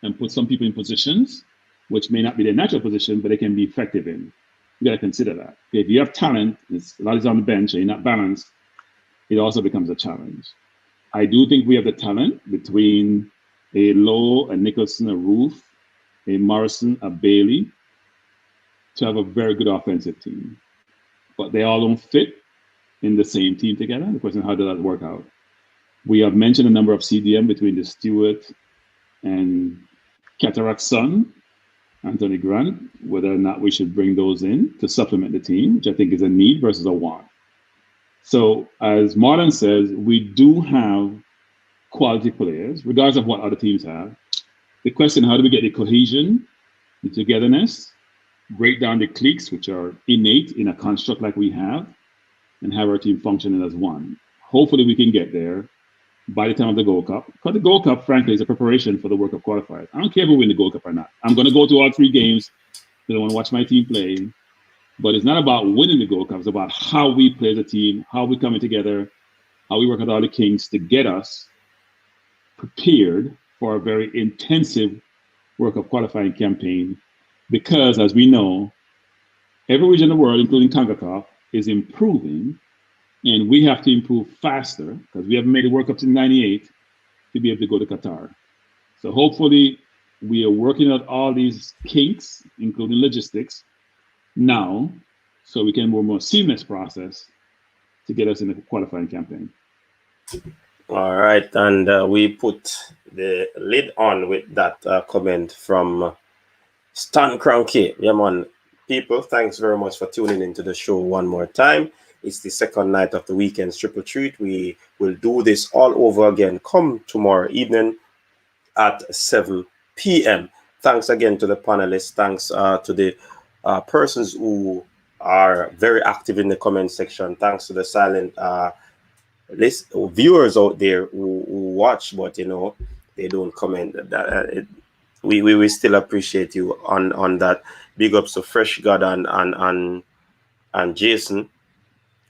and put some people in positions which may not be their natural position, but they can be effective in? You got to consider that. If you have talent, a lot is on the bench, and you're not balanced, it also becomes a challenge. I do think we have the talent between a Lowe, a Nicholson, a Roof, a Morrison, a Bailey, to have a very good offensive team. But they all don't fit in the same team together. The question is, how does that work out? We have mentioned a number of CDM between the Stewart and Cataract son, Anthony Grant, whether or not we should bring those in to supplement the team, which I think is a need versus a want. So as Martin says, we do have quality players, regardless of what other teams have. The question, how do we get the cohesion, the togetherness, break down the cliques, which are innate in a construct like we have, and have our team functioning as one. Hopefully we can get there by the time of the Gold Cup. Because the Gold Cup, frankly, is a preparation for the World Cup qualifiers. I don't care if we win the Gold Cup or not. I'm going to go to all 3 games because I want to watch my team play. But it's not about winning the Gold Cup. It's about how we play as a team, how we coming together, how we work with all the Kings to get us prepared for a very intensive World Cup qualifying campaign. Because, as we know, every region in the world, including CONCACAF, is improving, and we have to improve faster because we haven't made the World Cup since '98 to be able to go to Qatar. So hopefully we are working out all these kinks, including logistics, now, so we can have a more seamless process to get us in the qualifying campaign. All right, and we put the lid on with that comment from Stan Cranky. Yeah, man. People, thanks very much for tuning into the show one more time. It's the second night of the weekend's triple treat. We will do this all over again come tomorrow evening at 7 p.m. Thanks again to the panelists. Thanks to the persons who are very active in the comment section. Thanks to the silent viewers out there who watch, but they don't comment. We still appreciate you on that. Big ups to Fresh God and Jason,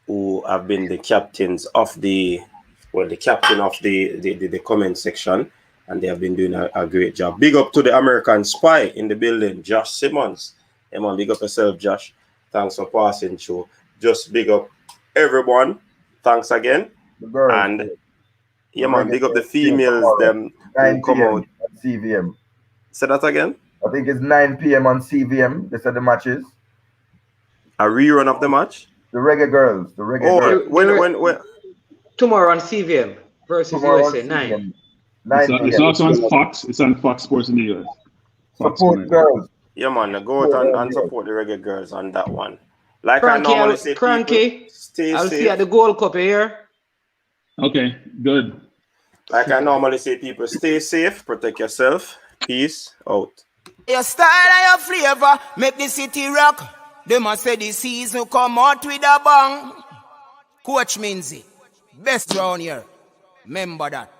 who have been the captains of the captain of the comment section, and they have been doing a great job. Big up to the American Spy in the building, Josh Simmons. Hey man, big up yourself, Josh. Thanks for passing through. Just big up everyone. Thanks again. And yeah, man, big up the females, them who come out. At CVM. Say that again? I think it's 9 p.m. on CVM. They said the matches. A rerun of the match? The Reggae Girls. The Reggae Girls. When? Tomorrow on CVM versus USA, 9. It's also on Fox. It's on Fox Sports in the US. Support girls. Yeah, man, go out and support the Reggae Girls on that one. Like Cranky, I normally say, people, stay I'll safe. see you at the Gold Cup here. Okay, good. Like I normally say, people, stay safe, protect yourself. Peace out. Your style and your flavor make the city rock. They must say the season come out with a bang. Coach Minzy, best round here. Remember that.